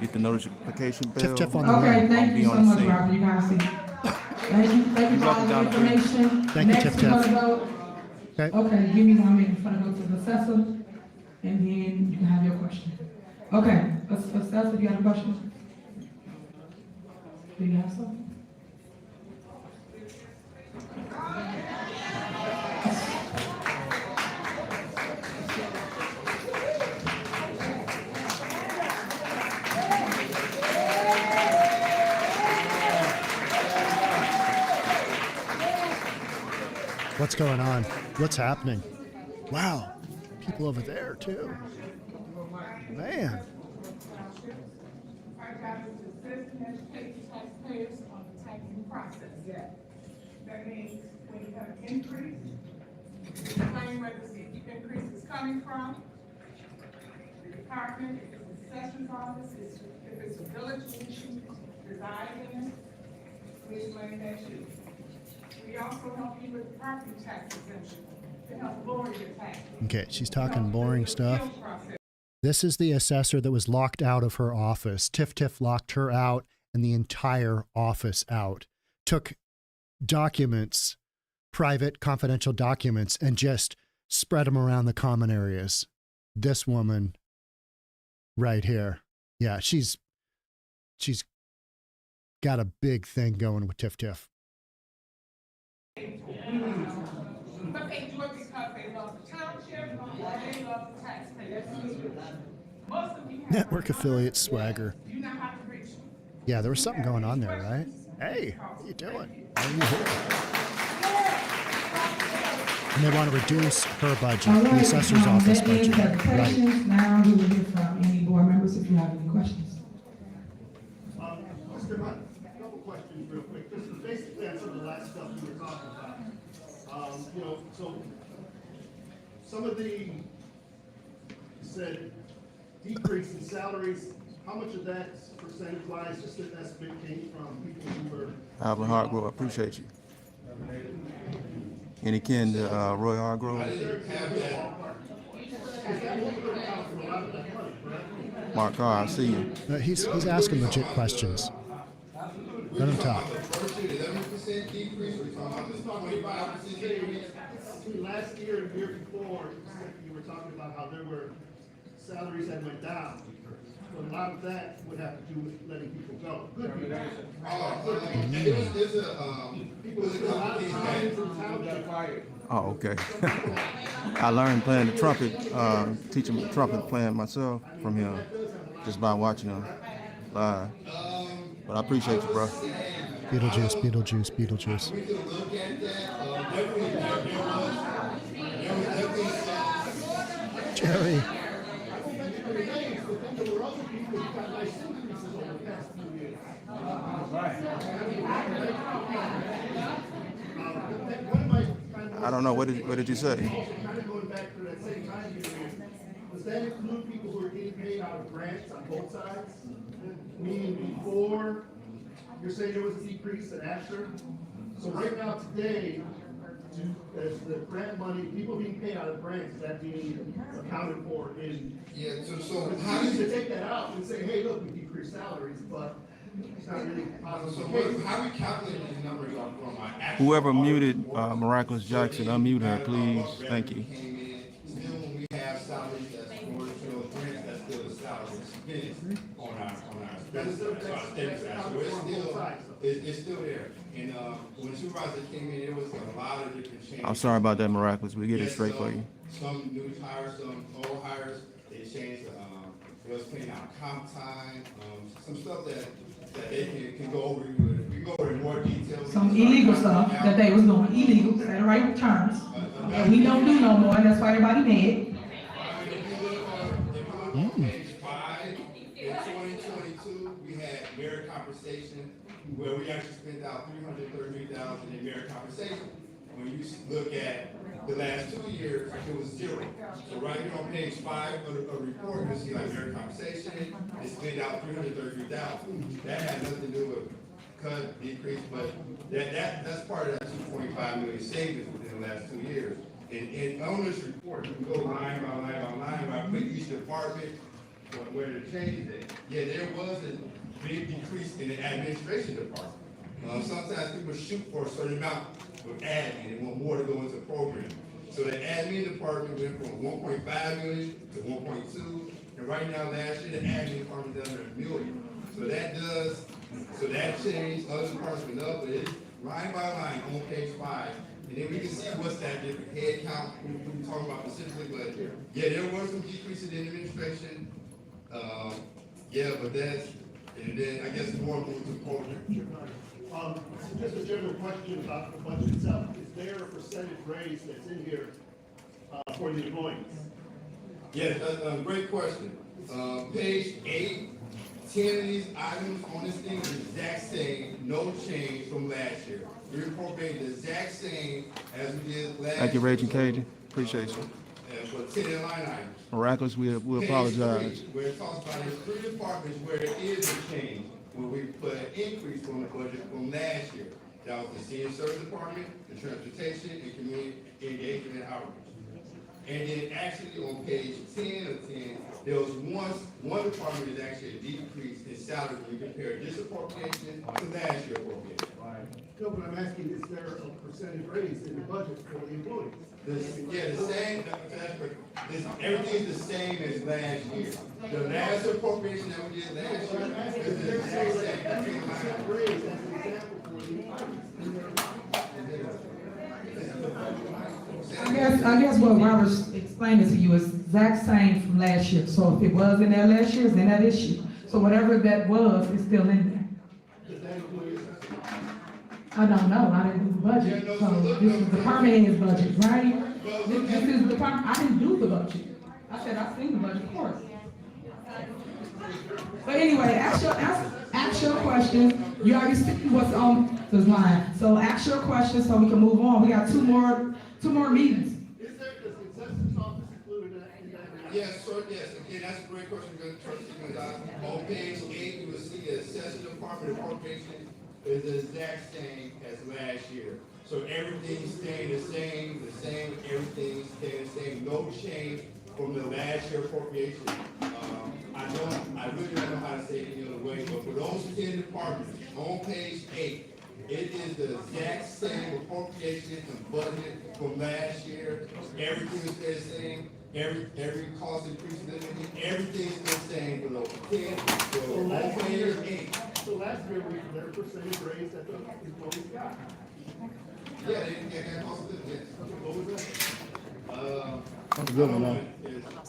Hit the notification bell. Tiff on the Okay, line. thank you so much, Robert, you guys see. Thank you for all the information. Thank you, Next, Tiff. we're gonna go. Okay. Okay, give me 1 minute, we're gonna go to the assessor, and then you can have your question. Okay, assessor, you got a question? Do you have something? What's going on? What's happening? Wow, people over there too. Man. Our job is to assist and educate taxpayers on the taxing process. That means when you have an increase, explain where the increase is coming from, the department, if it's the assessor's office, if it's a village issue, residing, we explain that too. We also help you with property tax exemption to help lower your taxes. Okay, she's talking boring stuff. This is the assessor that was locked out of her office. Tiff locked her out and the entire office out. Took documents, private, confidential documents, and just spread them around the common areas. This woman right here. Yeah, she's got a big thing going with Tiff. But they do it because they love the township or they love the taxpayers. Most of you have Network affiliate swagger. you know how to reach them. Yeah, there was something going on there, right? Hey, how you doing? How are you here? And they want to reduce her budget, All the right, assessor's office that ends budget. the questions. Now we will hear from any board members if you have any questions. Mr. Hunt, a couple questions real quick. This is basically on some of the last stuff you were talking about. You know, so some of the, you said decrease in salaries, how much of that percentage-wise, just an estimate, came from people who were? Alvin Hargrove, I appreciate you. Any kin to Roy Hargrove? Mark Carr, I see you. He's asking legit questions. Let him talk. Last year and the year before, you were talking about how there were salaries that went down. But a lot of that would have to do with letting people go. Good people. Oh, okay. I learned playing the trumpet, teaching trumpet playing myself from him, just by watching him live. But I appreciate you, bro. Beetlejuice, Beetlejuice, Beetlejuice. Jerry. I don't know. What did you say? Kind of going back to that same time period, does that include people who are getting paid out of grants on both sides? Meaning before, you're saying there was a decrease and after? So right now, today, as the grant money, people being paid out of grants, is that being accounted for in? Yeah, so how do you take that out and say, hey, look, we decreased salaries, but it's not really possible. How we calculate these numbers are from my actual. Whoever muted Miraculous Jackson, unmute her, please. Thank you. Still, when we have salaries that's for those grants, that's still the salary expense on our expenses. So it's still there. And when supervisor came in, there was a lot of different changes. I'm sorry about that, Miraculous. We'll get it straight for you. Some new hires, some old hires, they changed, they was paying out comp time, some stuff that they can go over, we go over in more detail. Some illegal stuff that they was doing, illegal, at the right terms. And we don't do no more, and that's why everybody mad. Page 5, in 2022, we had merit compensation, where we actually spent out $333,000 in merit compensation. When you look at the last 2 years, it was 0. So right here on page 5 of the report, you'll see like merit compensation, they spent out $333,000. That had nothing to do with cut, decrease, but that's part of that $2.5 million savings within the last 2 years. And on this report, you can go line by line by line, I put each department where the changes at. Yeah, there was a big decrease in the administration department. Sometimes people shoot for a certain amount with admin, they want more to go into program. So the admin department went from 1.5 million to 1.2, and right now last year the admin department is under $1 million. So that changed, other departments went up, but it's line by line on page 5. And then we can see what's that different head count we talking about specifically, but yeah, there were some decreases in administration. Yeah, but that's, and then I guess more moving to program. Just a general question about the budget itself. Is there a percentage raise that's in here for the employees? Yes, great question. Page 8, 10 of these items on this thing is the exact same, no change from last year. We appropriated the exact same as we did last year. Thank you, Raging Cajun. Appreciate you. For 10 line items. Miraculous, we apologize. Where it talks about there's 3 departments where there is a change, where we put an increase from the budget from last year. That was the senior service department, the transportation, and community engagement and outreach. And then actually on page 10 of 10, there was one department that actually a decrease in salary when you compare this appropriation to last year appropriation. No, but I'm asking, is there a percentage raise in the budget for the employees? Yeah, the same, everything's the same as last year. The last appropriation that we did last year is the exact same. Raise as an example for the employees. I guess what Robert's explaining to you is exact same from last year. So if it was in there last year, it's in that issue. So whatever that was is still in there. I don't know, I didn't do the budget, so this is the department head's budget, right? This is the department, I didn't do the budget. I said I seen the budget, of course. But anyway, ask your questions. You already see what's on the line. So ask your questions so we can move on. We got two more meetings. Is there a census office included in that? Yes, sir, yes, again, that's a great question, Trustee Gonzalez. On page 8, you will see the Assessment Department appropriation is the exact same as last year. So everything's staying the same, everything's staying the same, no change from the last year appropriation. I really don't know how to say it any other way, but for those 10 departments, on page 8, it is the exact same appropriation and budget from last year. Everything is the same. Every cost increase, everything's the same for those 10. So on page 8. So last year, their percentage raised at the employees got. Yeah, they didn't get that cost of living, yes. What was that? That's a good one, I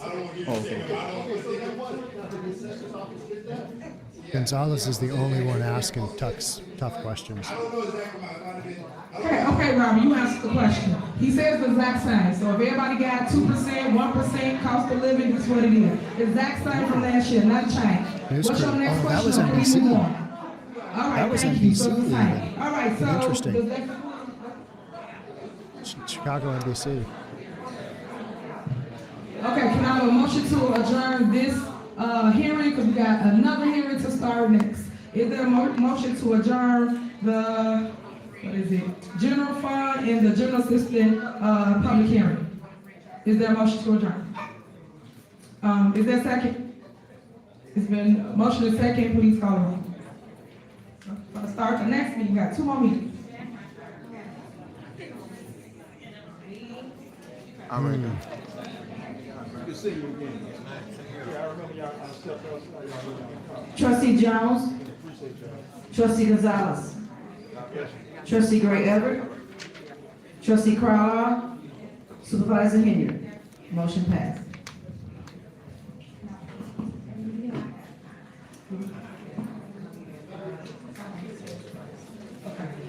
don't want to give you a second, but I don't want to say that one. The assessor's office did that? Gonzalez is the only one asking tough questions. I don't know exactly Okay, Robert, you answer the question. He says the exact same. So if everybody got 2%, 1% cost of living, that's what it is. Exact same from last year, not change. What's your next question? That was NBC. All right, That was thank you. NBC. So the same. All right, so Interesting. Chicago NBC. Okay, can I have a motion to adjourn this hearing, because we got another hearing to start next. Is there a motion to adjourn the, general fund and the general assistant public hearing? Is there a motion to adjourn? Is there a second? It's been motion and second, please call the roll. For the start the next meeting, we got 2 more meetings. I'm ready. Good to see you again. Yeah, I remember y'all stepped up. Trustee Jones. Trustee Gonzalez. Trustee Gray Everett. Trustee Crowell. Supervisor Henyard. Motion passed.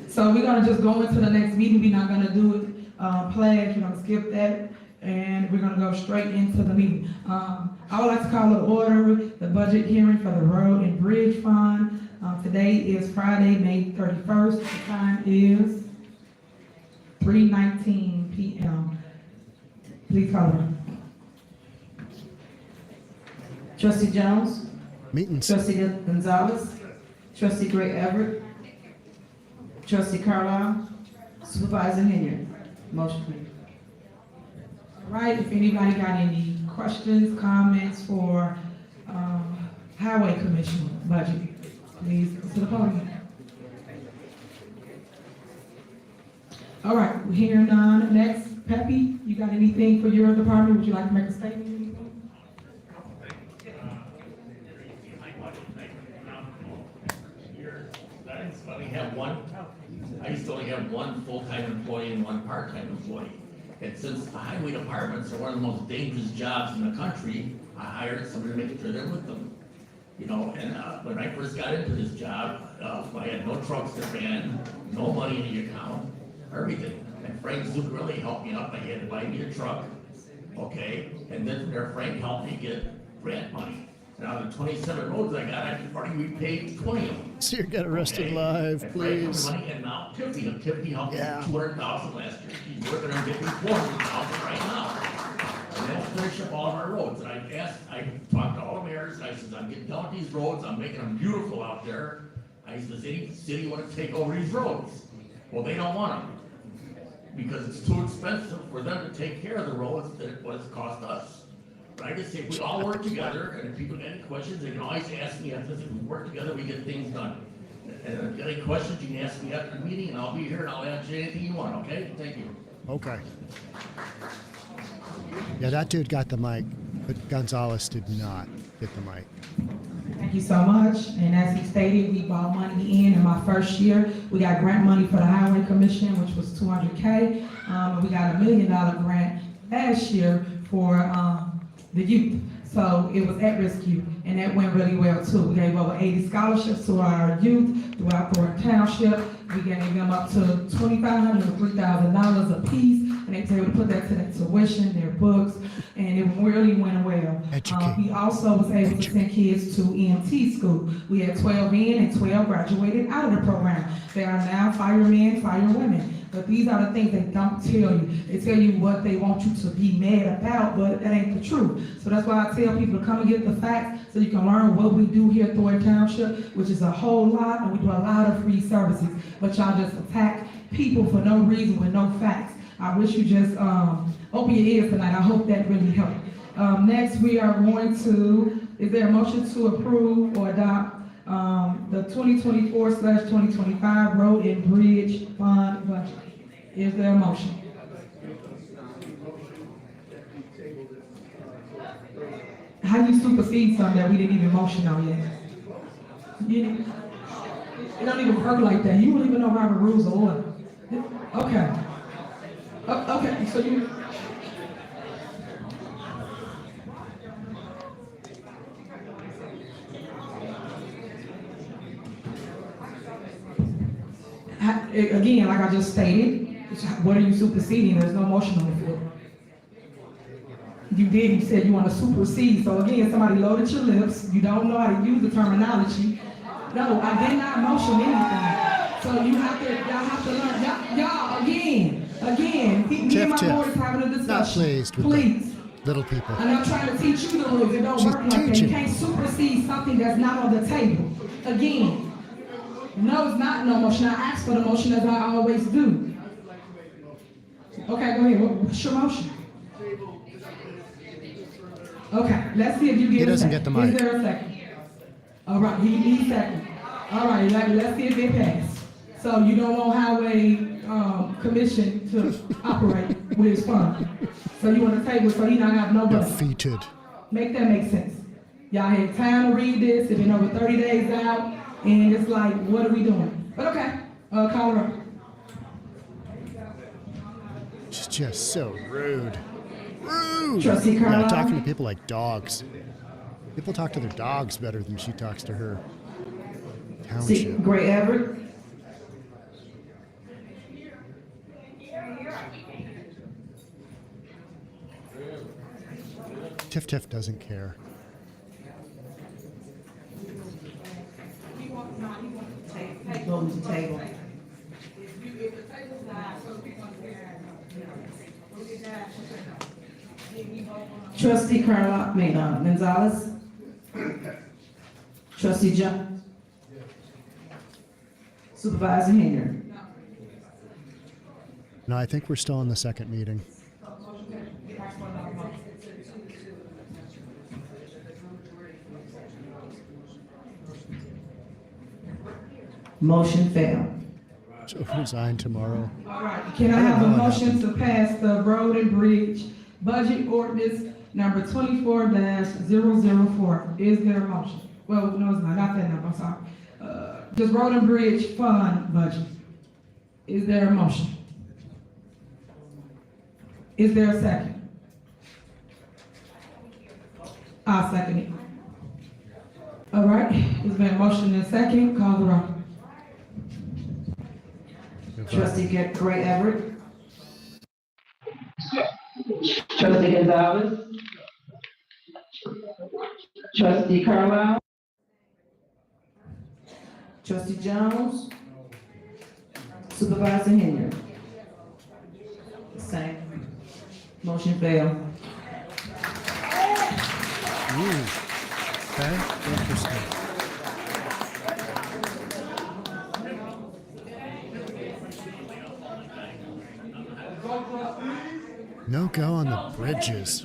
So we're gonna just go into the next meeting. We're not gonna do it pledge, we're gonna skip that, and we're gonna go straight into the meeting. I would like to call to order the budget hearing for the Road and Bridge Fund. Today is Friday, May 31st. The time is 3:19 p.m. Please call the roll. Trustee Jones. Meetings. Trustee Gonzalez. Trustee Gray Everett. Trustee Carlisle. Supervisor Henyard. Motion please. All right, if anybody got any questions, comments for Highway Commission budget, please go to the podium. All right, we're hearing none. Next, Peppy, you got anything for your department? Would you like to make a statement? I used to only have one full-time employee and one part-time employee. And since the highway departments are one of the most dangerous jobs in the country, I hired somebody to make sure they're with them. You know, and when I first got into this job, I had no trucks to ran, no money in the account, everything. And Frank Zuccarelli helped me out. I had to buy me a truck, okay? And then from there, Frank helped me get grant money. And out of the 27 roads I got, I already repaid 20 of them. So you get arrested live, and please. And now Tiffany helped me $200,000 last year. She's working on getting $400,000 right now. And then we'll finish up all of our roads. And I talked to all the mayors, I said, I'm getting down these roads, I'm making them beautiful out there. I said, does any city want to take over these roads? Well, they don't want them. Because it's too expensive for them to take care of the roads than what it's cost us. But I just say, we all work together, and if people have any questions, they can always ask me after this. If we work together, we get things done. And if you have any questions, you can ask me after the meeting, and I'll be here, and I'll answer anything you want, okay? Thank you. Okay. Yeah, that dude got the mic, but Gonzalez did not get the mic. Thank you so much. And as he stated, we brought money in my first year. We got grant money for the Highway Commission, which was $200K. We got $1 million grant last year for the youth. So it was at-risk youth, and that went really well too. We gave over 80 scholarships to our youth throughout Thornton Township. We gave them up to $2,500 to $3,000 a piece, and they were able to put that to their tuition, their books, and it really went well. We also was able to send kids to EMT school. We had 12 in and 12 graduated out of the program. They are now firemen, firewomen. But these are the things they don't tell you. They tell you what they want you to be mad about, but that ain't the truth. So that's why I tell people to come and get the facts so you can learn what we do here at Thornton Township, which is a whole lot, and we do a lot of free services. But y'all just attack people for no reason with no facts. I wish you just open your ears tonight. I hope that really helped. Next, we are going to, is there a motion to approve or adopt the 2024/2025 Road and Bridge Fund budget? Is there a motion? How do you supersede something that we didn't even motion on yet? It don't even work like that. You don't even know Robert rules of order. Okay. Okay, so you. Again, like I just stated, what are you superseding? There's no motion on the floor. You did, you said you want to supersede. So again, somebody loaded your lips. You don't know how to use the terminology. No, I did not motion anything. So y'all have to learn. Y'all, again, me and my board is having a discussion. Not pleased with Please. Little people. And I'm trying to teach you the rules. It don't work like that. You can't supersede something that's not on the table. Again. No, it's not no motion. I asked for the motion as I always do. Okay, go ahead. What's your motion? Okay, let's see if you get He doesn't a second. get the mic. Is there a second? All right, he needs second. All right, let's see if it passes. So you don't want highway commission to operate with his fund. So you want to table so he not have no budget. Defeated. Make that make sense. Y'all had time to read this. It's been over 30 days out. And it's like, what are we doing? But okay, call her up. She's just so rude. Rude! Trustee Carlisle? Yeah, talking to people like dogs. People talk to their dogs better than she talks to her township. Gray Everett? Tiff doesn't care. Go to the table. Trustee Gonzalez. Trustee Jones. Supervisor Henyard. No, I think we're still in the second meeting. Motion failed. So resign tomorrow. All right, can I have a motion to pass the road and bridge budget ordinance number 24-004? Is there a motion? Well, no, it's not that number, I'm sorry. Just road and bridge fund budget. Is there a motion? Is there a second? I'll second it. All right, it's been a motion and a second. Call the roll. Trustee Gray Everett. Trustee Gonzalez. Trustee Carlisle. Trustee Jones. Supervisor Henyard. Same. Motion failed. Okay, interesting. No go on the bridges.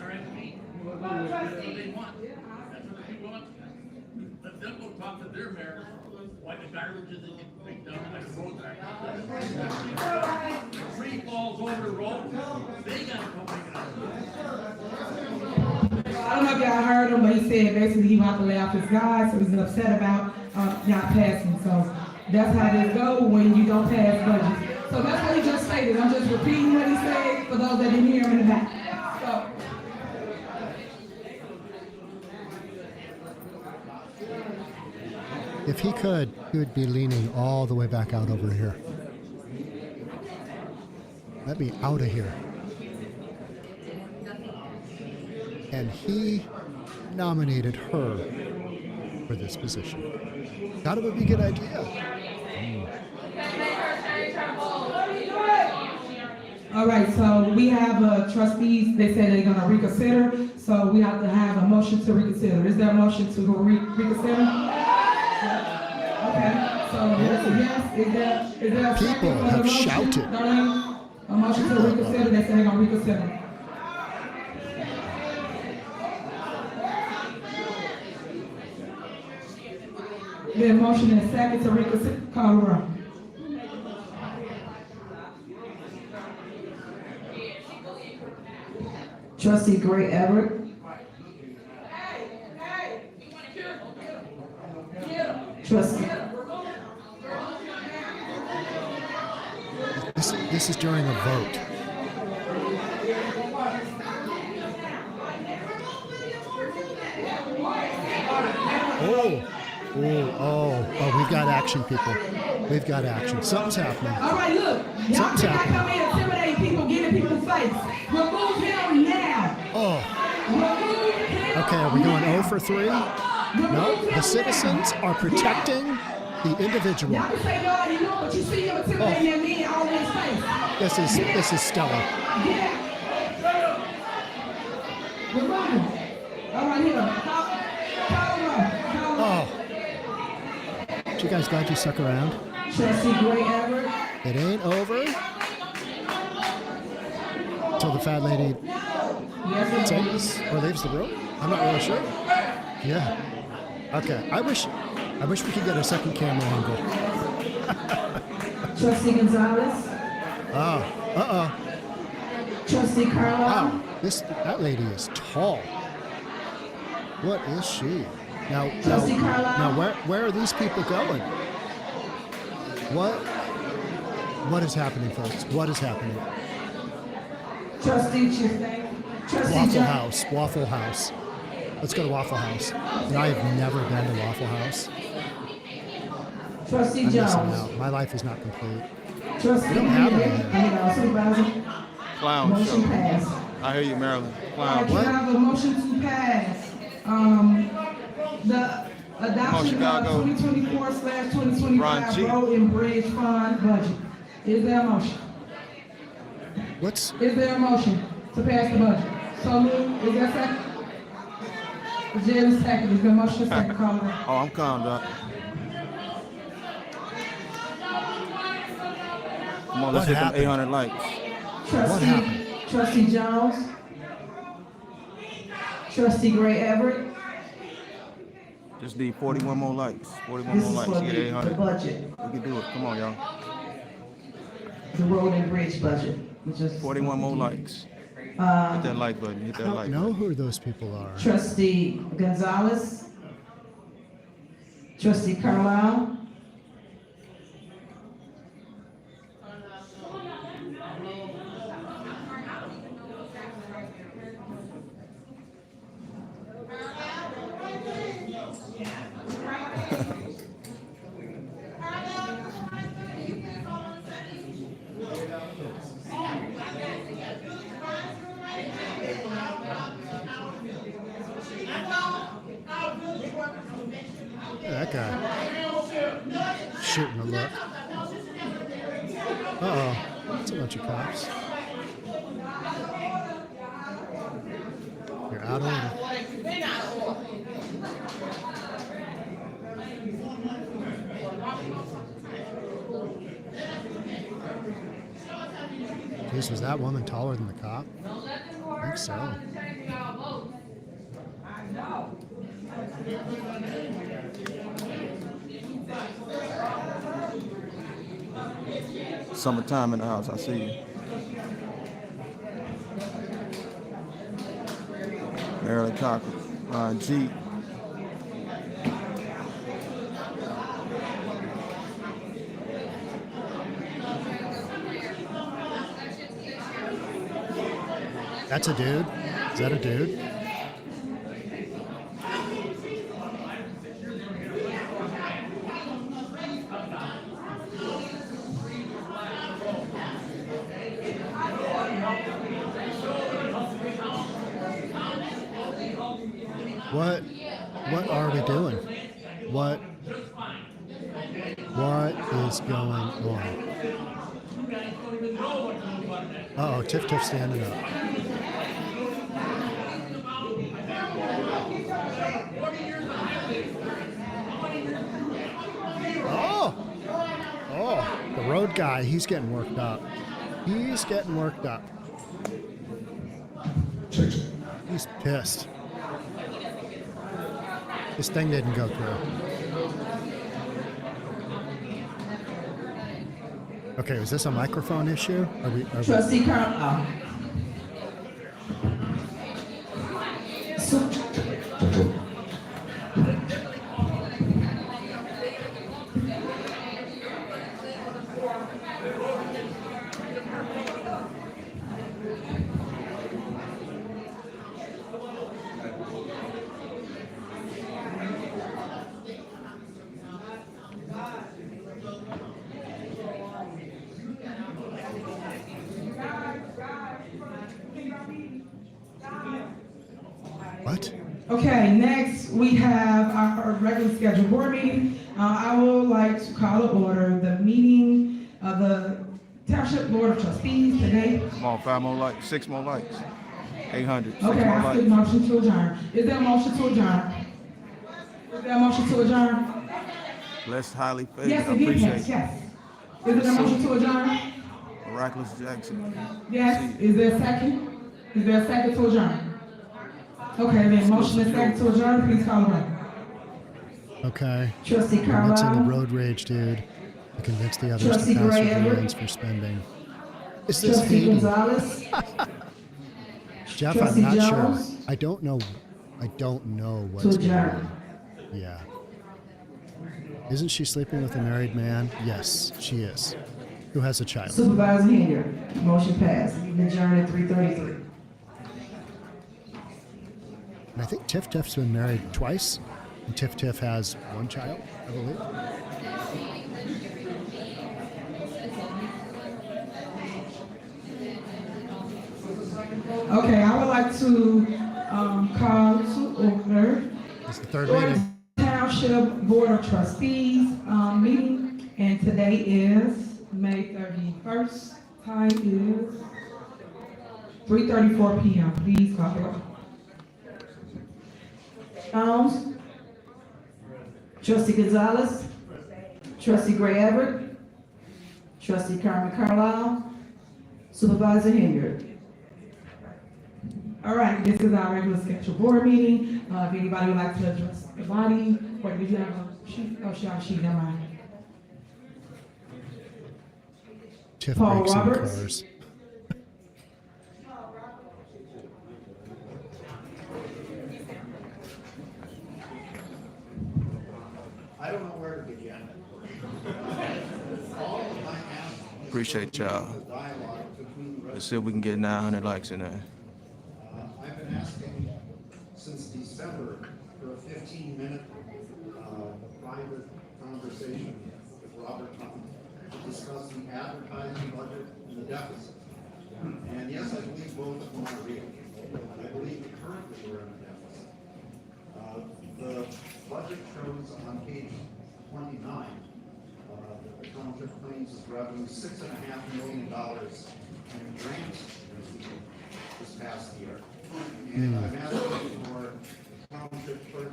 Tree falls over the road, they gotta come pick it up. I don't know if y'all heard him, but he said basically he wanted to lay off his guys, so he's upset about y'all passing. So that's how this goes when you don't pass budgets. So that's what he just stated. I'm just repeating what he said for those that didn't hear him in the back. So If he could, he would be leaning all the way back out over here. Let me out of here. And he nominated her for this position. Thought it would be a good idea. All right, so we have trustees, they said they're gonna reconsider, so we have to have a motion to reconsider. Is there a motion to reconsider? Okay, so that's a yes. Is there a second People for the have motion? shouted. Darlene? A motion to reconsider, they said they're gonna reconsider. The motion and second to reconsider, call the roll. Trustee Gray Everett. Trustee. This is during a vote. Oh, we've got action, people. We've got action. Something's happening. All right, look. Y'all Something's cannot come happening. in intimidating people, getting people's face. Remove him now. Oh, Remove him. okay. Are we going 0 for 3? No, the citizens are protecting the individual. Y'all can say no, I didn't know, but you see him intimidating that man all in his face. This is stellar. Yeah. Remove him. All right, here. Call him. Oh. You guys glad you stuck around? Trustee Gray Everett. It ain't over till the fat lady takes or leaves the room. I'm not really sure. Yeah. Okay. I wish we could get a second camera angle. Trustee Gonzalez. Oh. Trustee Carlisle. Wow. That lady is tall. What is she? Now, Trustee Carlisle. where are these people going? What is happening, folks? What is happening? Trustee Chisholm. Trustee Waffle Jones. House. Waffle House. Let's go to Waffle House. And I have never been to Waffle House. Trustee I'm missing Jones. out. My life is not complete. Trustee We don't have it here. Supervisor. Clown Motion show. passed. I hear you, Maryland. All right, Clown. can I have a motion to pass? The adoption of Chicago. 2024/2025 Ron G. road and bridge fund budget. Is there a motion? Is there a motion to pass the budget? So moved. Is there a second? Jerry second. Is there a motion to second? Call it. Oh, I'm calm, Doc. Come on, let's What hit them happened? 800 likes. Trustee Jones. Trustee Gray Everett. Just need 41 more likes. 41 This more is likes. for Get the 800. budget, We can do it. Come on, y'all. the road and bridge budget, which is 41 more likes. Hit that like button. Hit I that don't like know button. who those people are. Trustee Gonzalez. Trustee Carlisle. That guy shooting a look. That's a bunch of cops. You're out of order. Jeez, was that woman taller than the cop? I think so. Summertime in the house. I see you. Maryland Cocker. G. That's a dude? Is that a dude? What is going on? Uh-oh, Tiff standing up. Oh, the road guy, he's getting worked up. He's getting worked up. He's pissed. This thing didn't go through. Okay, is this a microphone issue? Trustee Carl. What? Okay, next we have our regular scheduled board meeting. I would like to call to order the meeting of the Township Board of Trustees today. Come on, 5 more likes, 6 more likes. 800, 6 Okay, more I likes. see motion to adjourn. Is there a motion to adjourn? Is there a motion to adjourn? Blessed, highly favored. Yes, I it did, appreciate yes, yes. Is there a motion to adjourn? Miraculous Jackson. Yes, is there a second? Is there a second to adjourn? Okay, then motion is second to adjourn, please call the roll. Okay. Trustee Convincing Carlisle. the road rage dude to convince the others Trustee to pass Gray Everett. agreements for spending. Is this Trustee Haiti? Gonzalez. Jeff, Trustee I'm not Jones. sure. I don't know what's To going adjourn. on. Yeah. Isn't she sleeping with a married man? Yes, she is. Who has a child. Supervisor Henyard. Motion passed. Adjourned at 3:33. And I think Tiff's been married twice. And Tiff has one child, I believe. Okay, I would like to call to order It's the third Thornton meeting. Township Board of Trustees meeting, and today is May 31st. Time is 3:34 p.m. Please call the roll. Jones. Trustee Gonzalez. Trustee Gray Everett. Trustee Carmen Carlisle. Supervisor Henyard. All right, this is our regular scheduled board meeting. If anybody would like to address the body, or did you have a sheet? Oh, she, never mind. Tiff Paul breaks in Roberts. cars. I don't know where to begin. All of my ask is Appreciate y'all. dialogue between the Let's see if we can get 900 likes in there. I've been asking since December for a 15-minute private conversation with Robert Tom to discuss the advertising budget and the deficit. And yes, I believe both of them are real. I believe that currently we're in a deficit. The budget shows on page 29 that the township claims as revenue $6.5 million in grants received this past year. And I'm asking for the township clerk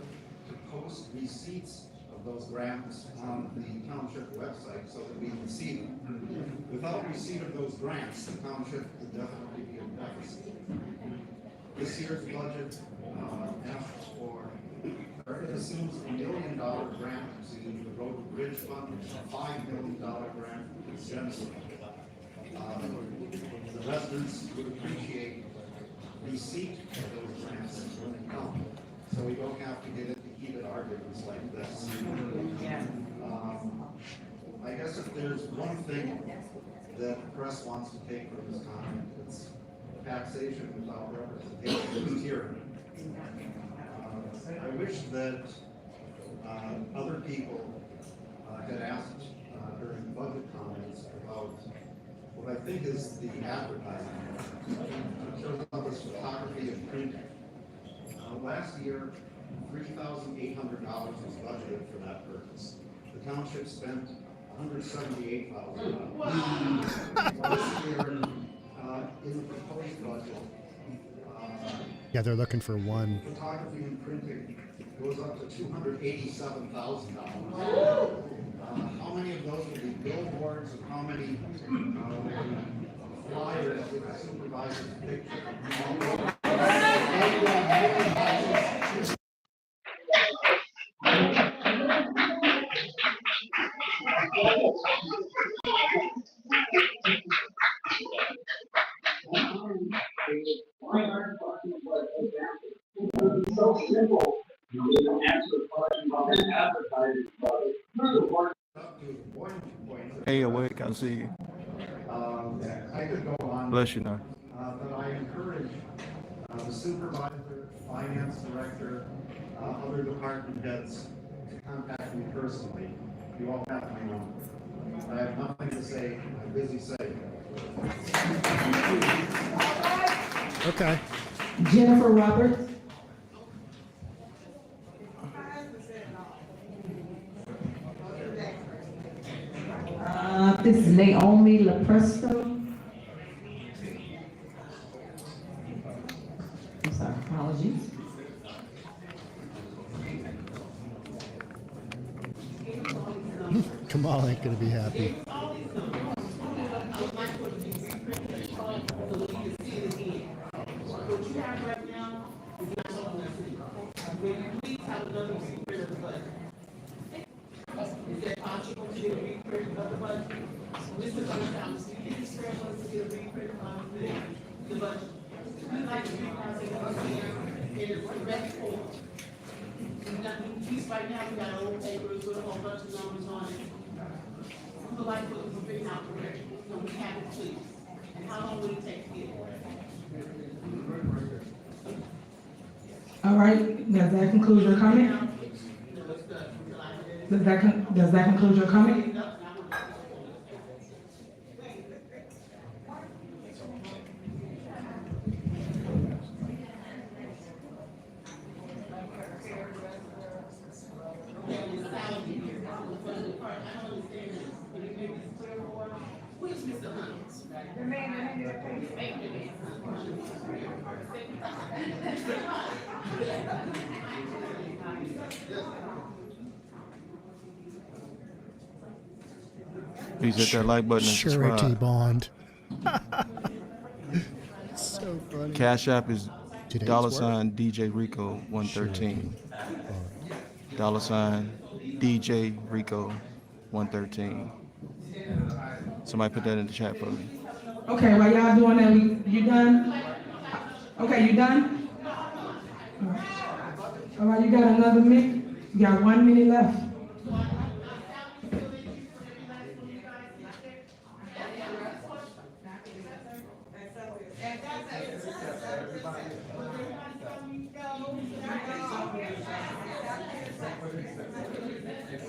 to post receipts of those grants on the township website so that we can see them. Without receipt of those grants, the township will definitely be in deficit. This year's budget asks for, or it assumes $1 million grant to the Road and Bridge Fund, a $5 million grant to Jensen. The residents would appreciate receipt of those grants when they come, so we don't have to get into heated arguments like this. I guess if there's one thing that the press wants to take from this comment, it's taxation without representation is tyranny. I wish that other people had asked during budget comments about what I think is the advertising. It shows up as photography and printing. Last year, $3,800 was budgeted for that purpose. The township spent $178,000. This year, in the proposed budget, Yeah, they're looking for one. photography and printing goes up to $287,000. How many of those will be billboards, and how many will be flyers with the supervisor's picture? So simple. You can answer the question about the advertising. Hey, awake, I see you. I could go on. Bless you now. But I encourage the supervisor, finance director, other department heads to contact me personally. You all have my number. I have nothing to say. I'm busy saying. Okay. Jennifer Roberts. This is Naomi LaPresto. I'm sorry, apologies. Kamal ain't gonna be happy. Is that possible to get a reprint of the budget? Mr. Gonzalez, can you express us to get a reprint of the budget? We'd like to reprint it in the correct form. These right now, we got old papers with a whole bunch of numbers on it. We would like for it to be written out correctly, so we have it please. And how long will it take to get it? All right, does that conclude your comment? Does that conclude your comment? Please hit that like button and Surety subscribe. bond. So funny. Cash App is Today's $ DJ Rico 113. $ DJ Rico 113. Somebody put that in the chat for me. Okay, while y'all doing that, you done? Okay, you done? All right, you got another minute? You got 1 minute left.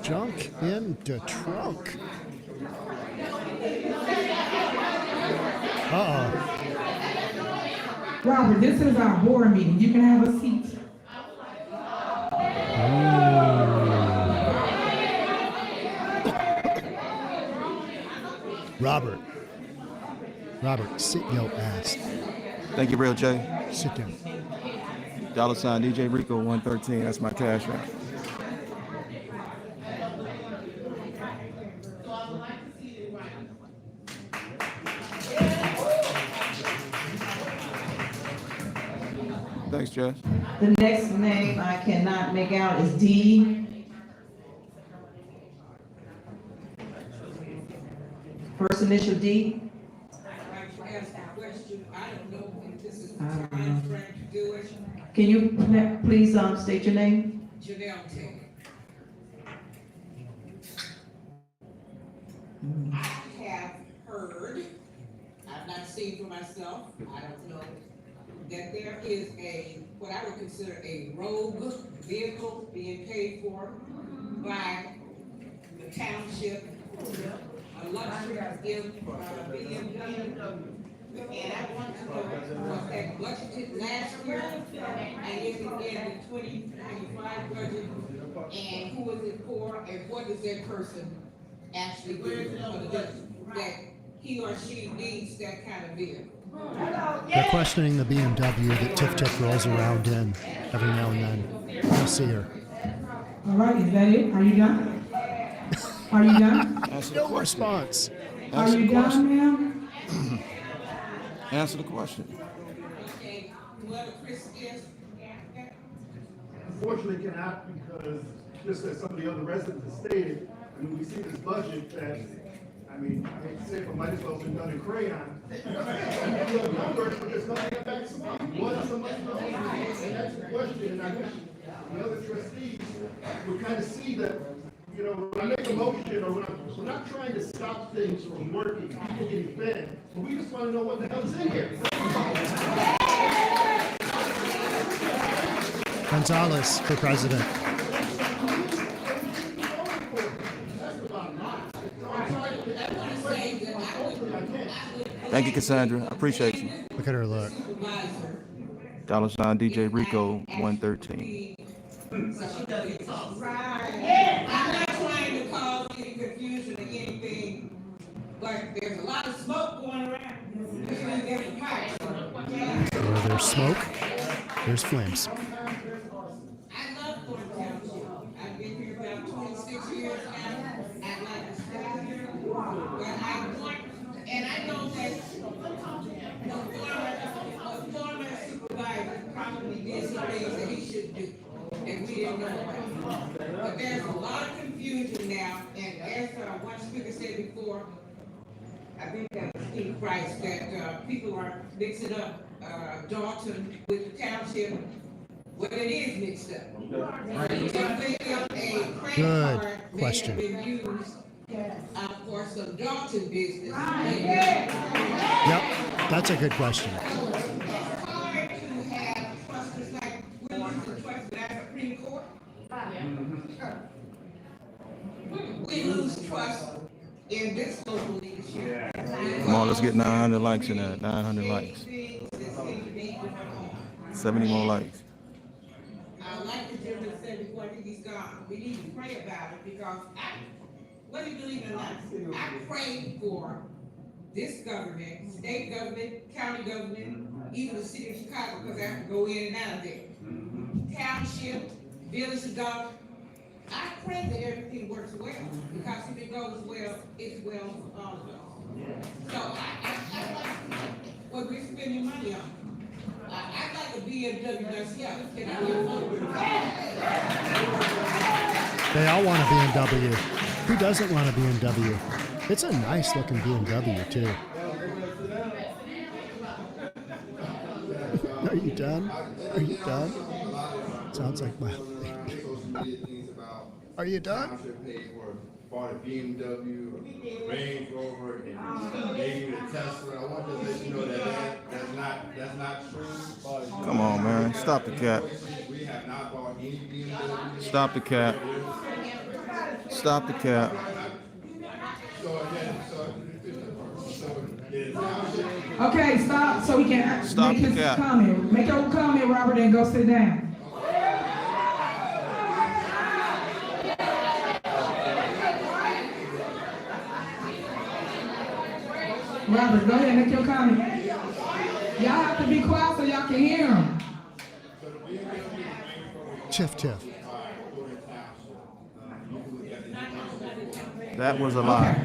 Junk in the trunk. Uh-oh. Robert, this is our board meeting. You can have a seat. Robert, sit your ass. Thank you, Real J. Sit down. $ DJ Rico 113. That's my cash app. Thanks, Jess. The next name I cannot make out is D. First initial D. Can you please state your name? Janelle Taylor. I have heard, I've not seen for myself, I don't know, that there is what I would consider a rogue vehicle being paid for by the township, a luxury and I want to know, was that budgeted last year, and is it in the 2025 budget, and who is it for, and what is that person actually good for the district, that he or she needs that kind of vehicle. They're questioning the BMW that Tiff rolls around in every now and then. You'll see her. All right, is that it? Are you done? Are you done? No response. Are you done, ma'am? Answer the question. Okay, whoever Chris is. Unfortunately, it cannot, because just as some of the other residents have stated, I mean, we see this budget that, I mean, I hate to say it, but might as well have been done in crayon. Numbers, but there's nothing back to money. What is the money? And that's the question, and I wish the other trustees would kind of see that, you know, when I make a motion, or when we're not trying to stop things from working, people getting fed, but we just want to know what the hell's in here. Gonzalez for president. Thank you, Cassandra. I appreciate you. Look at her look. $ DJ Rico 113. I'm not trying to cause any confusion or anything, but there's a lot of smoke going around. Where there's smoke, there's flames. I love Thornton Township. I've been here about 26 years now. I like to stay here. But I want, and I know that the former supervisor probably did some things that he should do, and we didn't know about. But there's a lot of confusion now, and as one speaker said before, I think that was Steve Price, that people are mixing up Dolton with the township. Well, it is mixed up. Good question. For some Dolton business. Yep, that's a good question. It's hard to have trusters like we used to trust that Supreme Court. We lose trust in this local leadership. Come on, let's get 900 likes in there. 900 likes. 70 more likes. Like the gentleman said before, I think he's gone. We need to pray about it, because whether you believe it or not, I pray for this government, state government, county government, even the city of Chicago, because I have to go in and out of there. Township, village of God. I pray that everything works well, because if it goes well, it's well for all of us. So I like what we're spending money on. I'd like a BMW myself. Can I get one? They all want a BMW. Who doesn't want a BMW? It's a nice looking BMW too. Are you done? Are you done? Sounds like my Are you done? Bought a BMW, a Range Rover, and gave you a Tesla. I want to let you know that that's not true. Come on, man. Stop the cap. We have not bought any BMW. Stop the cap. Stop the cap. Okay, stop, so we can Stop make the his cap. comment. Make your comment, Robert, and go sit down. Robert, go ahead and make your comment. Y'all have to be quiet so y'all can hear him. Tiff. That was a lie.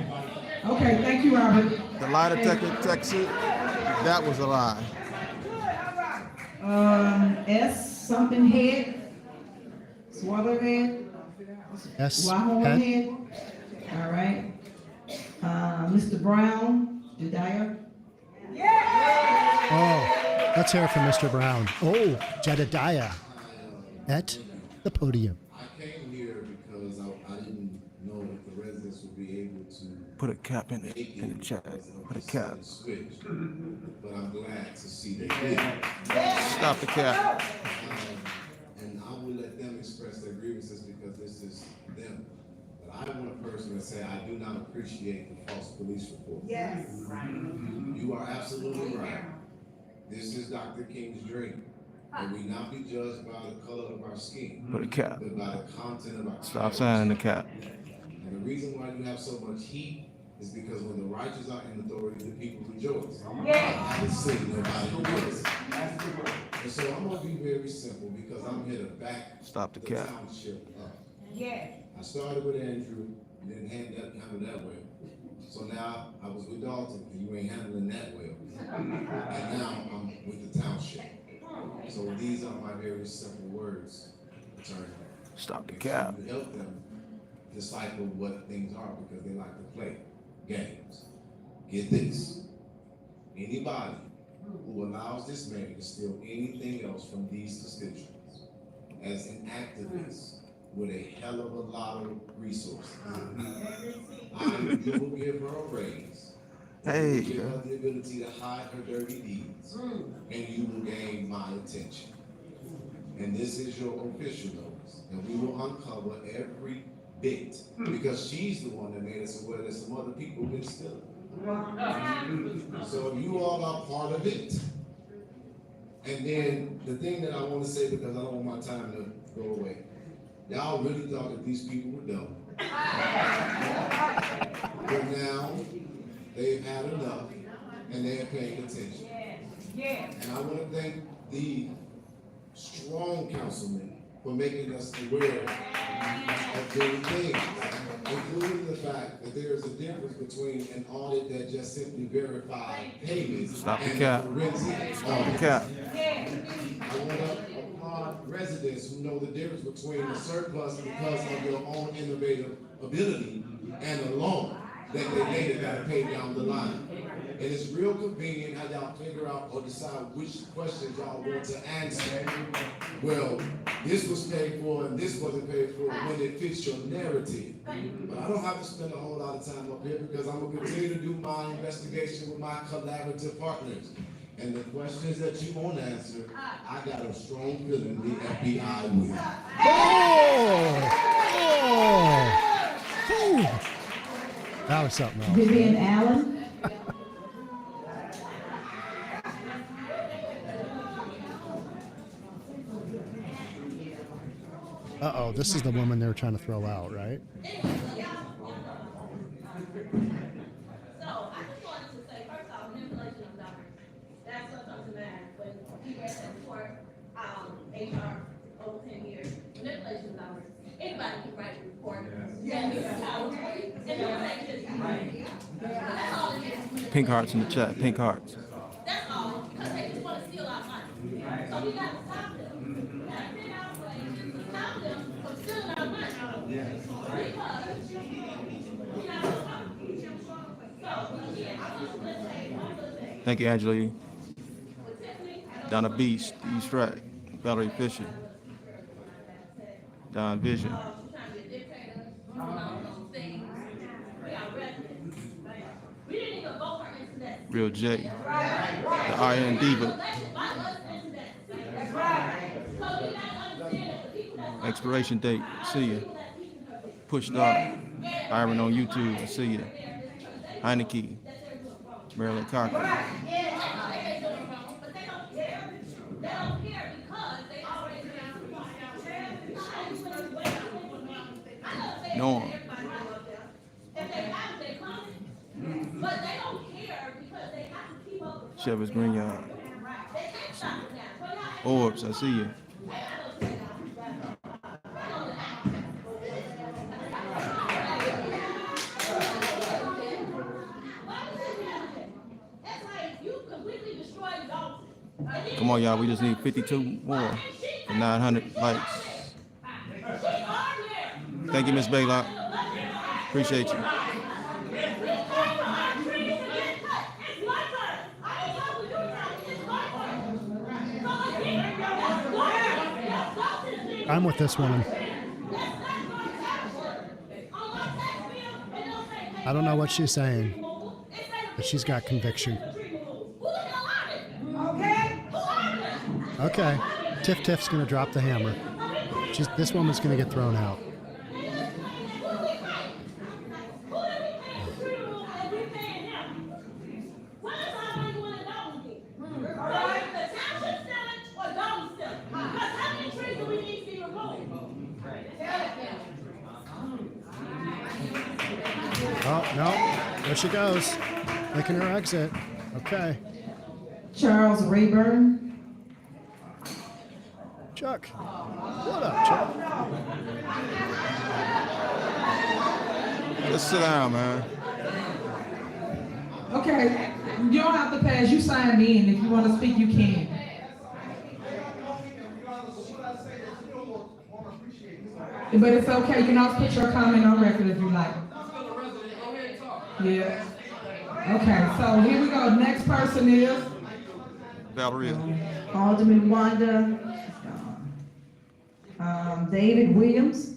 Okay, thank you, Robert. The lie detector texted. That was a lie. S something head, swallow head, S Wahoo head. head. All right. Mr. Brown, Jediah. Oh, let's hear it from Mr. Brown. Oh, Jedediah at the podium. I came here because I didn't know if the residents would be able to Put a cap in the chat. Put a cap. switch, but I'm glad to see they did. Stop the cap. And I will let them express their grievances because this is them. But I want a person to say, I do not appreciate the false police report. Yes. You are absolutely right. This is Dr. King's dream. And we not be judged by the color of our skin, Put a cap. but by the content of our Stop signing the cap. And the reason why you have so much heat is because when the righteous are in authority, the people rejoice. Yeah. I haven't seen nobody rejoice. And so I'm gonna be very simple because I'm here to back Stop the cap. township up. Yeah. I started with Andrew, and then handle that way. So now I was with Dolton, and you ain't handling that well. And now I'm with the township. So these are my very simple words, attorney. Stop the cap. To help them decipher what things are because they like to play games. Get this. Anybody who allows this man to steal anything else from these constituents as an activist with a hell of a lot of resources, you will give her a raise. Hey. You will give her the ability to hide her dirty deeds, and you will gain my attention. And this is your official notice, and we will uncover every bit because she's the one that made us aware that some other people been stealing. So you all are part of it. And then the thing that I want to say, because I don't want my time to go away, y'all really thought that these people were dumb. But now they've had enough and they're paying attention. Yeah. And I want to thank the strong councilmen for making us aware of many things, including the fact that there is a difference between an audit that just simply verified payments Stop the and cap. a forensic Stop the audit. cap. I want to applaud residents who know the difference between a surplus because of your own innovative ability and a loan that they later got to pay down the line. And it's real convenient how y'all figure out or decide which questions y'all want to answer. Well, this was paid for and this wasn't paid for when it fits your narrative. But I don't have to spend a whole lot of time up here because I'm gonna continue to do my investigation with my collaborative partners. And the questions that you won't answer, I got a strong feeling the FBI will. That was something else. Vivian Allen. Uh-oh, this is the woman they were trying to throw out, right? So I just wanted to say, first off, manipulation of numbers. That's what comes to mind when you read that report, HR over 10 years, manipulation of numbers. Anybody can write a report. That's all it is. Pink hearts in the chat. Pink hearts. That's all, because they just want to steal our money. So we got to stop them. We got to figure out ways to stop them from stealing our money. Because we got to stop them. So, again, I want to say one other thing. Thank you, Angela. Donna Beast, East Rack, Valerie Fisher, Don Vision, Real J, the Iron Diva, expiration date, see ya. Push Dog, Iron on YouTube, see ya. Heineke, Marilyn Cochran. Norm. Chevis Green Yard. Orbs, I see you. Come on, y'all. We just need 52 more for 900 likes. Thank you, Miss Baylock. Appreciate you. I'm with this woman. I don't know what she's saying, but she's got conviction. Okay, Tiff's gonna drop the hammer. This woman's gonna get thrown out. Oh, no, there she goes, making her exit. Okay. Charles Rayburn. Chuck. What up, Chuck? Let's sit down, man. Okay, you don't have to pass, you signed in. If you want to speak, you can. But it's okay, you can also put your comment on record if you like. Yeah. Okay, so here we go. Next person is Valeria. Alderman Wanda, David Williams.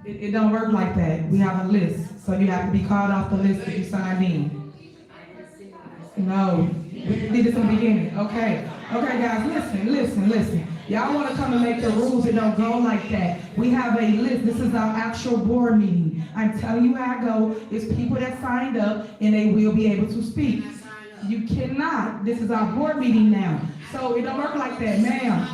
It don't work like that. We have a list, so you have to be called off the list if you signed in. No, we did this in the beginning. Okay, guys, listen. Y'all want to come and make the rules? It don't go like that. We have a list. This is our actual board meeting. I'm telling you how I go. It's people that signed up, and they will be able to speak. You cannot. This is our board meeting now, so it don't work like that, ma'am.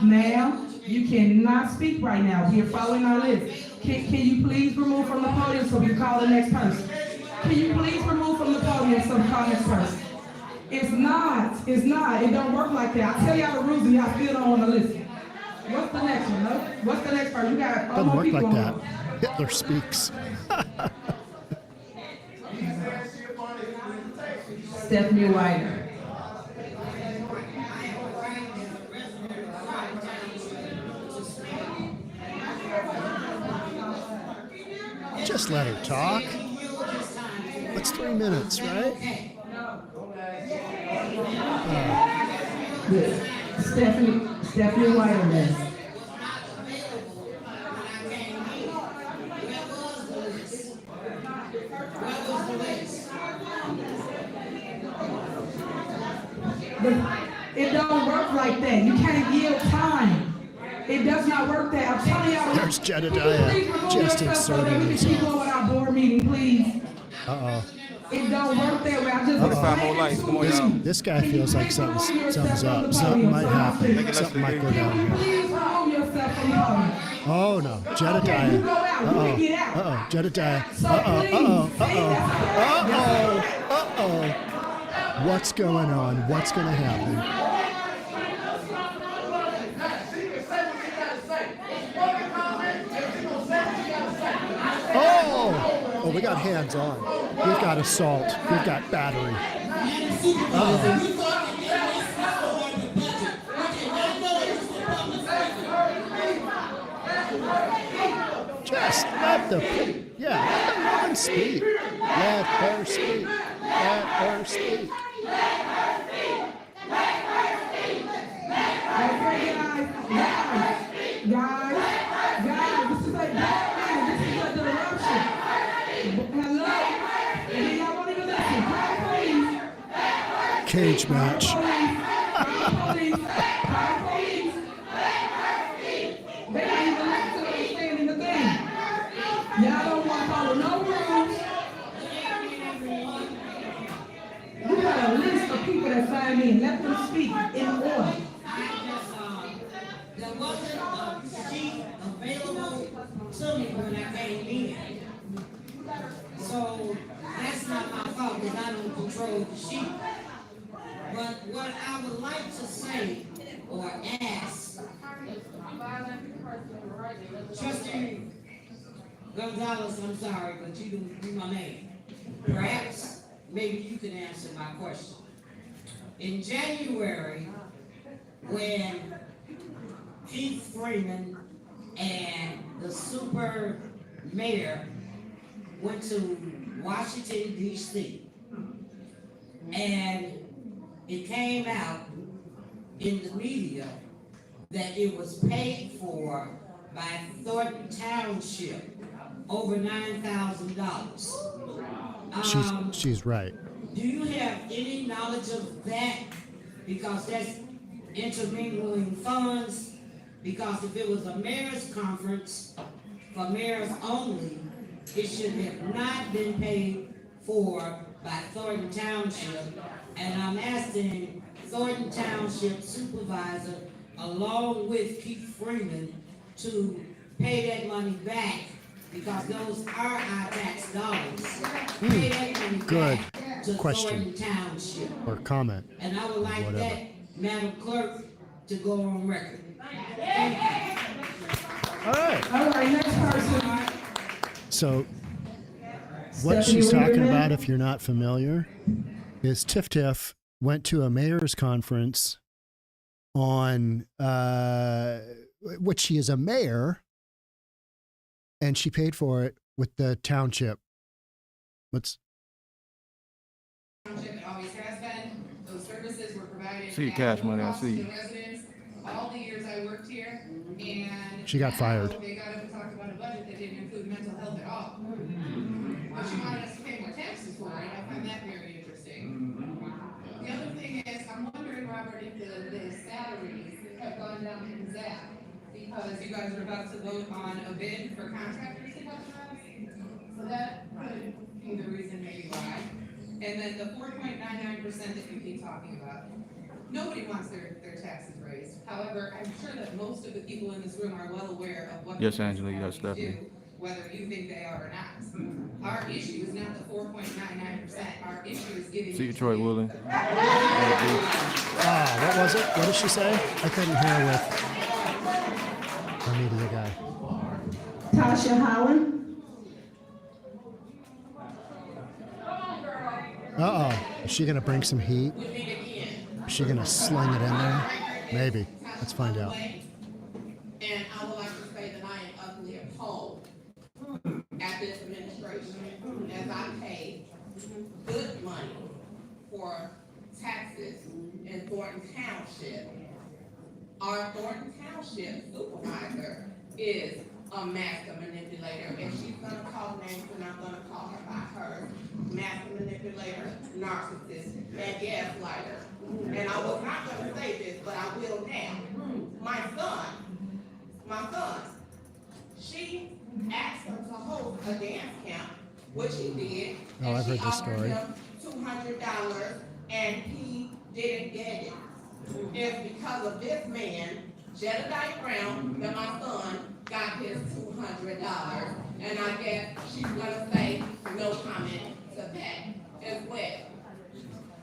You cannot speak right now. We are following our list. Can you please remove from the podium so we can call the next person? Can you please remove from the podium so we can call the next person? It's not. It don't work like that. I tell y'all the rules and y'all still don't want to listen. What's the next one? No? What's the next part? You got all Doesn't more work people like on. that. Hitler speaks. Stephanie White. Just let her talk. It's 3 minutes, right? Stephanie White. It don't work like that. You can't yield time. It does not work that. I'm telling y'all. There's Jedediah just inserting himself. Keep going with our board meeting, please. Uh-oh. It don't work that way. I just This guy feels like something's up. Something might happen. Something might go down here. Please remove yourself from the podium. Oh no, Jedediah. Uh-oh. Jedediah. Uh-oh. What's going on? What's going to happen? Oh, we got hands on. We've got assault. We've got battery. Just let the woman speak. Let her speak. Let her speak. Guys, this is a bad thing. This is a interruption. Hello? And y'all won't even listen. Call police. Cage match. Call police. They don't even listen to what I'm saying in the thing. Y'all don't want to follow no rules. You got a list of people that signed in. Let them speak in order. There wasn't a sheet available to me when I came in. So that's not my fault because I don't control the sheet. But what I would like to say or ask Trustee Gonzalez, I'm sorry, but you didn't do my name. Perhaps maybe you can answer my question. In January, when Keith Freeman and the super mayor went to Washington, D.C. and it came out in the media that it was paid for by Thornton Township, over $9,000. She's right. Do you have any knowledge of that? Because that's intermingling funds. Because if it was a mayor's conference for mayors only, it should have not been paid for by Thornton Township. And I'm asking Thornton Township supervisor, along with Keith Freeman, to pay that money back because those are our tax dollars. Pay that money Good back to question. Thornton Township. Or comment. And I would like Whatever. that, Madam Clerk, to go on record. All right. All right, next person. So what Stephanie she's talking Lieberman. about, if you're not familiar, is Tiff Tiff went to a mayor's conference on which she is a mayor, and she paid for it with the township. What's Township, it always has been. Those services were provided. See you, at Cash no Money, I cost see to you. residents all the years I worked here, and. She got now fired. They got up and talked about a budget that didn't include mental health at all. But you wanted us to pay more taxes for it, I find that very interesting. The other thing is, I'm wondering, Robert, if the salaries have gone down in Zap, because you guys are about to vote on a bid for contractors to help us. So that could be the reason maybe why. And then the 4.99% that you keep talking about, nobody wants their taxes raised. However, I'm sure that most of the people in this room are well aware of what. Yes, the Angela, yes, municipalities Stephanie. do, whether you think they are or not. Our issue is not the 4.99%, our issue is giving. See you, Troy Woolley. what was it? What did she say? I couldn't hear with our media guy. Tasha Howland. Is she gonna bring some heat? Is she gonna sling it in there? Maybe. Let's find out. And I would like to say that I am utterly appalled at this administration as I pay good money for taxes in Thornton Township. Our Thornton Township supervisor is a master manipulator, and she's gonna call names, and I'm gonna call her by her. Master manipulator, narcissist, and gaslighter. And I was not gonna say this, but I will now. My son, she asked him to host a dance camp, which he did. Oh, I've heard this And she story. offered him $200, and he didn't get it. It's because of this man, Jedediah Brown, that my son got his $200. And I guess she's gonna say no comment to that as well.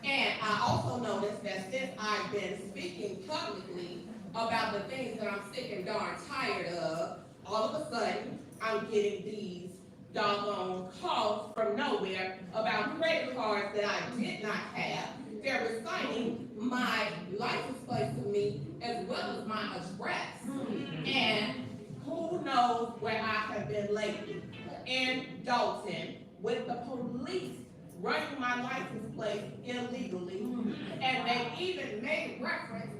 And I also noticed that since I've been speaking publicly about the things that I'm sick and darn tired of, all of a sudden, I'm getting these doggone calls from nowhere about credit cards that I did not have. They're reciting my license plate to me as well as my address. And who knows where I have been lately? In Dolton, with the police running my license plate illegally. And they even made reference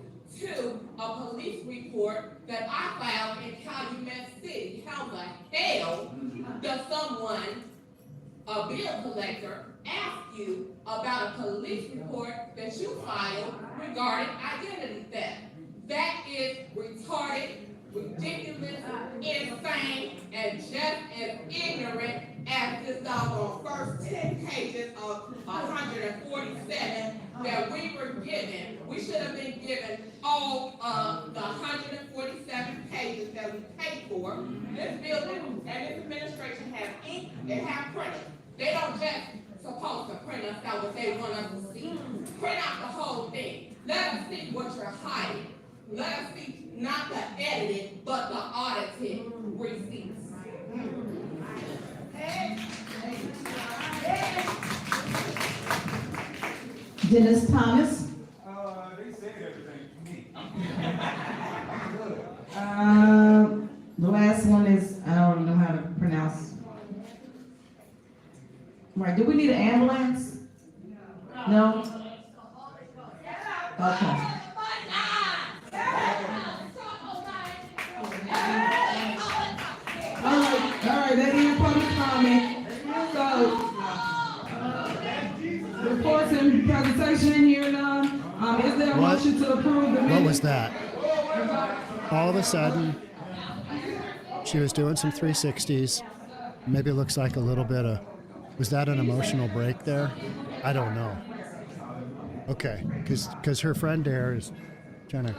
to a police report that I filed in Calumet City. How the hell does someone, a bill collector, ask you about a police report that you filed regarding identity theft? That is retarded, ridiculous, insane, and just as ignorant as this doggone first 10 pages of 147 that we were given. We should have been given all of the 147 pages that we paid for. This building and this administration have ink and have printers. They don't just supposed to print us out what they want us to see. Print out the whole thing. Let us see what you're hiding. Let us see not the edited, but the audited receipts. Dennis Thomas. They said everything to me. The last one is, I don't know how to pronounce. Right, do we need an ambulance? No? Okay. All right, that is public comment. So, reports and presentation in here now. Is there a What? motion to approve the minutes? What was that? All of a sudden, she was doing some 360s. Maybe it looks like a little bit of, was that an emotional break there? I don't know. Okay, because her friend there is trying to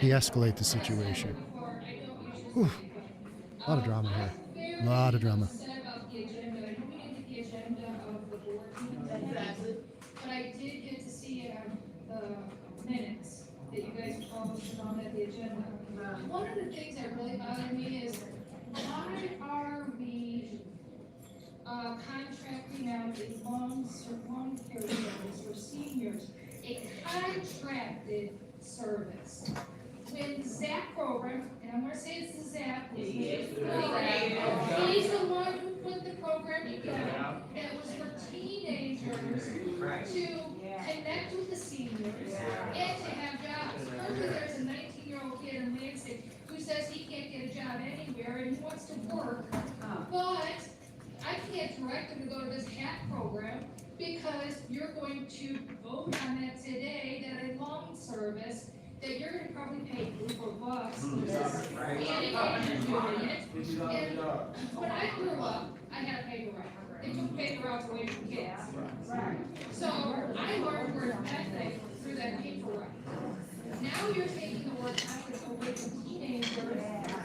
de-escalate the situation. Whew. A lot of drama here. A lot of drama. Said about the agenda, I know we didn't get the agenda of the board meeting, but I did get to see it on the minutes that you guys published on the agenda. One of the things that really bothered me is, why are we contracting out a long care service for seniors, a contracted service? When ZAP program, and I'm gonna say it's the ZAP, he's the one who put the program together, and it was for teenagers to connect with the seniors and to have jobs. Currently, there's a 19-year-old kid in Lansing who says he can't get a job anywhere and he wants to work, but I can't direct him to go to this HAP program because you're going to vote on that today, that a loan service that you're gonna probably pay $4 and you're doing it. And when I grew up, I had a paper route. They took paper routes away from kids. So I learned word ethic through that paper route. Now you're taking the word ethic away from teenagers for the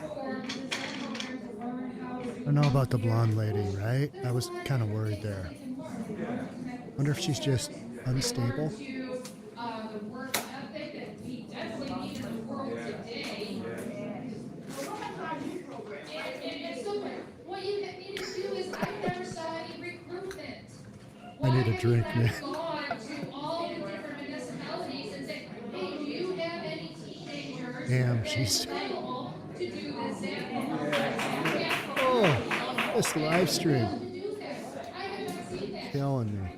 program to learn how to do. I don't know about the blonde lady, right? I was kind of worried there. Wonder if she's just unstable. The work ethic that we definitely need in the world today. And so what you need to do is, I never saw any recruitment. I need a drink, man. Gone to all the different municipalities and said, hey, do you have any teenagers that is available to do this? Oh, this live stream. I have not seen that. Killing me.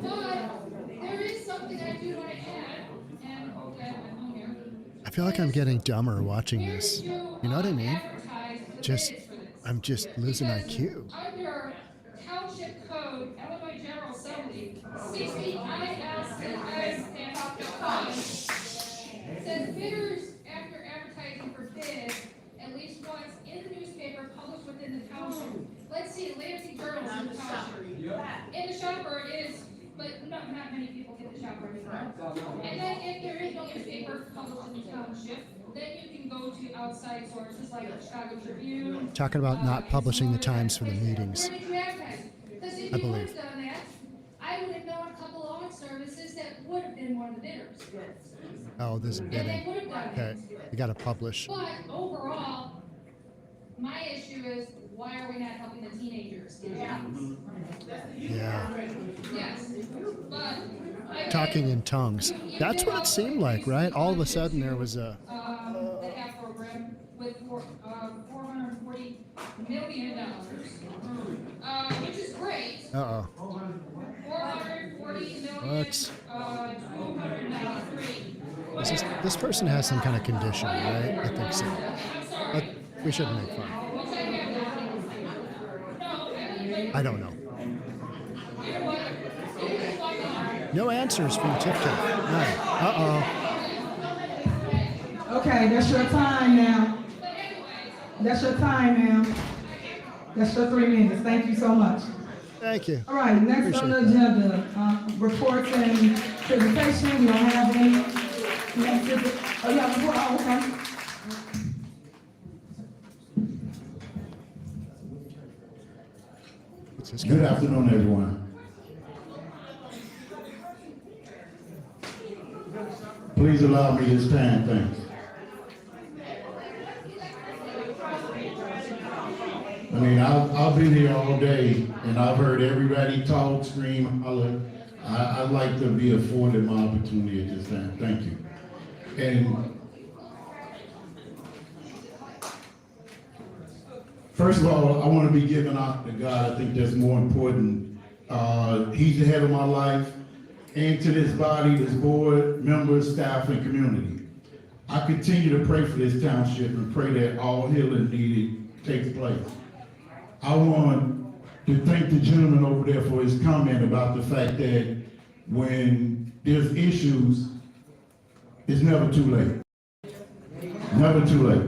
But there is something I do want to add, and okay, I'm here. I feel like I'm getting dumber watching this. You know what I mean? I'm just losing IQ. Under Township Code, Illinois General Assembly, 60 ILCS says bidders, after advertising for bids, at least once in the newspaper published within the township. Let's see, Lansing Journal in the township. In the shopper is, but not many people get the shopper anymore. And then if there is no newspaper published in the township, then you can go to outside sources like the Chicago Tribune. Talking about not publishing the times for the meetings. Where did you advertise? Because if I you would believe. have done that, I would have known a couple of lawn services that would have been one of the bidders. Oh, this is And they bidding. would have done Okay, you got to publish. But overall, my issue is, why are we not helping the teenagers get jobs? Yeah. Yes, but. Talking in tongues. That's what it seemed like, right? All of a sudden there was a. The HAP program with $440 million, which is great. Uh-oh. 440 million, What? 293. This person has some kind of condition, right? I think so. But we shouldn't make fun. I don't know. No answers from Tip Tip. None. Uh-oh. Okay, that's your time now. That's your time, ma'am. That's your 3 minutes. Thank you so much. Thank you. All right, next on the agenda, reports and presentation. We don't have any. Oh, yeah, report. Oh, okay. Good afternoon, everyone. Please allow me this time, thanks. I mean, I've been here all day, and I've heard everybody talk, scream, holler. I'd like to be afforded my opportunity at this time. Thank you. And first of all, I want to be giving out to God. I think that's more important. He's the head of my life, and to this body, this board, members, staff, and community. I continue to pray for this township and pray that all healing needed takes place. I want to thank the gentleman over there for his comment about the fact that when there's issues, it's never too late. Never too late.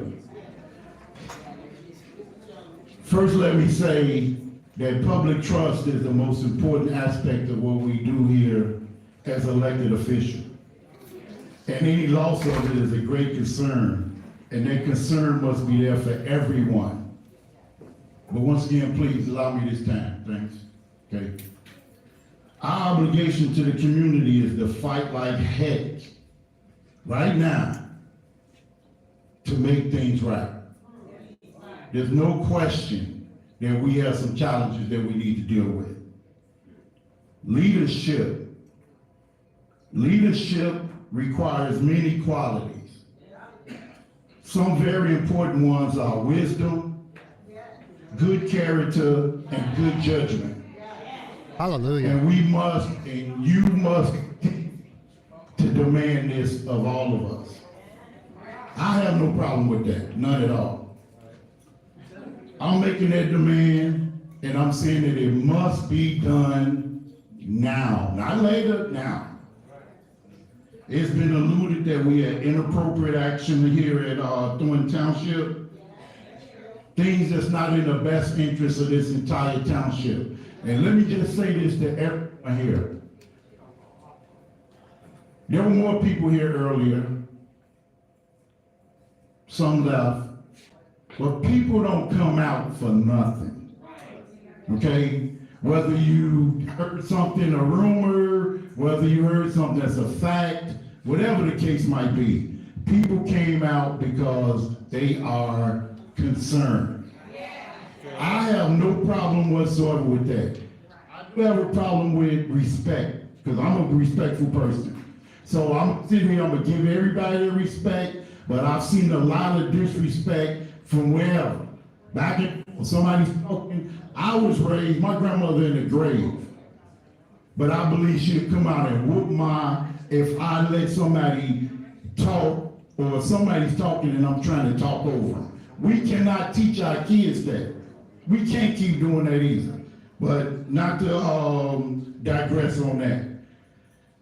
First, let me say that public trust is the most important aspect of what we do here as elected officials. And any loss of it is a great concern, and that concern must be there for everyone. But once again, please allow me this time, thanks, okay? Our obligation to the community is to fight like heck right now to make things right. There's no question that we have some challenges that we need to deal with. Leadership requires many qualities. Some very important ones are wisdom, good character, and good judgment. Hallelujah. And you must to demand this of all of us. I have no problem with that, none at all. I'm making that demand, and I'm saying that it must be done now, not later, now. It's been alluded that we had inappropriate action here at Thornton Township, things that's not in the best interest of this entire township. And let me just say this to everyone here. There were more people here earlier. Some left. But people don't come out for nothing. Okay? Whether you heard something, a rumor, whether you heard something that's a fact, whatever the case might be, people came out because they are concerned. I have no problem whatsoever with that. I do have a problem with respect, because I'm a respectful person. So I'm sitting here, I'm gonna give everybody their respect, but I've seen a lot of disrespect from wherever. Back when somebody's talking, I was raised, my grandmother in the grave. But I believe she'd come out and whoop if I let somebody talk, or somebody's talking and I'm trying to talk over them. We cannot teach our kids that. We can't keep doing that either. But not to digress on that.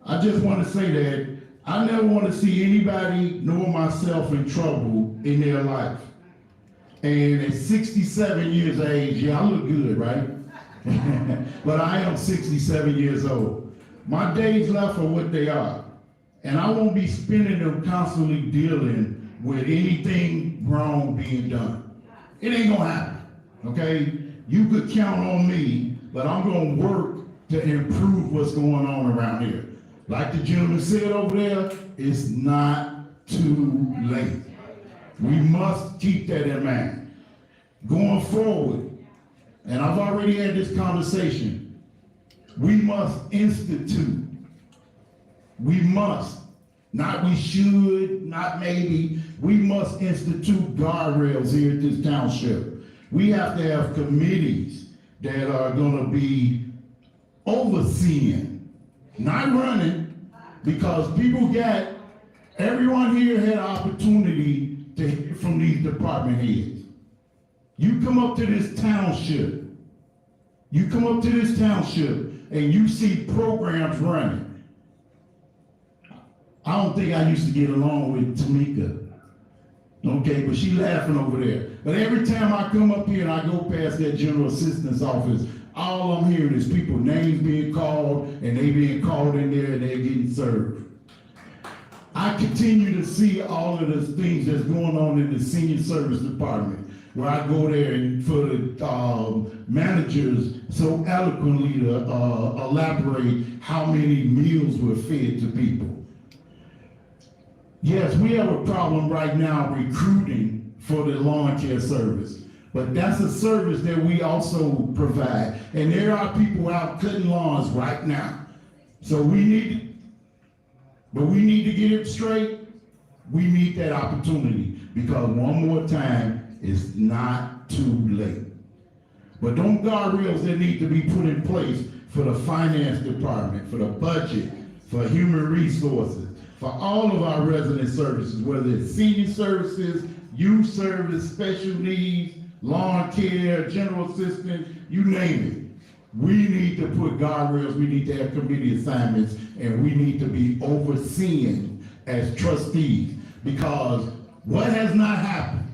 I just want to say that I never want to see anybody nor myself in trouble in their life. And at 67 years of age, yeah, I look good, right? But I am 67 years old. My days left are what they are. And I won't be spending them constantly dealing with anything wrong being done. It ain't gonna happen, okay? You could count on me, but I'm gonna work to improve what's going on around here. Like the gentleman said over there, it's not too late. We must keep that in mind. Going forward, and I've already had this conversation, we must institute. We must, not we should, not maybe, we must institute guardrails here at this township. We have to have committees that are gonna be overseeing, not running, because everyone here had opportunity to hear from these department heads. You come up to this township, and you see programs running. I don't think I used to get along with Tamika, okay, but she laughing over there. But every time I come up here and I go past that general assistance office, all I'm hearing is people names being called, and they being called in there and they're getting served. I continue to see all of the things that's going on in the senior service department, where I go there and for the managers so eloquently to elaborate how many meals were fed to people. Yes, we have a problem right now recruiting for the lawn care service, but that's a service that we also provide. And there are people out cutting lawns right now. So we need to get it straight. We need that opportunity, because one more time, it's not too late. But those guardrails that need to be put in place for the finance department, for the budget, for human resources, for all of our resident services, whether it's senior services, youth service, special needs, lawn care, general assistance, you name it. We need to put guardrails, we need to have committee assignments, and we need to be overseeing as trustees, because what has not happened,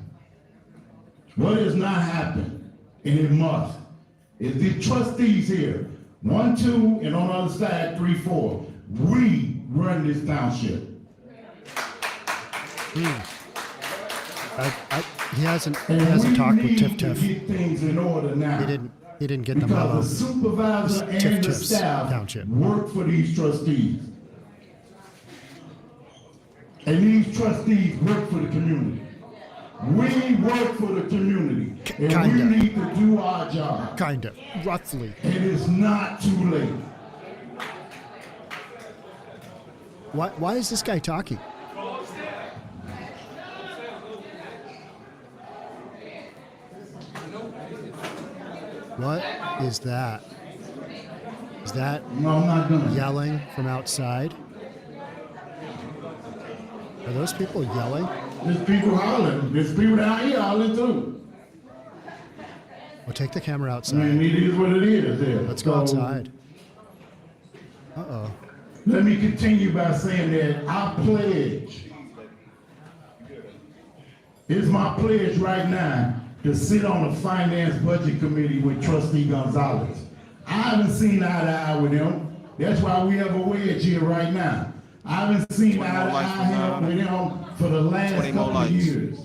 and it must, is the trustees here, 1, 2, and on the other side, 3, 4. We run this township. He hasn't And talked we with need Tiff to Tiff. get things in order now. He didn't get the memo. Because the supervisor It's Tiff and the Tiff's staff township. work for these trustees. And these trustees work for the community. We work for the community. And Kinda. we need to do our job. Kind of, roughly. It is not too late. Why is this guy talking? What is that? Is that No, I'm not gonna. yelling from outside? Are those people yelling? There's people hollering. There's people down here hollering too. Well, take the camera I outside. mean, it is what it is there. Let's go So, outside. Uh-oh. Let me continue by saying that I pledge. It's my pledge right now to sit on the Finance Budget Committee with Trustee Gonzalez. I haven't seen eye to eye with him. That's why we have a wedge here right now. I haven't seen eye to eye with him for the last couple of years.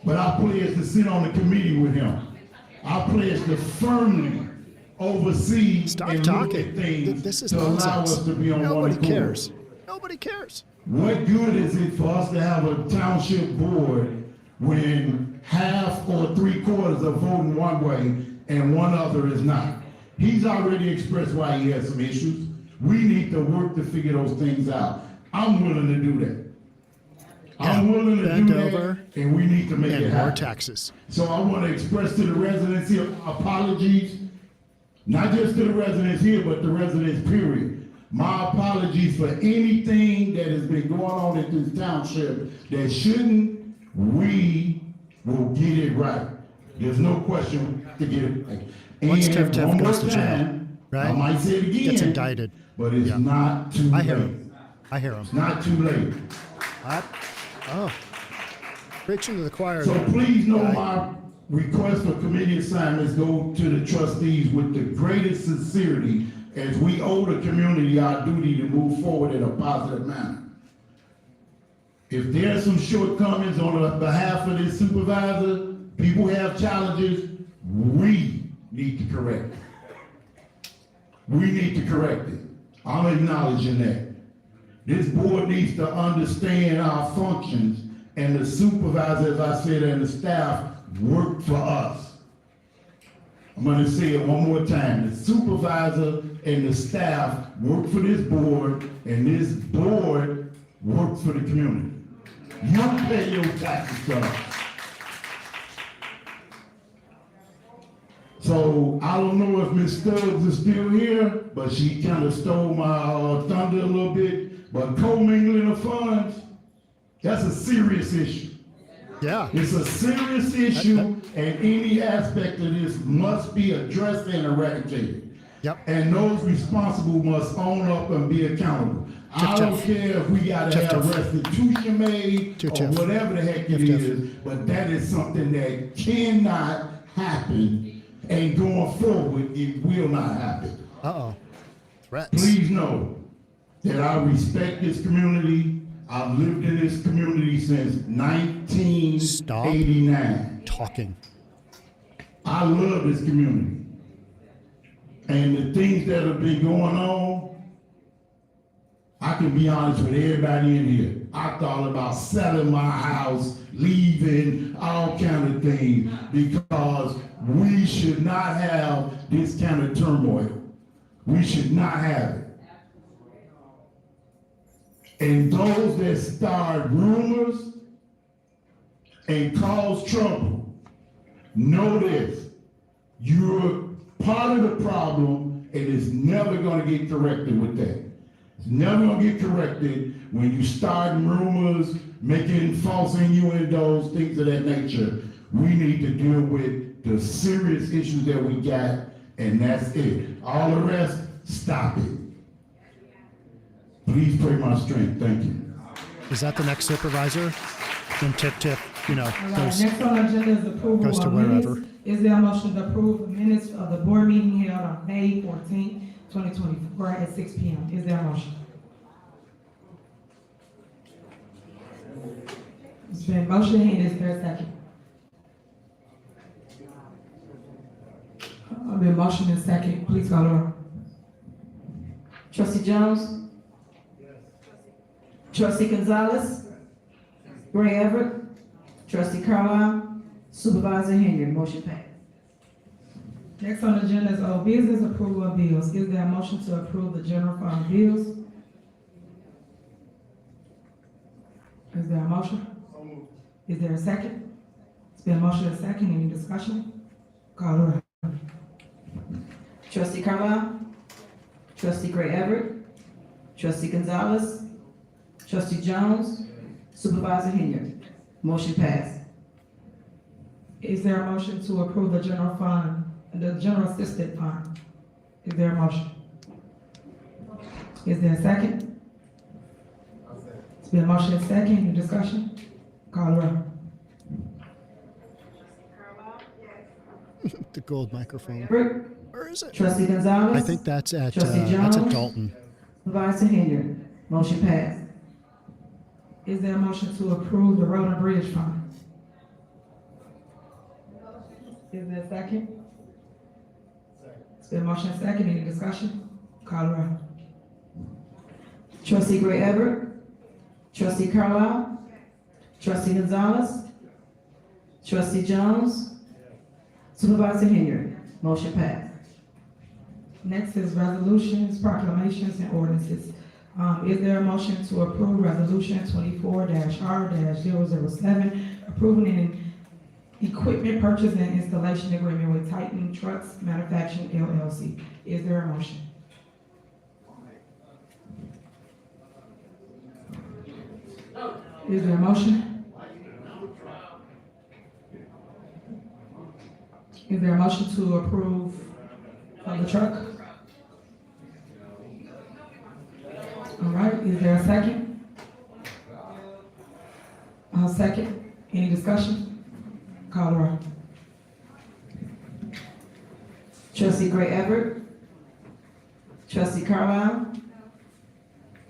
But I pledge to sit on the committee with him. I pledge to firmly oversee and look at things This is to allow nonsense. us to be on one Nobody accord. cares. Nobody cares. What good is it for us to have a township board when half or 3/4 are voting one way and one other is not? He's already expressed why he has some issues. We need to work to figure those things out. I'm willing to do that. I'm willing to bend do over that, and we need to make and it more happen. taxes. So I want to express to the residents here apologies, not just to the residents here, but the residents period. My apologies for anything that has been going on at this township that shouldn't. We will get it right. There's no question to get it right. Once And Tiff Tiff one more goes to jail, time, right? I might say it again. Gets indicted. But it's Yeah. not too I late. hear him. I hear him. It's not too late. Oh. Preaching to the choir. So please know guy. my request for committee assignments go to the trustees with the greatest sincerity as we owe the community our duty to move forward in a positive manner. If there's some shortcomings on the behalf of this supervisor, people have challenges, we need to correct it. We need to correct it. I'm acknowledging that. This board needs to understand our functions, and the supervisor, as I said, and the staff work for us. I'm gonna say it one more time. The supervisor and the staff work for this board, and this board works for the community. You pay your taxes to us. So I don't know if Ms. Stubbs is still here, but she kind of stole my thunder a little bit. But commingling of funds, that's a serious issue. Yeah. It's a serious issue, and any aspect of this must be addressed and eradicated. Yep. And those responsible must own up and be accountable. I don't care if we gotta have restitution made or whatever the heck it is, but that is something that cannot happen, and going forward, it will not happen. Uh-oh. Threats. Please know that I respect this community. I've lived in this community since 1989. Talking. I love this community. And the things that have been going on, I can be honest with everybody in here. I thought about selling my house, leaving, all kind of things, because we should not have this kind of turmoil. We should not have it. And those that start rumors and cause trouble, know this: you're part of the problem, and it's never going to get corrected with that. It's never going to get corrected when you start rumors, making false innuendos, things of that nature. We need to deal with the serious issues that we got, and that's it. All the rest, stop it. Please pray my strength. Thank you. Is that the next supervisor? Then Tiff Tiff, All right, next on the agenda is approval goes to of wherever. minutes. Is there a motion to approve the minutes of the board meeting held on May 14th, 2024 at 6 p.m.? Is there a motion? It's been motion and is there a second? Been motion and second, please call the roll. Trustee Jones? Trustee Gonzalez? Gray Everett? Trustee Carlisle? Supervisor Henyard, motion passed. Next on the agenda is old business, approval of bills. Is there a motion to approve the general fund bills? Is there a motion? Is there a second? It's been a motion and a second, any discussion? Call the roll. Trustee Carlisle? Trustee Gray Everett? Trustee Gonzalez? Trustee Jones? Supervisor Henyard, motion passed. Is there a motion to approve the general fund, the general assistant fund? Is there a motion? Is there a second? It's been a motion and second, any discussion? Call the roll. The gold microphone. Everett? Where is it? Trustee Gonzalez? I think that's at Trustee Jones? Dalton. Supervisor Henyard, motion passed. Is there a motion to approve the road and bridge fund? Is there a second? It's been a motion and second, any discussion? Call the roll. Trustee Gray Everett? Trustee Carlisle? Trustee Gonzalez? Trustee Jones? Supervisor Henyard, motion passed. Next is resolutions, proclamations, and ordinances. Is there a motion to approve resolution 24-R-007, approving an equipment purchase and installation agreement with Titan Trucks Manufacturing LLC? Is there a motion? Is there a motion? Is there a motion to approve of the truck? All right, is there a second? I'll second. Any discussion? Call the roll. Trustee Gray Everett? Trustee Carlisle?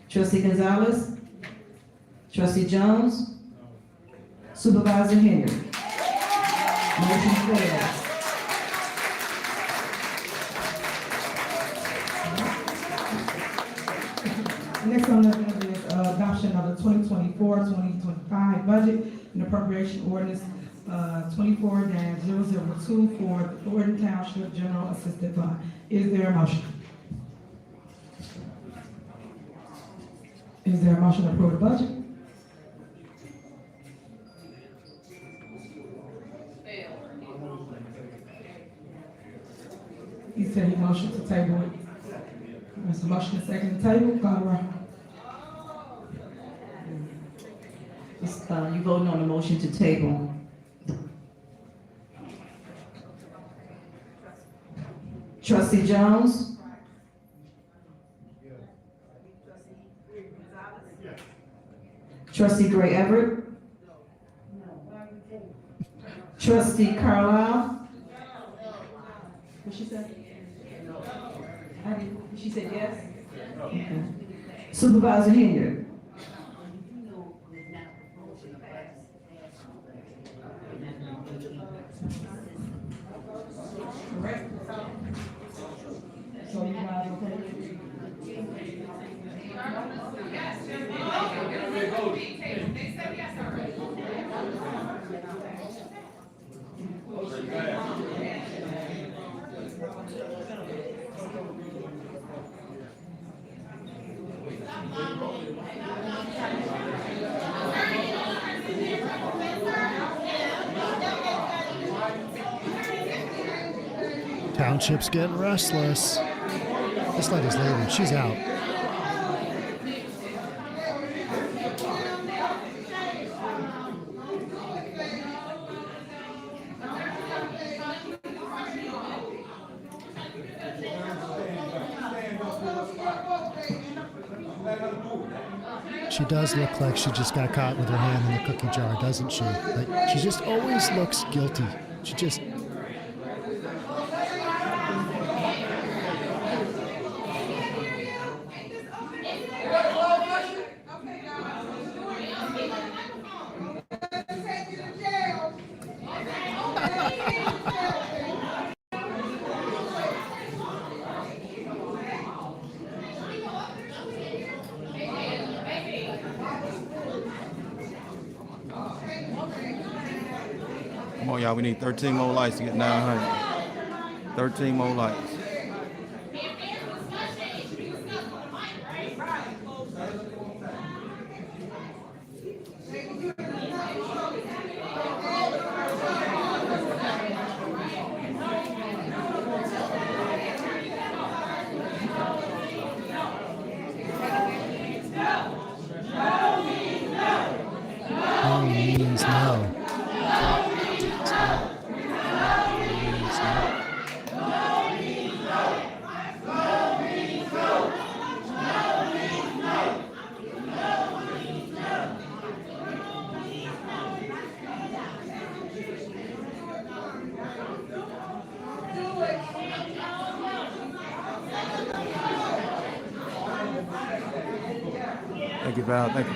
Trustee Gonzalez? Trustee Jones? Supervisor Henyard? Motion fails. Next on the agenda is adoption of the 2024-2025 budget and appropriation ordinance 24-002 for the Thornton Township General Assistance Fund. Is there a motion? Is there a motion to approve the budget? He said he motioned to table it. There's a motion to second the table. Call the roll. You voting on the motion to table. Trustee Jones? Trustee Gray Everett? Trustee Carlisle? What she said? She said yes? Okay. Supervisor Henyard? Correct. So you guys okay? Township's getting restless. This lady's leaving. She's out. She does look like she just got caught with her hand in the cookie jar, doesn't she? Like, she just always looks guilty. She just... Come on, y'all, we need 13 more lights to get 900. 13 more lights. No means no. Thank you, Val. Thank you.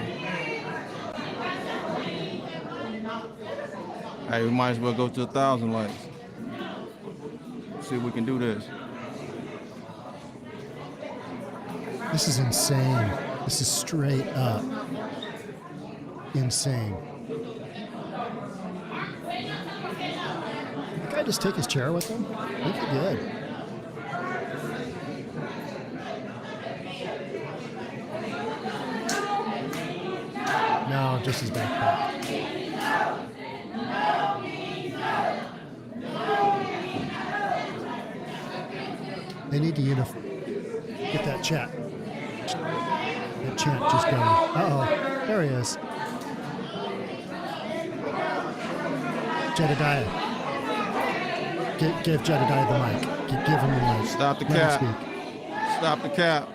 Hey, we might as well go to 1,000 lights. See if we can do this. This is insane. This is straight up insane. Did the guy just take his chair with him? I think he did. No, just his backpack. They need to get that chat. That chant just going. Uh-oh, there he is. Jedediah. Give Jedediah the mic. Give him the mic. Stop the Let cap. him speak. Stop the cap.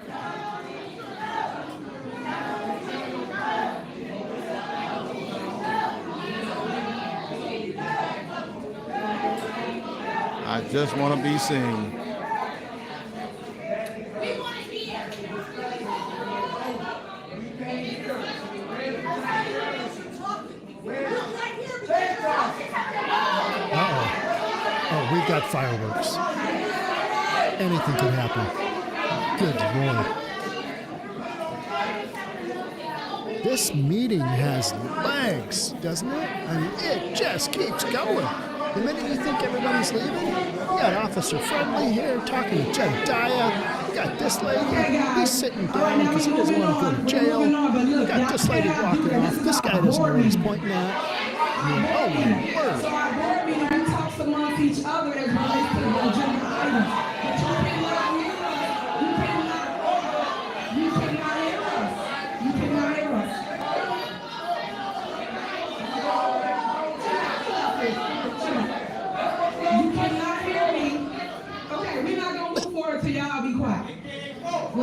I just want to be seen. Oh, we've got fireworks. Anything could happen. Good Lord. This meeting has legs, doesn't it? I mean, it just keeps going. The minute you think everybody's leaving, you got Officer Friendly here talking to Jedediah. You got this lady, he's sitting down because he doesn't want to go to jail. You got this lady walking off. This guy doesn't know what he's pointing at. I mean, oh my word. So our board meeting, we talk amongst each other as relates to the agenda items. But you cannot hear us. You cannot hear us. You cannot hear us. You cannot hear me. Okay, we're not gonna move forward till y'all be quiet. Y'all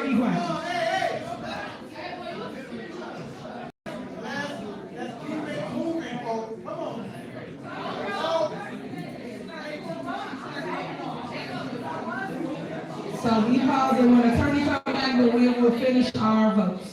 be quiet. So we pause and when attorney comes back, then we will finish our votes.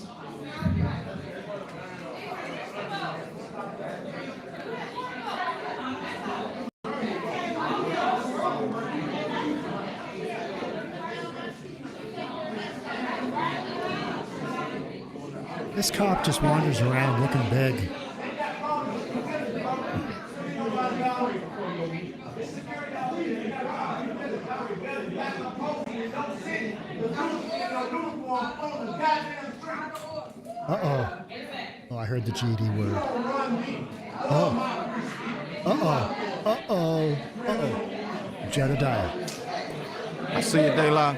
This cop just wanders around looking big. Uh-oh. Oh, I heard the GD word. Oh. Uh-oh. Uh-oh. Uh-oh. Jedediah. I see you, De La.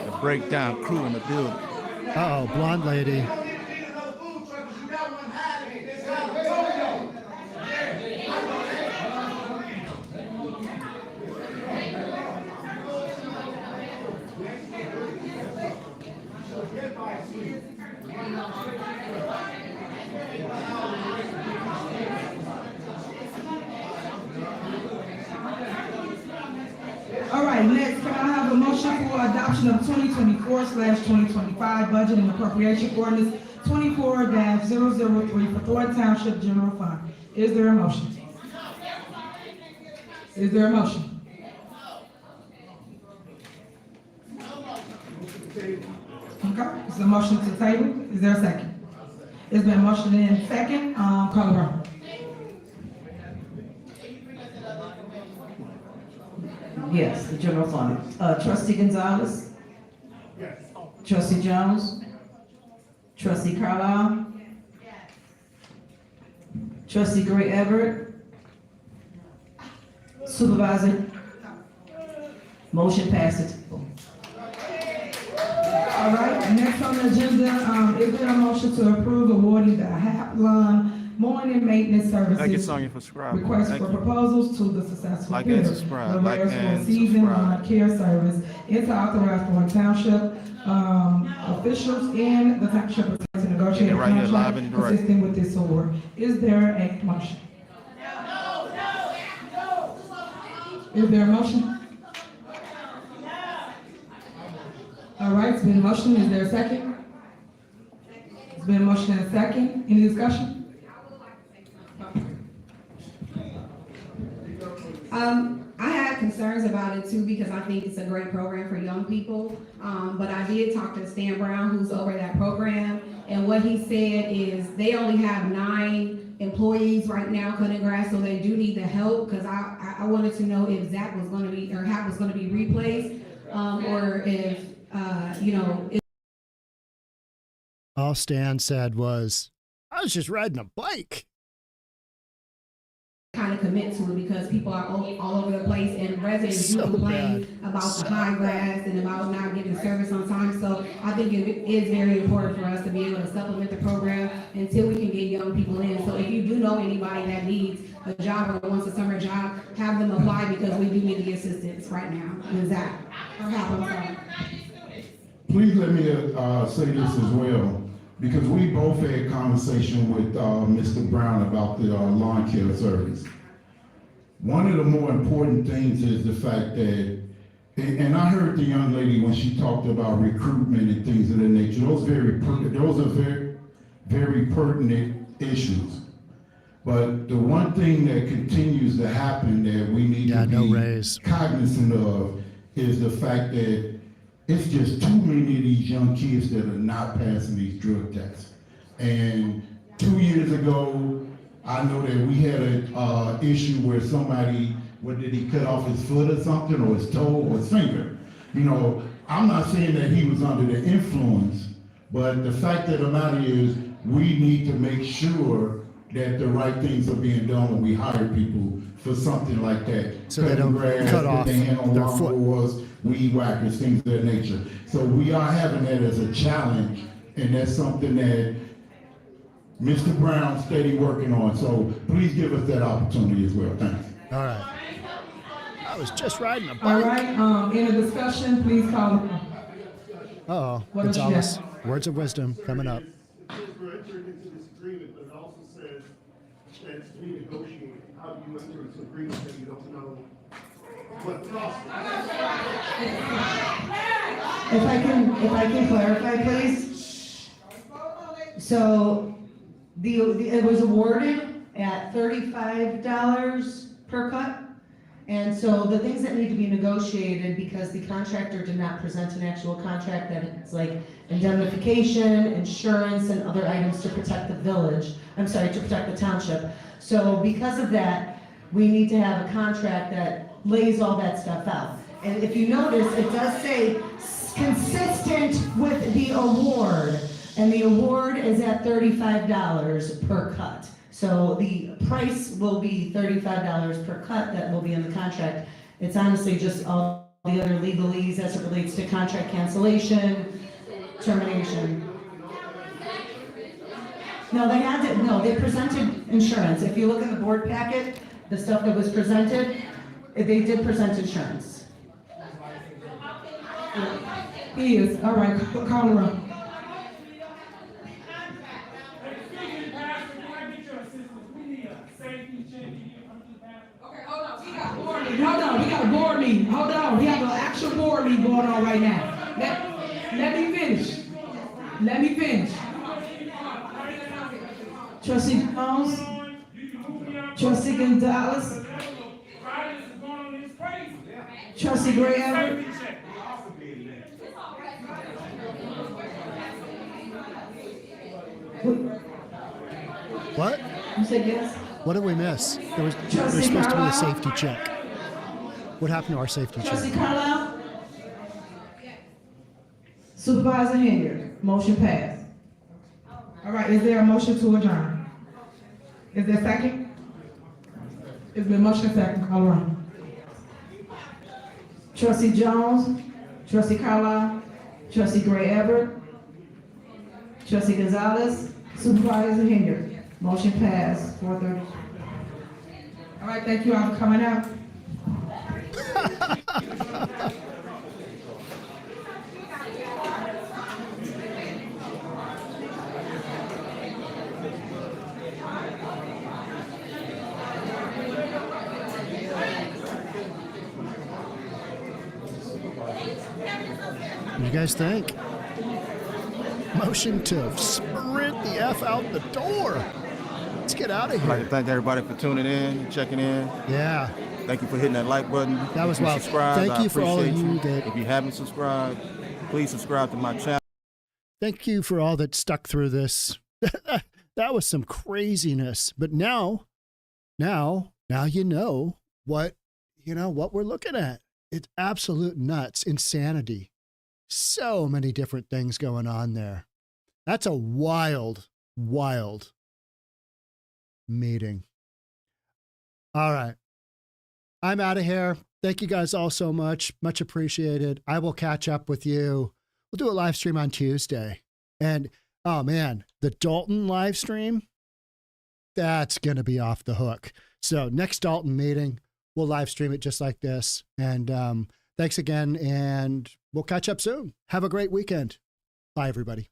The breakdown crew in the building. Uh-oh, blonde lady. All right, next, can I have a motion for adoption of 2024/2025 budget and appropriation ordinance 24-003 for Thornton Township General Fund? Is there a motion? Is there a motion? Okay, it's a motion to table. Is there a second? It's been motioned in second, call the roll. Yes, the general fund. Trustee Gonzalez? Yes. Trustee Jones? Trustee Carlisle? Trustee Gray Everett? Supervisor? Motion passes. All right, next on the agenda, is there a motion to approve awarding the Haplon morning maintenance services? Like and Sonya for subscribing. Request Thank for you. proposals to the successful Like and bidder. subscribe. The Like mayor's and for season subscribe. care service. It's authorized Thornton Township, officials and the township attorney to negotiate a Right here, live contract and direct. assisting with this award. Is there a motion? Is there a motion? All right, it's been a motion. Is there a second? It's been a motion and a second. Any discussion? I had concerns about it too, because I think it's a great program for young people. But I did talk to Stan Brown, who's over that program, and what he said is they only have 9 employees right now cutting grass, so they do need the help, because I wanted to know if Zach was gonna be, or Hap was gonna be replaced, or if, if All Stan said was, I was just riding a bike. kind of commit to it, because people are all over the place, and residents do So complain bad. about So the high grass and about not getting service on time. So I think it is very important for us to be able to supplement the program until we can get young people in. So if you do know anybody that needs a job or wants a summer job, have them apply, because we do need the assistance right now. Is that? Please let me say this as well, because we both had conversation with Mr. Brown about the lawn care service. One of the more important things is the fact that, and I heard the young lady when she talked about recruitment and things of that nature, those are very pertinent issues. But the one thing that continues to happen that we need to be cognizant of is the fact that it's just too many of these young kids that are not passing these drug tests. And 2 years ago, I know that we had an issue where somebody, what did he cut off his foot or something, or his toe or his finger? You know, I'm not saying that he was under the influence, but the fact of the matter is we need to make sure that the right things are being done when we hire people for something like that. So they don't cut off their foot. Lawnmowers, weed whackers, things of that nature. So we are having that as a challenge, and that's something that Mr. Brown steady working on. So please give us that opportunity as well. Thanks. All right. I was just riding a bike. All right, in a discussion, please call the roll. Uh-oh, What else you Gonzalez, got? words of wisdom coming up. It says we're entering into this agreement, but it also says that it's to be negotiated. How do you enter into agreement that you don't know what the cost is? If I can clarify, please. So, it was awarded at $35 per cut. And so the things that need to be negotiated, because the contractor did not present an actual contract, that it's like indemnification, insurance, and other items to protect the village, to protect the township. So because of that, we need to have a contract that lays all that stuff out. And if you notice, it does say consistent with the award, and the award is at $35 per cut. So the price will be $35 per cut that will be in the contract. It's honestly just all the other legalese as it relates to contract cancellation, termination. No, they presented insurance. If you look at the board packet, the stuff that was presented, they did present insurance. He is, all right, call the roll. Hold on, we got a board meeting. Hold on, we have an actual board meeting going on right now. Let me finish. Let me finish. Trustee Jones, Trustee Gonzalez, Trustee Gray Everett. said yes? What did we miss? There's Trustee supposed to be a Carlisle? safety check. What happened to our safety Trustee check? Carlisle? Supervisor Henyard, motion passed. All right, is there a motion to adjourn? Is there a second? It's been motion second, call around. Trustee Jones, Trustee Carlisle, Trustee Gray Everett, Trustee Gonzalez, Supervisor Henyard, motion passed, 4:30. All right, thank you all for coming out. What do you guys think? Motion to sprint the F out the door. Let's get out of I'd like to here. thank everybody for tuning in, checking in. Yeah. Thank you for hitting that like button. That was If you wild. subscribed, Thank I you for all of appreciate you that- If you haven't subscribed, please subscribe to my channel. Thank you for all that stuck through this. That was some craziness. But now you know what we're looking at. It's absolute nuts, insanity. So many different things going on there. That's a wild meeting. All right. I'm out of here. Thank you guys all so much. Much appreciated. I will catch up with you. We'll do a live stream on Tuesday. And oh man, the Dolton live stream, that's going to be off the hook. So next Dolton meeting, we'll live stream it just like this. And thanks again. And we'll catch up soon. Have a great weekend. Bye, everybody.